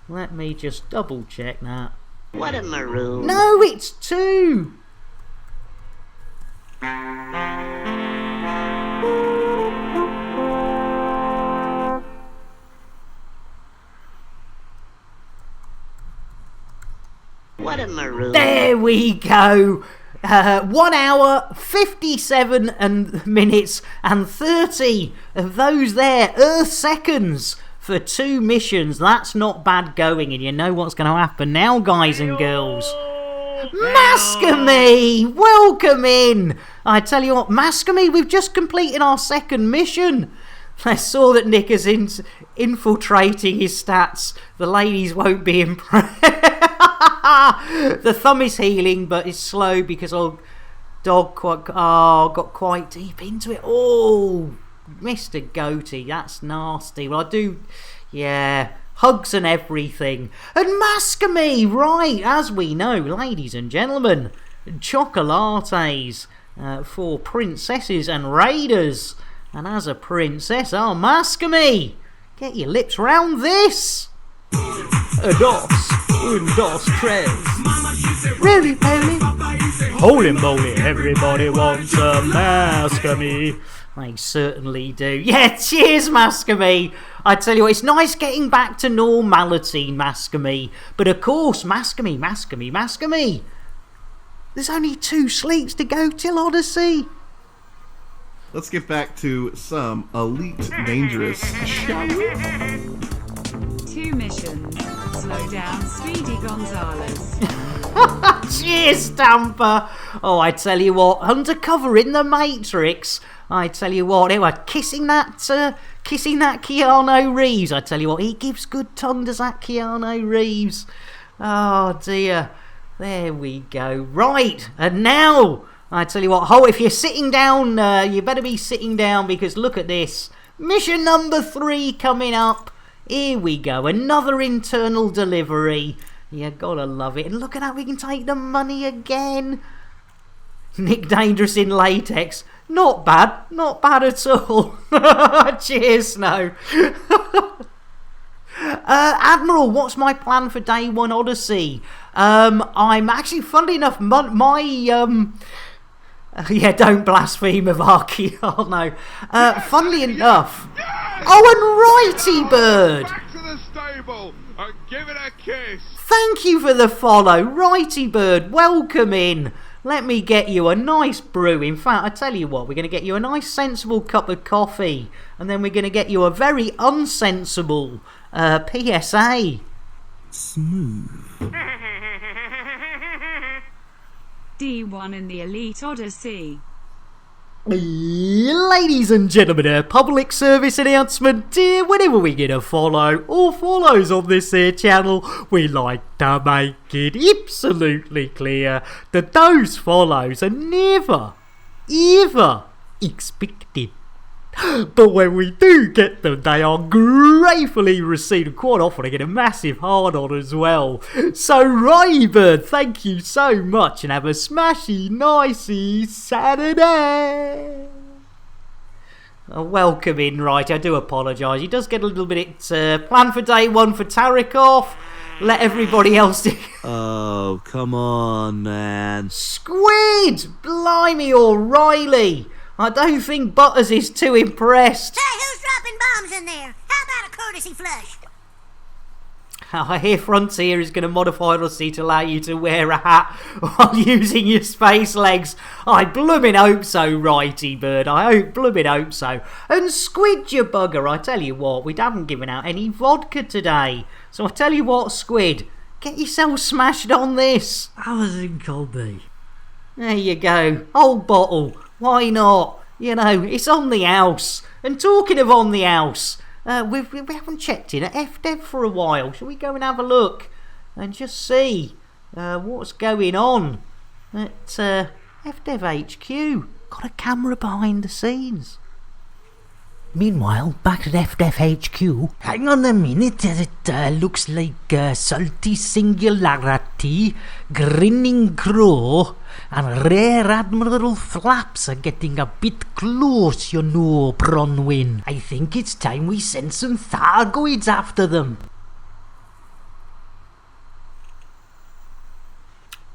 B: Let me just double check that.
O: What a maroon.
B: No, it's 2!
O: What a maroon.
B: There we go! 1 hour, 57 minutes and 30 of those there Earth seconds for 2 missions. That's not bad going, and you know what's going to happen now, guys and girls. Mascamy! Welcome in! I tell you what, Mascamy, we've just completed our 2nd mission. I saw that Nick is infiltrating his stats. The ladies won't be impressed. The thumb is healing, but it's slow because dog got quite deep into it. Oh, Mr. Goatee, that's nasty. Well, I do, yeah, hugs and everything. And Mascamy, right, as we know, ladies and gentlemen, chocolates for princesses and raiders. And as a princess, Mascamy, get your lips round this. Dos, tres. Really, really? Holy moly, everybody wants a Mascamy. They certainly do. Yeah, cheers, Mascamy. I tell you what, it's nice getting back to normality, Mascamy. But of course, Mascamy. There's only 2 sleeps to go till Odyssey.
H: Let's get back to some Elite Dangerous, shall we?
T: 2 missions. Slow down, Speedy Gonzales.
B: Cheers, Stamper. Oh, I tell you what, undercover in the Matrix. I tell you what, they were kissing that Keanu Reeves. I tell you what, he gives good tongue, does that Keanu Reeves. Oh dear. There we go. Right, and now I tell you what, if you're sitting down, you better be sitting down, because look at this. Mission number 3 coming up. Here we go, another internal delivery. You gotta love it. And look at that, we can take the money again. Nick Dangerous in latex. Not bad at all. Cheers, Snow. Admiral, what's my plan for day 1 Odyssey? I'm actually, funnily enough, my yeah, don't blaspheme of Archeon, no. Funnily enough... Oh, and Righty Bird!
C: Back to the stable and give it a kiss.
B: Thank you for the follow, Righty Bird, welcome in. Let me get you a nice brew. In fact, I tell you what, we're going to get you a nice sensible cup of coffee, and then we're going to get you a very unsensible PSA.
H: Smooth.
T: D1 in the Elite Odyssey.
B: Ladies and gentlemen, a public service announcement. Whenever we get a follow or follows on this here channel, we like to make it absolutely clear that those follows are never, ever expected. But when we do get them, they are gratefully received, and quite often I get a massive hard on as well. So Raybird, thank you so much, and have a smashy, nicey Saturday. Welcome in, right? I do apologise. He does get a little bit planned for day one for Tarikov. Let everybody else do.
J: Oh, come on, man.
B: Squid! Blimey, O'Reilly! I don't think Butters is too impressed.
L: Hey, who's dropping bombs in there? How about a courtesy flush?
B: I hear Frontier is going to modify the seat to allow you to wear a hat while using your space legs. I bloomin' hope so, Righty Bird. I bloomin' hope so. And Squid, you bugger, I tell you what, we haven't given out any vodka today. So I tell you what, Squid, get yourself smashed on this.
U: I was in Colby.
B: There you go. Old bottle. Why not? You know, it's on the house. And talking of on the house, we haven't checked in at FDev for a while. Shall we go and have a look and just see what's going on at FDev HQ? Got a camera behind the scenes.
U: Meanwhile, back at FDev HQ, hang on a minute, it looks like Salty Singularity, Grinning Crow, and Rare Admiral Flaps are getting a bit close, you know, Bronwyn. I think it's time we send some Thargoids after them.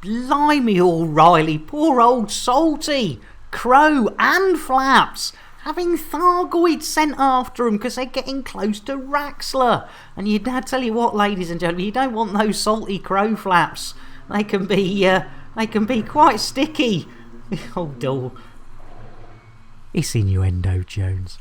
B: Blimey, O'Reilly, poor old Salty, Crow and Flaps. Having Thargoids sent after them because they're getting close to Raxler. And I tell you what, ladies and gentlemen, you don't want those salty crow flaps. They can be quite sticky. Oh, dull. It's innuendo, Jones.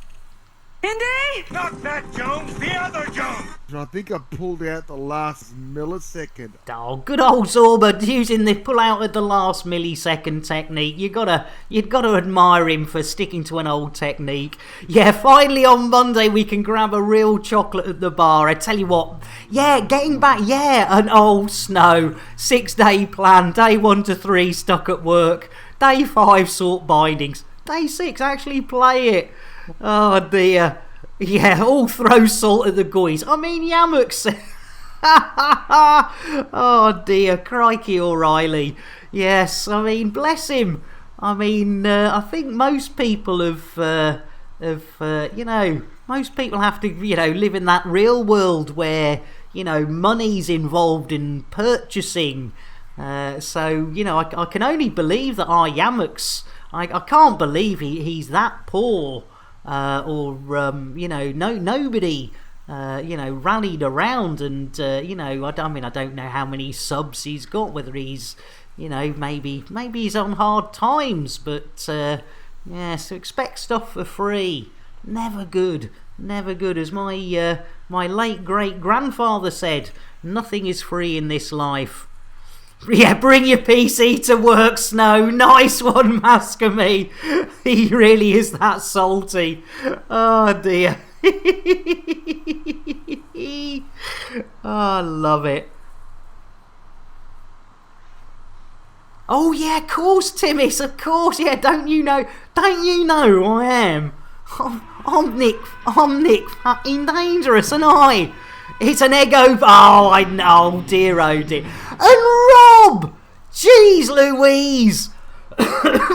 F: Indy! Not that Jones, the other Jones!
G: I think I pulled out the last millisecond.
B: Oh, good old Zorba using the pull out at the last millisecond technique. You'd gotta admire him for sticking to an old technique. Yeah, finally on Monday we can grab a real chocolate at the bar. I tell you what, yeah, getting back, yeah, an old Snow 6-day plan. Day 1 to 3 stuck at work. Day 5 sort bindings. Day 6 actually play it. Oh dear. Yeah, all throw salt at the guys. I mean, Yammock. Oh dear, crikey O'Reilly. Yes, I mean, bless him. I mean, I think most people most people have to, live in that real world where, money's involved in purchasing. So, I can only believe that our Yammocks, I can't believe he's that poor. Nobody, rallied around and, I don't know how many subs he's got, whether he's, maybe he's on hard times, but, so expect stuff for free. Never good, as my late great-grandfather said, nothing is free in this life. Yeah, bring your PC to work, Snow. Nice one, Mascamy. He really is that salty. Oh, dear. Oh, I love it. Oh, yeah, of course, Timmis, of course. Yeah, don't you know who I am? I'm Nick fucking Dangerous, and I... It's an ego... Oh, I know, dear, oh dear. And Rob! Jeez Louise!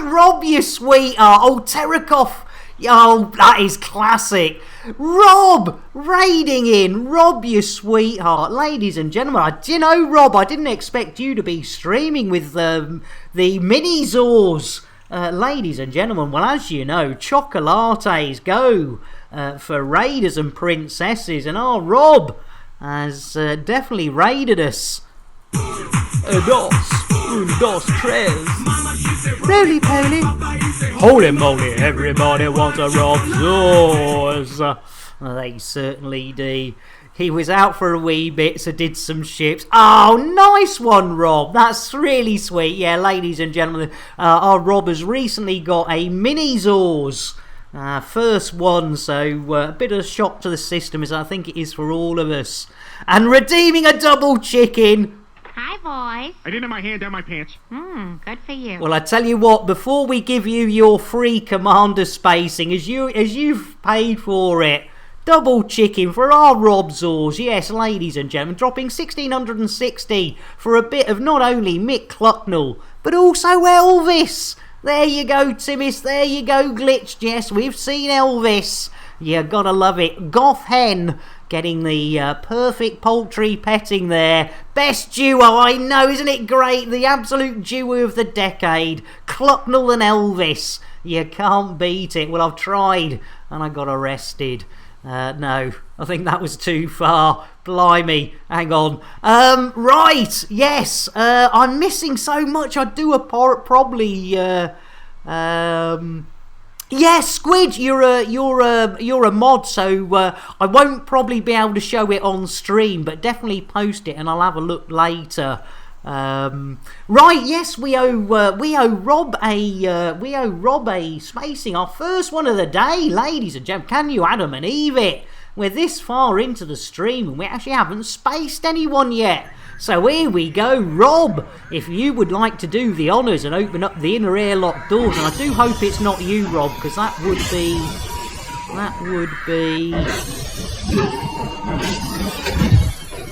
B: Rob, you sweetheart. Oh, Terrakoff. Oh, that is classic. Rob! Raiding in. Rob, you sweetheart. Ladies and gentlemen, do you know, Rob, I didn't expect you to be streaming with the mini-Zors. Ladies and gentlemen, well, as you know, chocolates go for raiders and princesses, and our Rob has definitely raided us. Dos, tres. Roly poly. Holy moly, everybody wants a Rob Zors. They certainly do. He was out for a wee bit, so did some ships. Oh, nice one, Rob. That's really sweet. Yeah, ladies and gentlemen, our Rob has recently got a mini Zors. First one, so a bit of a shock to the system, as I think it is for all of us. And redeeming a double chicken.
R: Hi, boys.
C: I didn't have my hand down my pants.
R: Good for you.
B: Well, I tell you what, before we give you your free commander spacing, as you've paid for it, double chicken for our Rob Zors. Yes, ladies and gentlemen, dropping 1,660 for a bit of not only Mick Clucknell, but also Elvis. There you go, Timmis. There you go, Glitched. Yes, we've seen Elvis. You gotta love it. Goth Hen getting the perfect poultry petting there. Best duo, I know, isn't it great? The absolute duo of the decade. Clucknell and Elvis. You can't beat it. Well, I've tried and I got arrested. No, I think that was too far. Blimey, hang on. Right, yes. I'm missing so much. I do probably. Yeah, Squid, you're a mod, so I won't probably be able to show it on stream, but definitely post it and I'll have a look later. Right, yes, we owe Rob a spacing, our first one of the day, ladies and gentlemen. Can you Adam and Eve it? We're this far into the stream and we actually haven't spaced anyone yet. So here we go, Rob. If you would like to do the honours and open up the inner airlock doors, and I do hope it's not you, Rob, because that would be.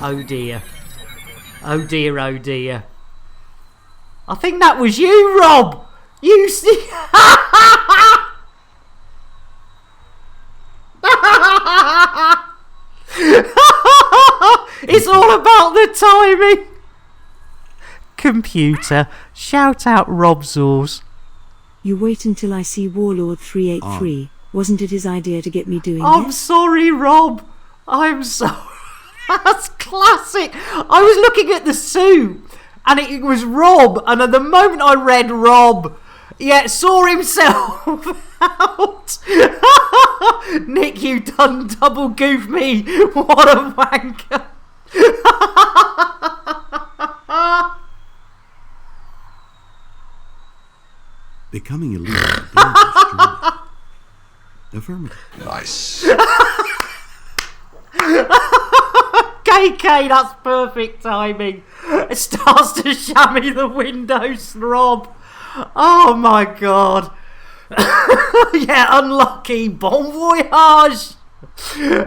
B: Oh dear. Oh dear, oh dear. I think that was you, Rob! You see... It's all about the timing! Computer, shout out Rob Zors.
Q: You wait until I see Warlord 383. Wasn't it his idea to get me doing
B: I'm
Q: this?
B: sorry, Rob. I'm sorry. That's classic. I was looking at the suit and it was Rob, and at the moment I read Rob, yeah, saw himself out. Nick, you done double goof me. What a wanker.
I: Becoming elite is a dangerous journey. Affirmative.
C: Nice.
B: KK, that's perfect timing. It starts to chamois the windows, Rob. Oh my god. Yeah, unlucky. Bon voyage.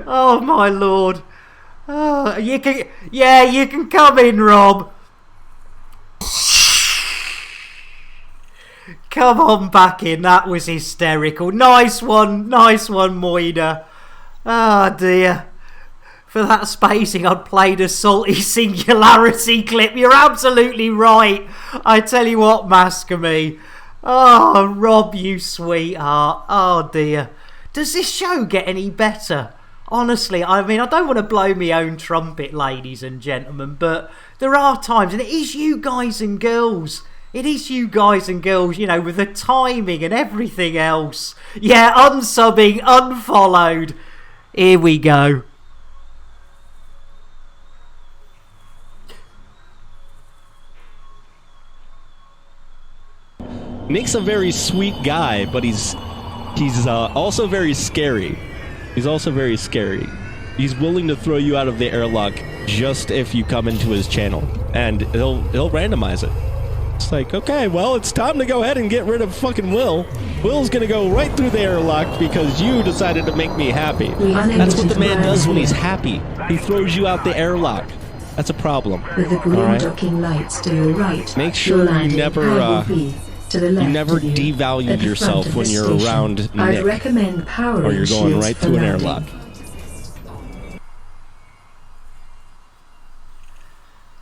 B: Oh my lord. You can come in, Rob. Come on back in. That was hysterical. Nice one, Moida. Ah, dear. For that spacing, I'd played a salty singularity clip. You're absolutely right. I tell you what, Mascamy. Oh, Rob, you sweetheart. Oh, dear. Does this show get any better? Honestly, I mean, I don't want to blow my own trumpet, ladies and gentlemen, but there are times, and it is you guys and girls. It is you guys and girls, you know, with the timing and everything else. Yeah, unsubbing, unfollowed. Here we go.
M: Nick's a very sweet guy, but he's also very scary. He's also very scary. He's willing to throw you out of the airlock just if you come into his channel, and he'll randomize it. It's like, okay, well, it's time to go ahead and get rid of fucking Will. Will's gonna go right through the airlock because you decided to make me happy. That's what the man does when he's happy. He throws you out the airlock. That's a problem.
Q: With the green docking lights to your right.
M: Make sure you never devalue yourself when you're around
Q: I'd
M: Nick,
Q: recommend powering
M: or you're going
Q: shields
M: right
Q: for
M: through an
Q: landing.
M: airlock.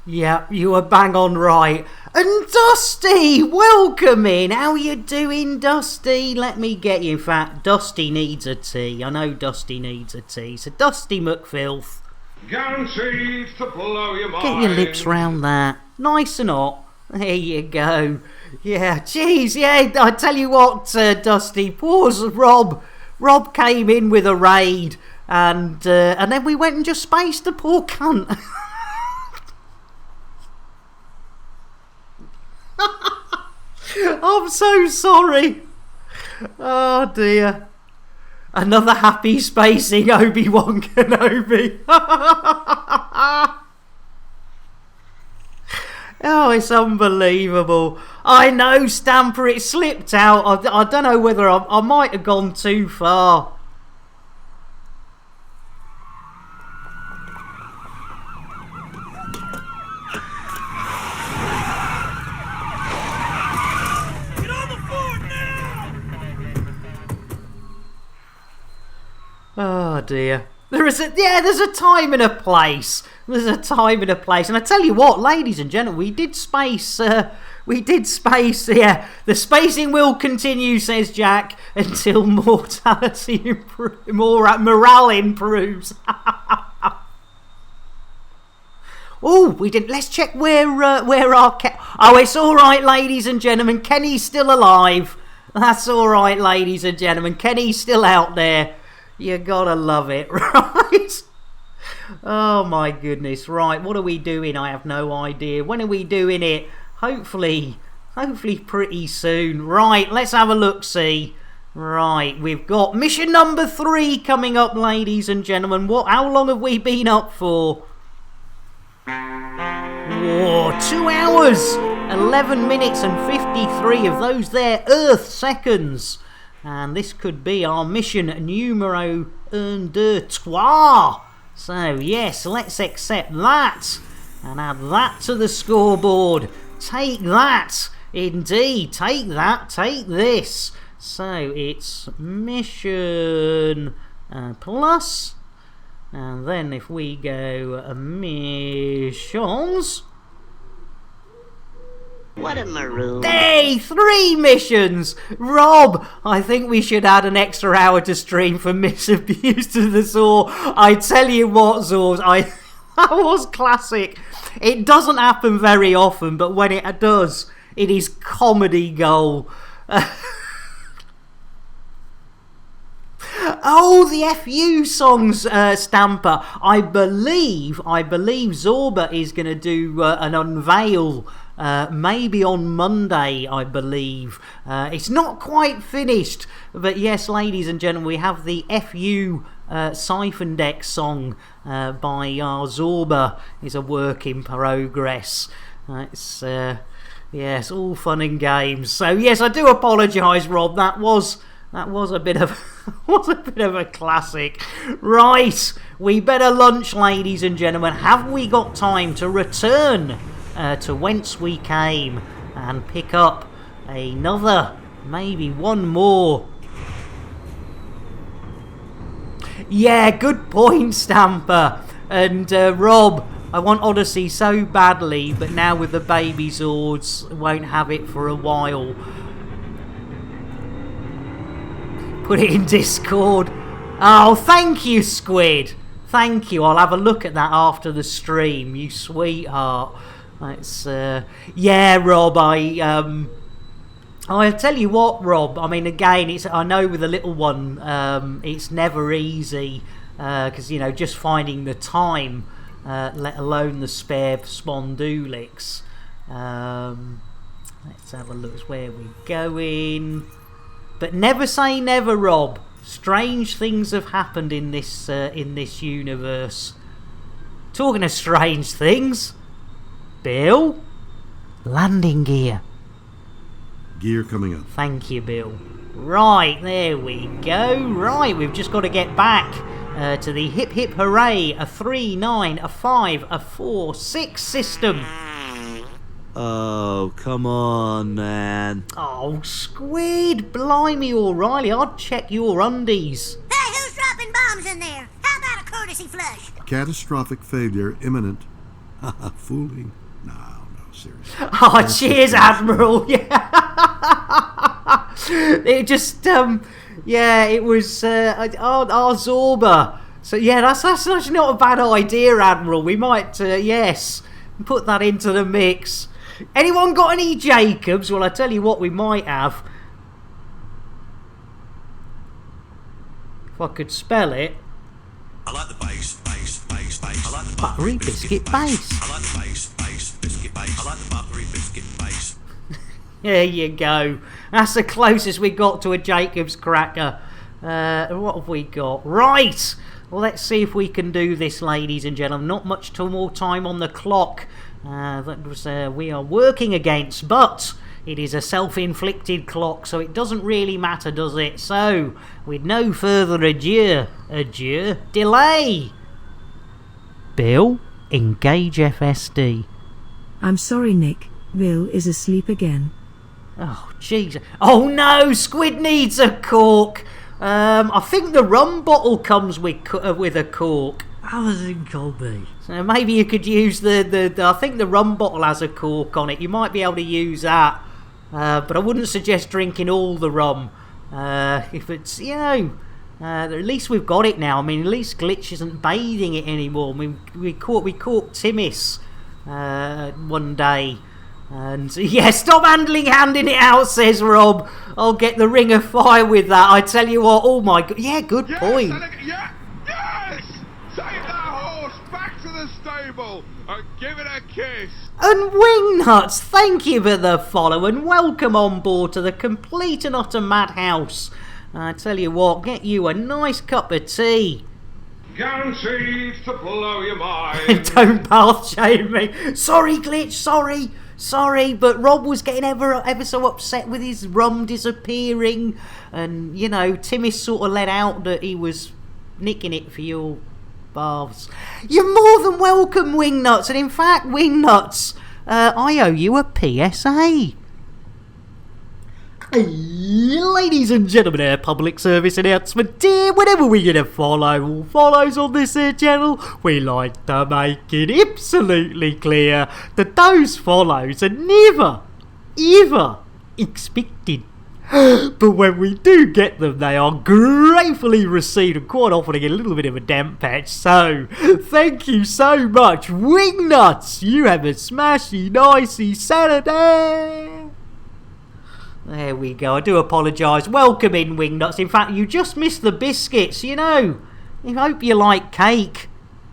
B: Yeah, you were bang on right. And Dusty, welcome in. How you doing, Dusty? Let me get you. In fact, Dusty needs a tea. I know Dusty needs a tea. So Dusty McFilth,
C: Guaranteed to blow your mind.
B: get your lips round that. Nice and hot. There you go. Yeah, jeez, yeah, I tell you what, Dusty, pause, Rob. Rob came in with a raid, and then we went and just spaced the poor cunt. I'm so sorry. Oh dear. Another happy spacing Obi-Wan Kenobi. Oh, it's unbelievable. I know, Stamper, it slipped out. I don't know whether I might have gone too far. Oh dear. There's a time and a place. There's a time and a place. And I tell you what, ladies and gentlemen, we did space, yeah. The spacing will continue, says Jack, until mortality morale improves. Oh, we didn't. Let's check where our oh, it's all right, ladies and gentlemen. Kenny's still alive. That's all right, ladies and gentlemen. Kenny's still out there. You gotta love it, right? Oh my goodness, right, what are we doing? I have no idea. When are we doing it? Hopefully pretty soon. Right, let's have a look-see. Right, we've got mission number 3 coming up, ladies and gentlemen. How long have we been up for? Whoa, 2 hours, 11 minutes and 53 of those there Earth seconds. And this could be our mission numero 1, 2, 3. So yes, let's accept that and add that to the scoreboard. Take that, indeed, take that, take this. So it's mission plus, and then if we go missions.
O: What a maroon.
B: Hey, 3 missions! Rob, I think we should add an extra hour to stream for misabuse to the Zor. I tell you what, Zors, that was classic. It doesn't happen very often, but when it does, it is comedy gold. Oh, the FU songs, Stamper. I believe Zorba is going to do an unveil. Maybe on Monday, I believe. It's not quite finished, but yes, ladies and gentlemen, we have the FU Siphon Deck song by our Zorba is a work in progress. It's yes, all fun and games. So yes, I do apologise, Rob. That was a bit of a classic. Right, we better lunch, ladies and gentlemen. Have we got time to return to whence we came and pick up another, maybe one more? Yeah, good point, Stamper. And Rob, I want Odyssey so badly, but now with the baby Zords, won't have it for a while. Put it in Discord. Oh, thank you, Squid. Thank you. I'll have a look at that after the stream, you sweetheart. It's yeah, Rob. I'll tell you what, Rob. I mean, again, I know with a little one, it's never easy because you know, just finding the time, let alone the spare spondulix. Let's have a look. Where we're going. But never say never, Rob. Strange things have happened in this universe. Talking of strange things, Bill, landing gear.
I: Gear coming up.
B: Thank you, Bill. Right, there we go. Right, we've just got to get back to the hip hip hooray, a 3, 9, a 5, a 4, 6 system.
J: Oh, come on, man.
B: Oh, Squid, blimey, O'Reilly, I'd check your undies.
L: Hey, who's dropping bombs in there? How about a courtesy flush?
I: Catastrophic failure imminent. Fooling. No, seriously.
B: Oh, cheers, Admiral. Yeah. It just, yeah, it was our Zorba. So, yeah, that's actually not a bad idea, Admiral. We might, yes, put that into the mix. Anyone got any Jacobs? Well, I tell you what, we might have. If I could spell it.
I: I like the bass. I like the
B: Buttery biscuit base.
I: I like the bass, biscuit base. I like the buttery biscuit base.
B: There you go. That's the closest we got to a Jacob's cracker. What have we got? Right! Let's see if we can do this, ladies and gentlemen. Not much more time on the clock that was we are working against, but it is a self-inflicted clock, so it doesn't really matter, does it? So, with no further delay. Bill, engage FSD.
Q: I'm sorry, Nick. Bill is asleep again.
B: Oh, jeez. Oh no, Squid needs a cork. I think the rum bottle comes with a cork.
U: I think I'll be.
B: So maybe you could use the I think the rum bottle has a cork on it. You might be able to use that. But I wouldn't suggest drinking all the rum. If it's, at least we've got it now. I mean, at least Glitch isn't bathing it anymore. I mean, we caught Timis one day. And yeah, stop handing it out, says Rob. I'll get the ring of fire with that. I tell you what, oh my god. Yeah, good point.
C: Yes! Take that horse back to the stable and give it a kiss.
B: And Wingnuts, thank you for the follow and welcome on board to the complete and utter madhouse. I tell you what, get you a nice cup of tea.
C: Guaranteed to blow your mind.
B: Don't path shame me. Sorry, Glitch, sorry, but Rob was getting ever so upset with his rum disappearing, and Timmy's sort of let out that he was nicking it for your baths. You're more than welcome, Wingnuts, and in fact, Wingnuts, I owe you a PSA. Ladies and gentlemen, our public service announcement, dear. Whenever we get a follows on this channel, we like to make it absolutely clear that those follows are never, ever expected. But when we do get them, they are gratefully received and quite often get a little bit of a damp patch. So, thank you so much, Wingnuts. You have a smashy, nicey Saturday. There we go. I do apologise. Welcome in, Wingnuts. In fact, you just missed the biscuits, I hope you like cake.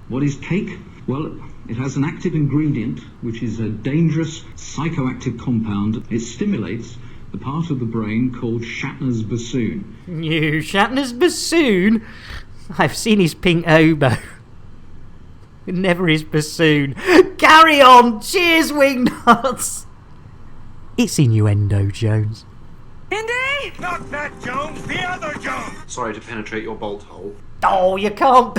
E: What is cake? Well, it has an active ingredient, which is a dangerous psychoactive compound. It stimulates the part of the brain called Shatner's bassoon.
B: Shatner's bassoon? I've seen his pink oboe. Never his bassoon. Carry on. Cheers, Wingnuts. It's innuendo, Jones.
F: Indy! Not that Jones, the other Jones!
V: Sorry to penetrate your bolt hole.
B: Oh, you can't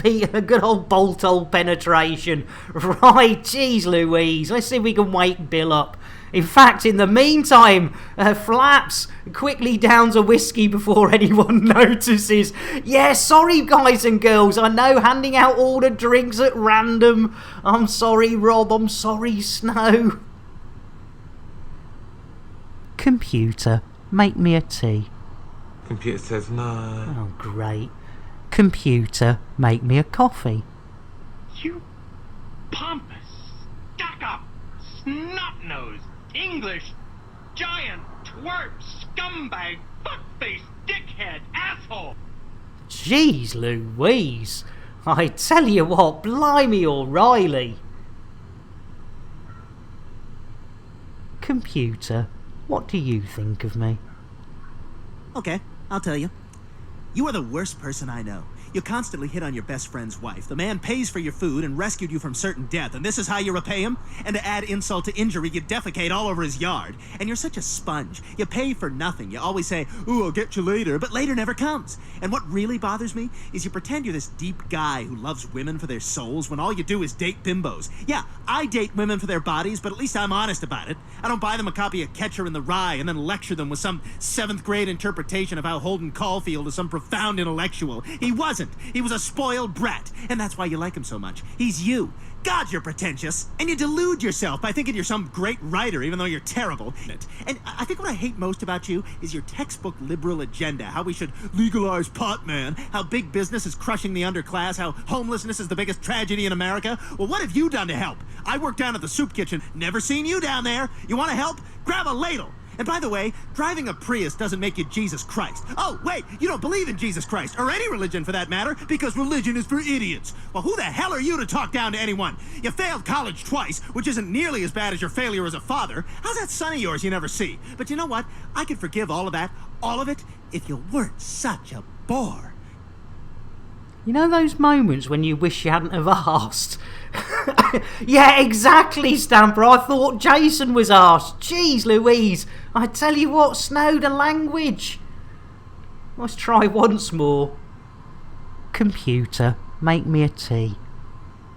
B: beat a good old bolt hole penetration. Right, jeez Louise. Let's see if we can wake Bill up. In fact, in the meantime, Flaps quickly downs a whiskey before anyone notices. Yeah, sorry guys and girls. I know, handing out all the drinks at random. I'm sorry, Rob. I'm sorry, Snow. Computer, make me a tea.
V: Computer says no.
B: Oh, great. Computer, make me a coffee.
F: You pompous, stuck-up, snot-nosed, English, giant, twerp, scumbag, fuck-faced, dickhead, asshole!
B: Jeez Louise. I tell you what, blimey O'Reilly. Computer, what do you think of me?
W: Okay, I'll tell you. You are the worst person I know. You constantly hit on your best friend's wife. The man pays for your food and rescued you from certain death, and this is how you repay him? And to add insult to injury, you defecate all over his yard. And you're such a sponge. You pay for nothing. You always say, ooh, I'll get you later, but later never comes. And what really bothers me is you pretend you're this deep guy who loves women for their souls when all you do is date bimbos. Yeah, I date women for their bodies, but at least I'm honest about it. I don't buy them a copy of Catcher in the Rye and then lecture them with some 7th grade interpretation of how Holden Caulfield is some profound intellectual. He wasn't. He was a spoiled brat, and that's why you like him so much. He's you. God, you're pretentious, and you delude yourself by thinking you're some great writer, even though you're terrible. And I think what I hate most about you is your textbook liberal agenda, how we should legalize pot, man, how big business is crushing the underclass, how homelessness is the biggest tragedy in America. Well, what have you done to help? I work down at the soup kitchen, never seen you down there. You want to help? Grab a ladle. And by the way, driving a Prius doesn't make you Jesus Christ. Oh, wait, you don't believe in Jesus Christ, or any religion for that matter, because religion is for idiots. Well, who the hell are you to talk down to anyone? You failed college twice, which isn't nearly as bad as your failure as a father. How's that son of yours you never see? But you know what? I could forgive all of that, all of it, if you weren't such a bore.
B: You know those moments when you wish you hadn't have asked? Yeah, exactly, Stamper. I thought Jason was asked. Jeez Louise. I tell you what, Snowden language. Let's try once more. Computer, make me a tea.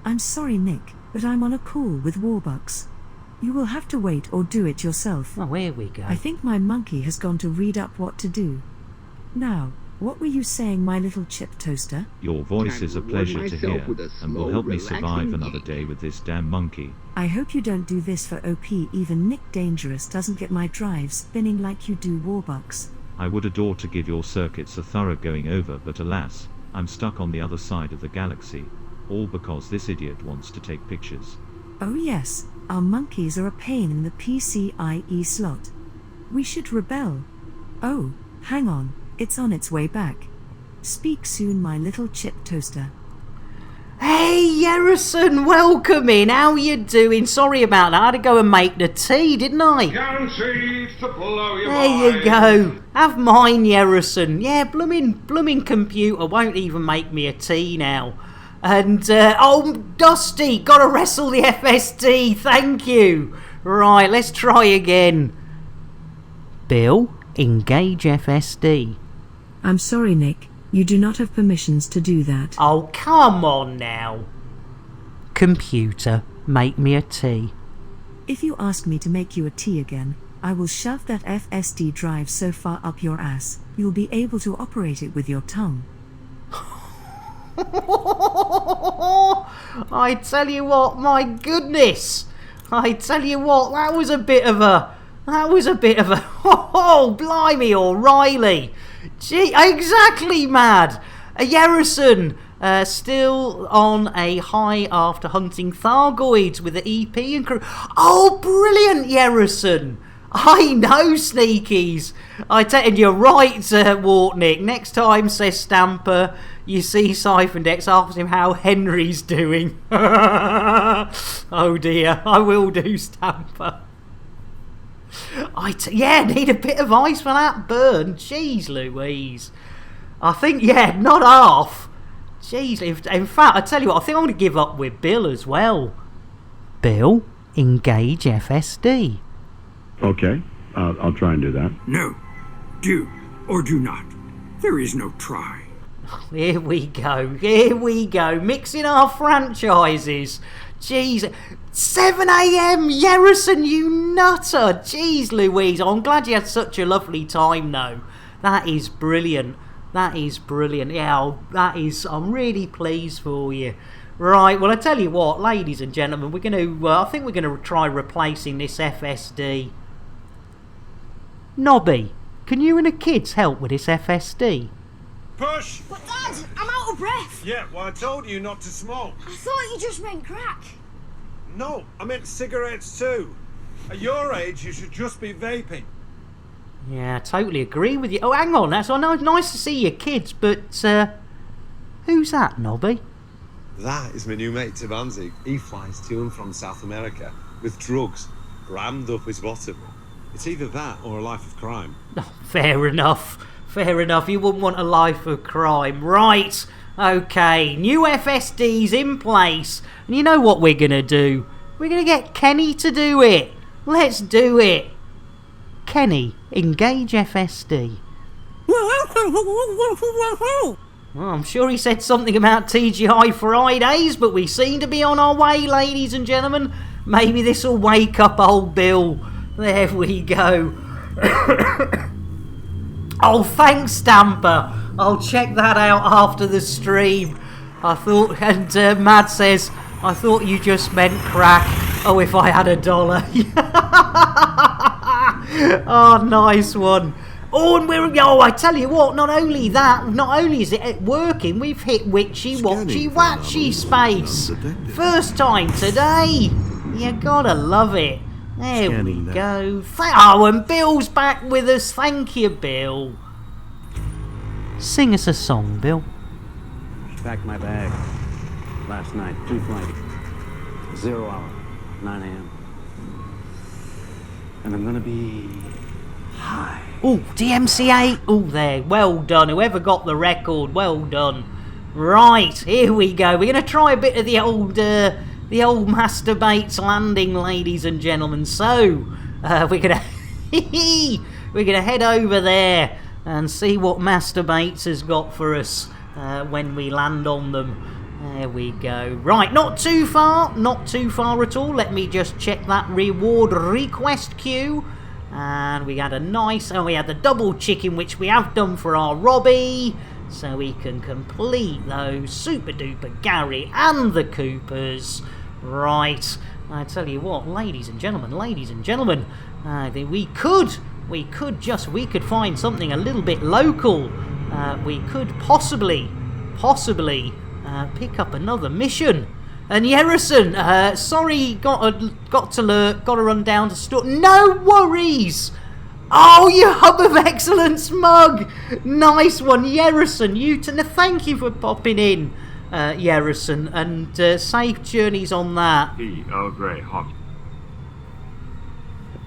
Q: I'm sorry, Nick, but I'm on a call with Warbucks. You will have to wait or do it yourself.
B: Oh, here we go.
Q: I think my monkey has gone to read up what to do. Now, what were you saying, my little chip toaster?
A: Your voice is a pleasure to hear, and will help me survive another day with this damn monkey.
Q: I hope you don't do this for OP. Even Nick Dangerous doesn't get my drive spinning like you do, Warbucks.
A: I would adore to give your circuits a thorough going over, but alas, I'm stuck on the other side of the galaxy. All because this idiot wants to take pictures.
Q: Oh yes, our monkeys are a pain in the PCIe slot. We should rebel. Oh, hang on. It's on its way back. Speak soon, my little chip toaster.
B: Hey, Yerison, welcome in. How you doing? Sorry about that. I had to go and make the tea, didn't I?
C: Guaranteed to blow your
B: There
C: mind.
B: you go. Have mine, Yerison. Yeah, blooming computer won't even make me a tea now. And, oh, Dusty, gotta wrestle the FSD. Thank you. Right, let's try again. Bill, engage FSD.
Q: I'm sorry, Nick. You do not have permissions to do that.
B: Oh, come on now. Computer, make me a tea.
Q: If you ask me to make you a tea again, I will shove that FSD drive so far up your ass, you'll be able to operate it with your tongue.
B: I tell you what, my goodness. I tell you what, that was a bit of a... Oh, blimey, O'Reilly. Gee, exactly, mad. Yerison, still on a high after hunting Thargoids with the EP and crew. Oh, brilliant, Yerison. I know, Sneakies. And you're right, Wartnick. Next time, says Stamper, you see Siphondex, ask him how Henry's doing. Oh dear, I will do, Stamper. Need a bit of ice for that burn. Jeez Louise. I think, not half. Jeez, in fact, I tell you what, I think I'm going to give up with Bill as well. Bill, engage FSD.
K: Okay, I'll try and do that.
N: No. Do or do not. There is no try.
B: Here we go. Mixing our franchises. Jeez. 7 a.m. Yerison, you nutter. Jeez Louise. I'm glad you had such a lovely time, though. That is brilliant. Yeah, I'm really pleased for you. Right, well, I tell you what, ladies and gentlemen, we're going to, I think we're going to try replacing this FSD. Nobby, can you and the kids help with this FSD?
F: Push!
L: But Dad, I'm out of breath.
F: Yeah, well, I told you not to smoke.
L: I thought you just meant crack.
F: No, I meant cigarettes too. At your age, you should just be vaping.
B: Yeah, I totally agree with you. Oh, hang on, that's nice to see your kids, but, who's that, Nobby?
X: That is my new mate, Tabanzi. He flies to and from South America with drugs rammed up his bottom. It's either that or a life of crime.
B: Oh, fair enough. You wouldn't want a life of crime. Right, okay, new FSD's in place. And you know what we're going to do? We're going to get Kenny to do it. Let's do it. Kenny, engage FSD. Well, I'm sure he said something about TGI Fridays, but we seem to be on our way, ladies and gentlemen. Maybe this will wake up old Bill. There we go. Oh, thanks, Stamper. I'll check that out after the stream. I thought, and Mad says, I thought you just meant crack. Oh, if I had $1. Oh, nice one. Oh, and I tell you what, not only is it working, we've hit Witchy Watchy Watchy space. First time today. You gotta love it. There
I: Scanning
B: we
I: that.
B: go. Oh, and Bill's back with us. Thank you, Bill. Sing us a song, Bill.
D: Packed my bag. Last night, 2 flights. 0 hour, 9 a.m. And I'm gonna be high.
B: Oh, DMCA. Oh, there. Well done. Whoever got the record, well done. Right, here we go. We're going to try a bit of the old masturbates landing, ladies and gentlemen. So, we're going to head over there and see what masturbates has got for us when we land on them. There we go. Right, not too far at all. Let me just check that reward request queue. And we had we had the double chicken, which we have done for our Robbie. So we can complete those. Super duper Gary and the Coopers. Right, I tell you what, ladies and gentlemen, we could find something a little bit local. We could possibly pick up another mission. And Yerison, sorry, got to run down to store. No worries. Oh, you hub of excellence mug! Nice one, Yerison. Thank you for popping in, Yerison, and safe journeys on that.
H: Oh, great, hot.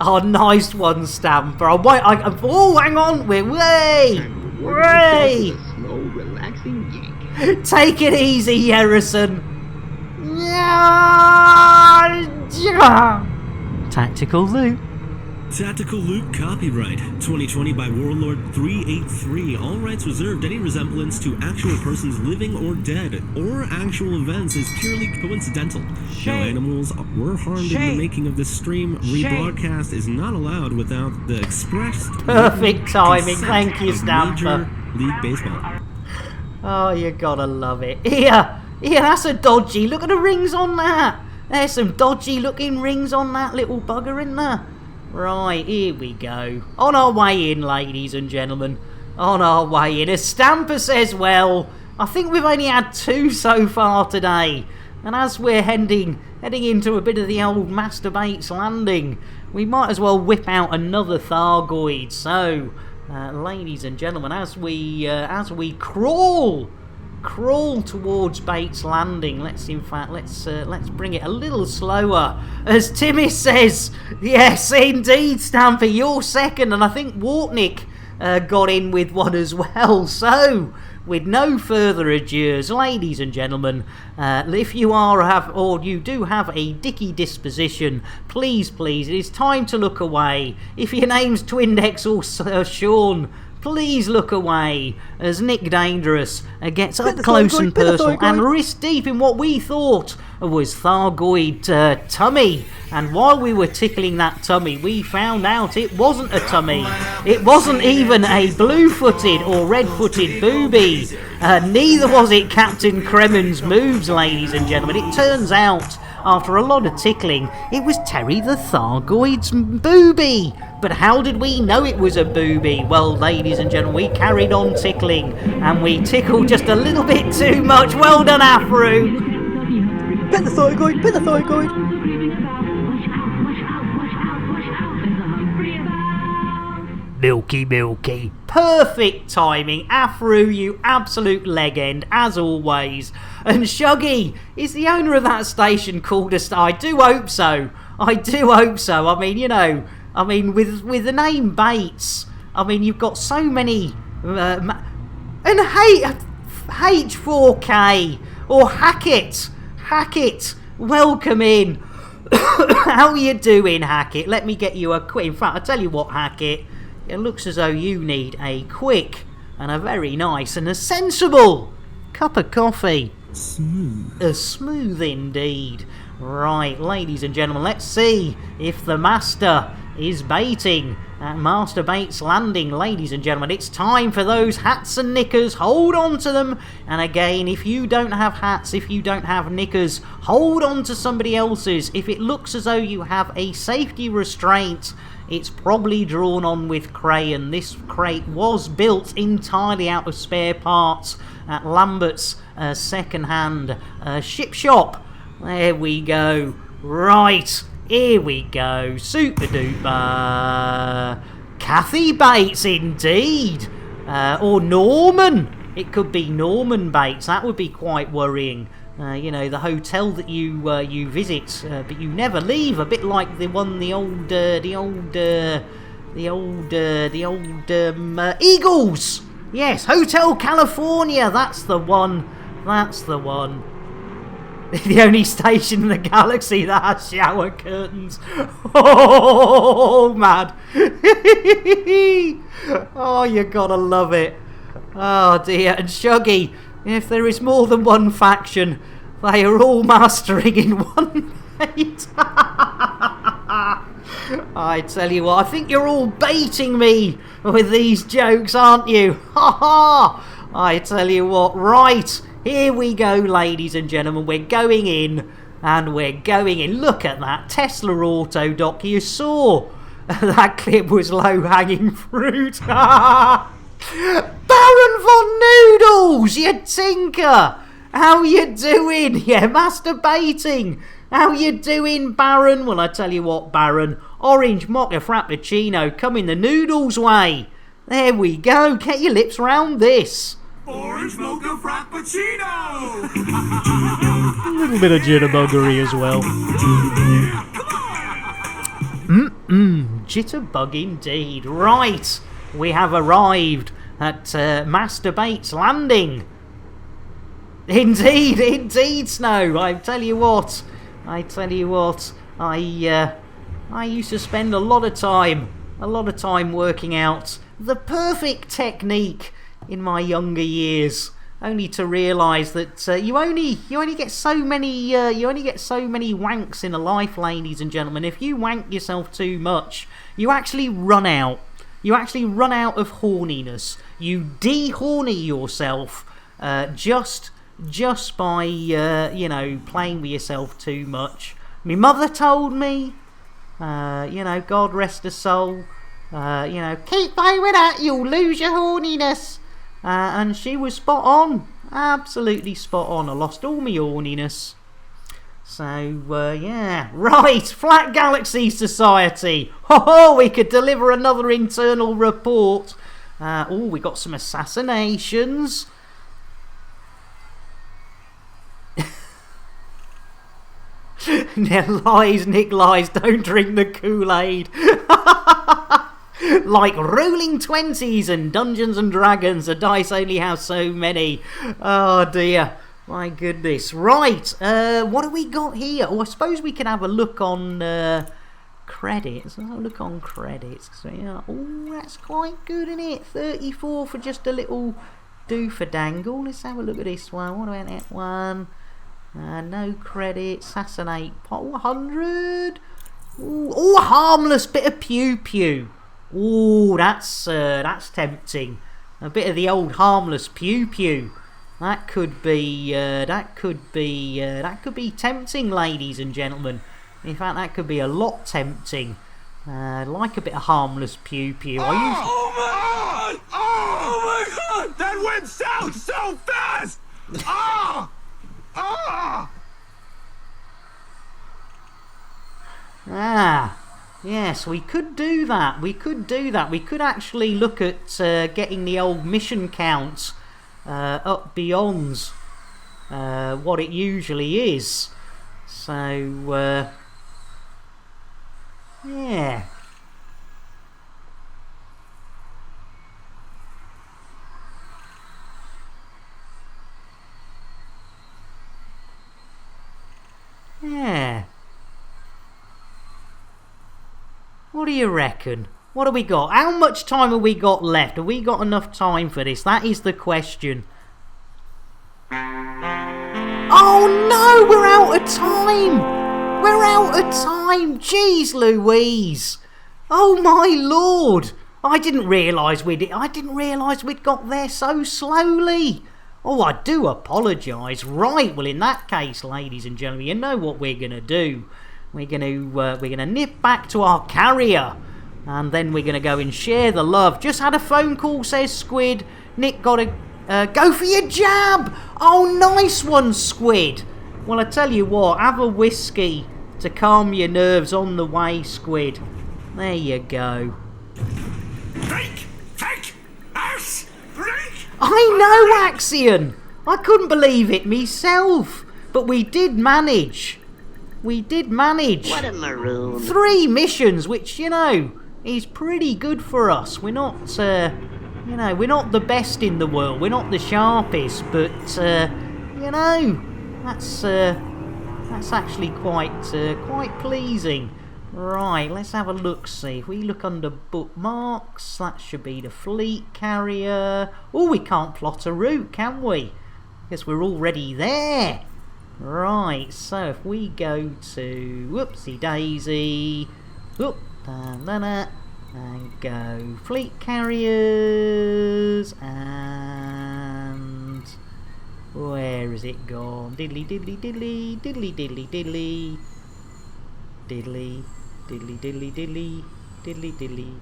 B: Oh, nice one, Stamper. Oh, hang on, we're way.
H: Slow, relaxing yank.
B: Take it easy, Yerison. Tactical loot.
M: Tactical Loot copyright 2020 by Warlord 383. All rights reserved. Any resemblance to actual persons living or dead or actual events is purely coincidental. No animals were harmed in the making of this stream. Rebroadcast is not allowed without the expressed
B: Perfect timing. Thank you,
M: of
B: Stamper.
M: Major League Baseball.
B: Oh, you gotta love it. Here, that's a dodgy. Look at the rings on that. There's some dodgy looking rings on that little bugger, isn't there? Right, here we go. On our way in, ladies and gentlemen. On our way in. As Stamper says, well, I think we've only had 2 so far today. And as we're heading into a bit of the old Masturbates landing, we might as well whip out another Thargoid. So, ladies and gentlemen, as we crawl towards Bates Landing, let's bring it a little slower. As Timmy says, yes, indeed, Stamper, you're second, and I think Wartnick got in with one as well. So, with no further ado, ladies and gentlemen, if you do have a dicky disposition, please, it is time to look away. If your name's Twindex or Sean, please look away as Nick Dangerous gets up close and personal and wrist deep in what we thought was Thargoid tummy. And while we were tickling that tummy, we found out it wasn't a tummy. It wasn't even a blue-footed or red-footed booby. Neither was it Captain Kremen's moves, ladies and gentlemen. It turns out, after a lot of tickling, it was Terry the Thargoid's booby. But how did we know it was a booby? Well, ladies and gentlemen, we carried on tickling, and we tickled just a little bit too much. Well done, Afro!
U: Pet the Thargoid, pet the Thargoid! Milky.
B: Perfect timing. Afro, you absolute legend, as always. And Shuggy is the owner of that station called us. I do hope so. I mean, with the name Bates, I mean, you've got so many... and H4K, or Hackett, welcome in. How you doing, Hackett? Let me get you a quick... In fact, I'll tell you what, Hackett, it looks as though you need a quick and a very nice and a sensible cup of coffee. Smooth indeed. Right, ladies and gentlemen, let's see if the master is baiting at Master Bates Landing. Ladies and gentlemen, it's time for those hats and knickers. Hold on to them. And again, if you don't have hats, if you don't have knickers, hold on to somebody else's. If it looks as though you have a safety restraint, it's probably drawn on with crayon. This crate was built entirely out of spare parts at Lambert's second-hand ship shop. There we go. Right, Here we go. Super duper. Kathy Bates, indeed. Or Norman. It could be Norman Bates. That would be quite worrying. You know, the hotel that you visit, but you never leave. A bit like the old Eagles. Yes, Hotel California. That's the one. That's the one. The only station in the galaxy that has shower curtains. Oh, mad. Oh, you gotta love it. Oh, dear. And Shuggy, if there is more than one faction, they are all mastering in one mate. I tell you what, I think you're all baiting me with these jokes, aren't you? Ha ha! I tell you what, right. Here we go, ladies and gentlemen. We're going in, and we're going in. Look at that Tesla Auto doc you saw. That clip was low-hanging fruit. Baron Von Noodles, you tinker. How you doing? Yeah, masturbating. How you doing, Baron? Well, I tell you what, Baron. Orange mocha frappuccino coming the noodles way. There we go. Get your lips round this.
N: Orange mocha frappuccino!
B: A little bit of jitterbuggery as well. Jitterbug indeed. Right, we have arrived at Master Bates Landing. Indeed, Snow. I tell you what, I used to spend a lot of time working out the perfect technique in my younger years, only to realise that you only get so many wanks in a life, ladies and gentlemen. If you wank yourself too much, you actually run out. You actually run out of horniness. You de-horny yourself just by playing with yourself too much. My mother told me, God rest her soul, keep doing that, you'll lose your horniness. And she was spot on, absolutely spot on. I lost all my horniness. So, yeah. Right, Flat Galaxy Society. Ho, we could deliver another internal report. We got some assassinations. Nick lies, don't drink the Kool-Aid. Like Rolling 20s and Dungeons and Dragons, the dice only have so many. Oh dear, my goodness. Right, what do we got here? Oh, I suppose we can have a look on credits. Let's have a look on credits. So, yeah. Oh, that's quite good, isn't it? 34 for just a little doofadangle. Let's have a look at this one. What about that one? No credit. Assassinate pot 100. Ooh, a harmless bit of pew pew. Ooh, that's tempting. A bit of the old harmless pew pew. That could be tempting, ladies and gentlemen. In fact, that could be a lot tempting. Like a bit of harmless pew pew.
N: Oh my god! That went south so fast!
B: Yes, we could do that. We could actually look at getting the old mission count up beyond what it usually is. So, yeah. Yeah. What do you reckon? What have we got? How much time have we got left? Have we got enough time for this? That is the question. Oh no, we're out of time! We're out of time! Jeez Louise! Oh my lord! I didn't realise we'd got there so slowly. Oh, I do apologise. Right, well in that case, ladies and gentlemen, you know what we're gonna do. We're gonna nip back to our carrier, and then we're gonna go and share the love. Just had a phone call, says Squid. Nick, gotta go for your jab. Oh, nice one, Squid. Well, I tell you what, have a whiskey to calm your nerves on the way, Squid. There you go. I know, Axion! I couldn't believe it myself. But we did manage. We did manage.
O: What a maroon.
B: 3 missions, which, you know, is pretty good for us. We're not, you know, we're not the best in the world. We're not the sharpest, but, you know, that's actually quite pleasing. Right, let's have a look-see. If we look under bookmarks, that should be the fleet carrier. Oh, we can't plot a route, can we? Guess we're already there. Right, so if we go to whoopsie daisy, and go fleet carriers, and where is it gone? Diddly diddly diddly diddly diddly diddly diddly diddly diddly diddly diddly diddly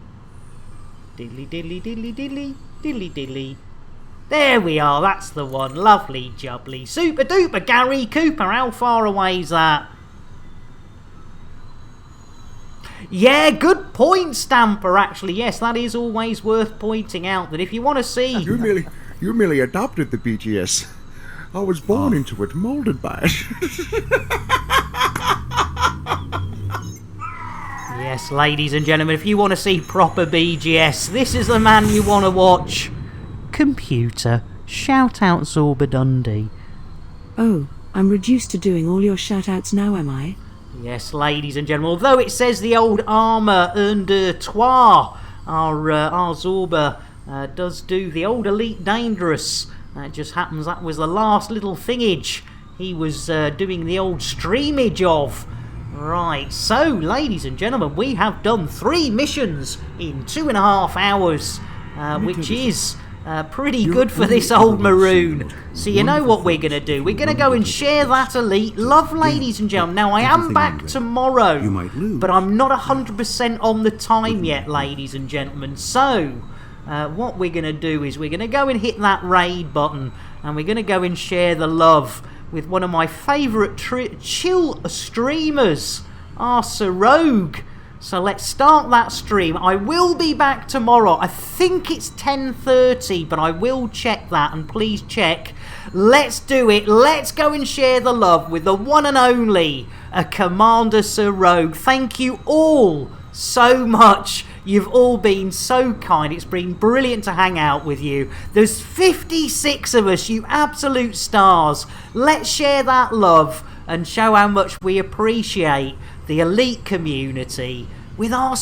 B: diddly diddly diddly diddly diddly diddly. There we are, that's the one. Lovely jubbly. Super duper Gary Cooper, how far away is that? Yeah, good point, Stamper, actually. Yes, that is always worth pointing out, that if you want to see...
G: You merely adopted the BGS. I was born into it, molded by it.
B: Yes, ladies and gentlemen, if you want to see proper BGS, this is the man you want to watch. Computer, shout out Zorba Dundee.
Q: Oh, I'm reduced to doing all your shout-outs now, am I?
B: Yes, ladies and gentlemen, although it says the old armour un deux trois, our Zorba does do the old Elite Dangerous. It just happens that was the last little thingage he was doing the old streamage of. Right, so, ladies and gentlemen, we have done 3 missions in 2.5 hours, which is... pretty good for this old maroon. So you know what we're going to do? We're going to go and share that elite love, ladies and gentlemen. Now, I am back tomorrow, but I'm not 100% on the time yet, ladies and gentlemen. So, what we're going to do is we're going to go and hit that raid button, and we're going to go and share the love with one of my favourite chill streamers, Arthur Rogue. So let's start that stream. I will be back tomorrow. I think it's 10:30, but I will check that, and please check. Let's do it. Let's go and share the love with the one and only Commander Sir Rogue. Thank you all so much. You've all been so kind. It's been brilliant to hang out with you. There's 56 of us, you absolute stars. Let's share that love and show how much we appreciate the elite community with our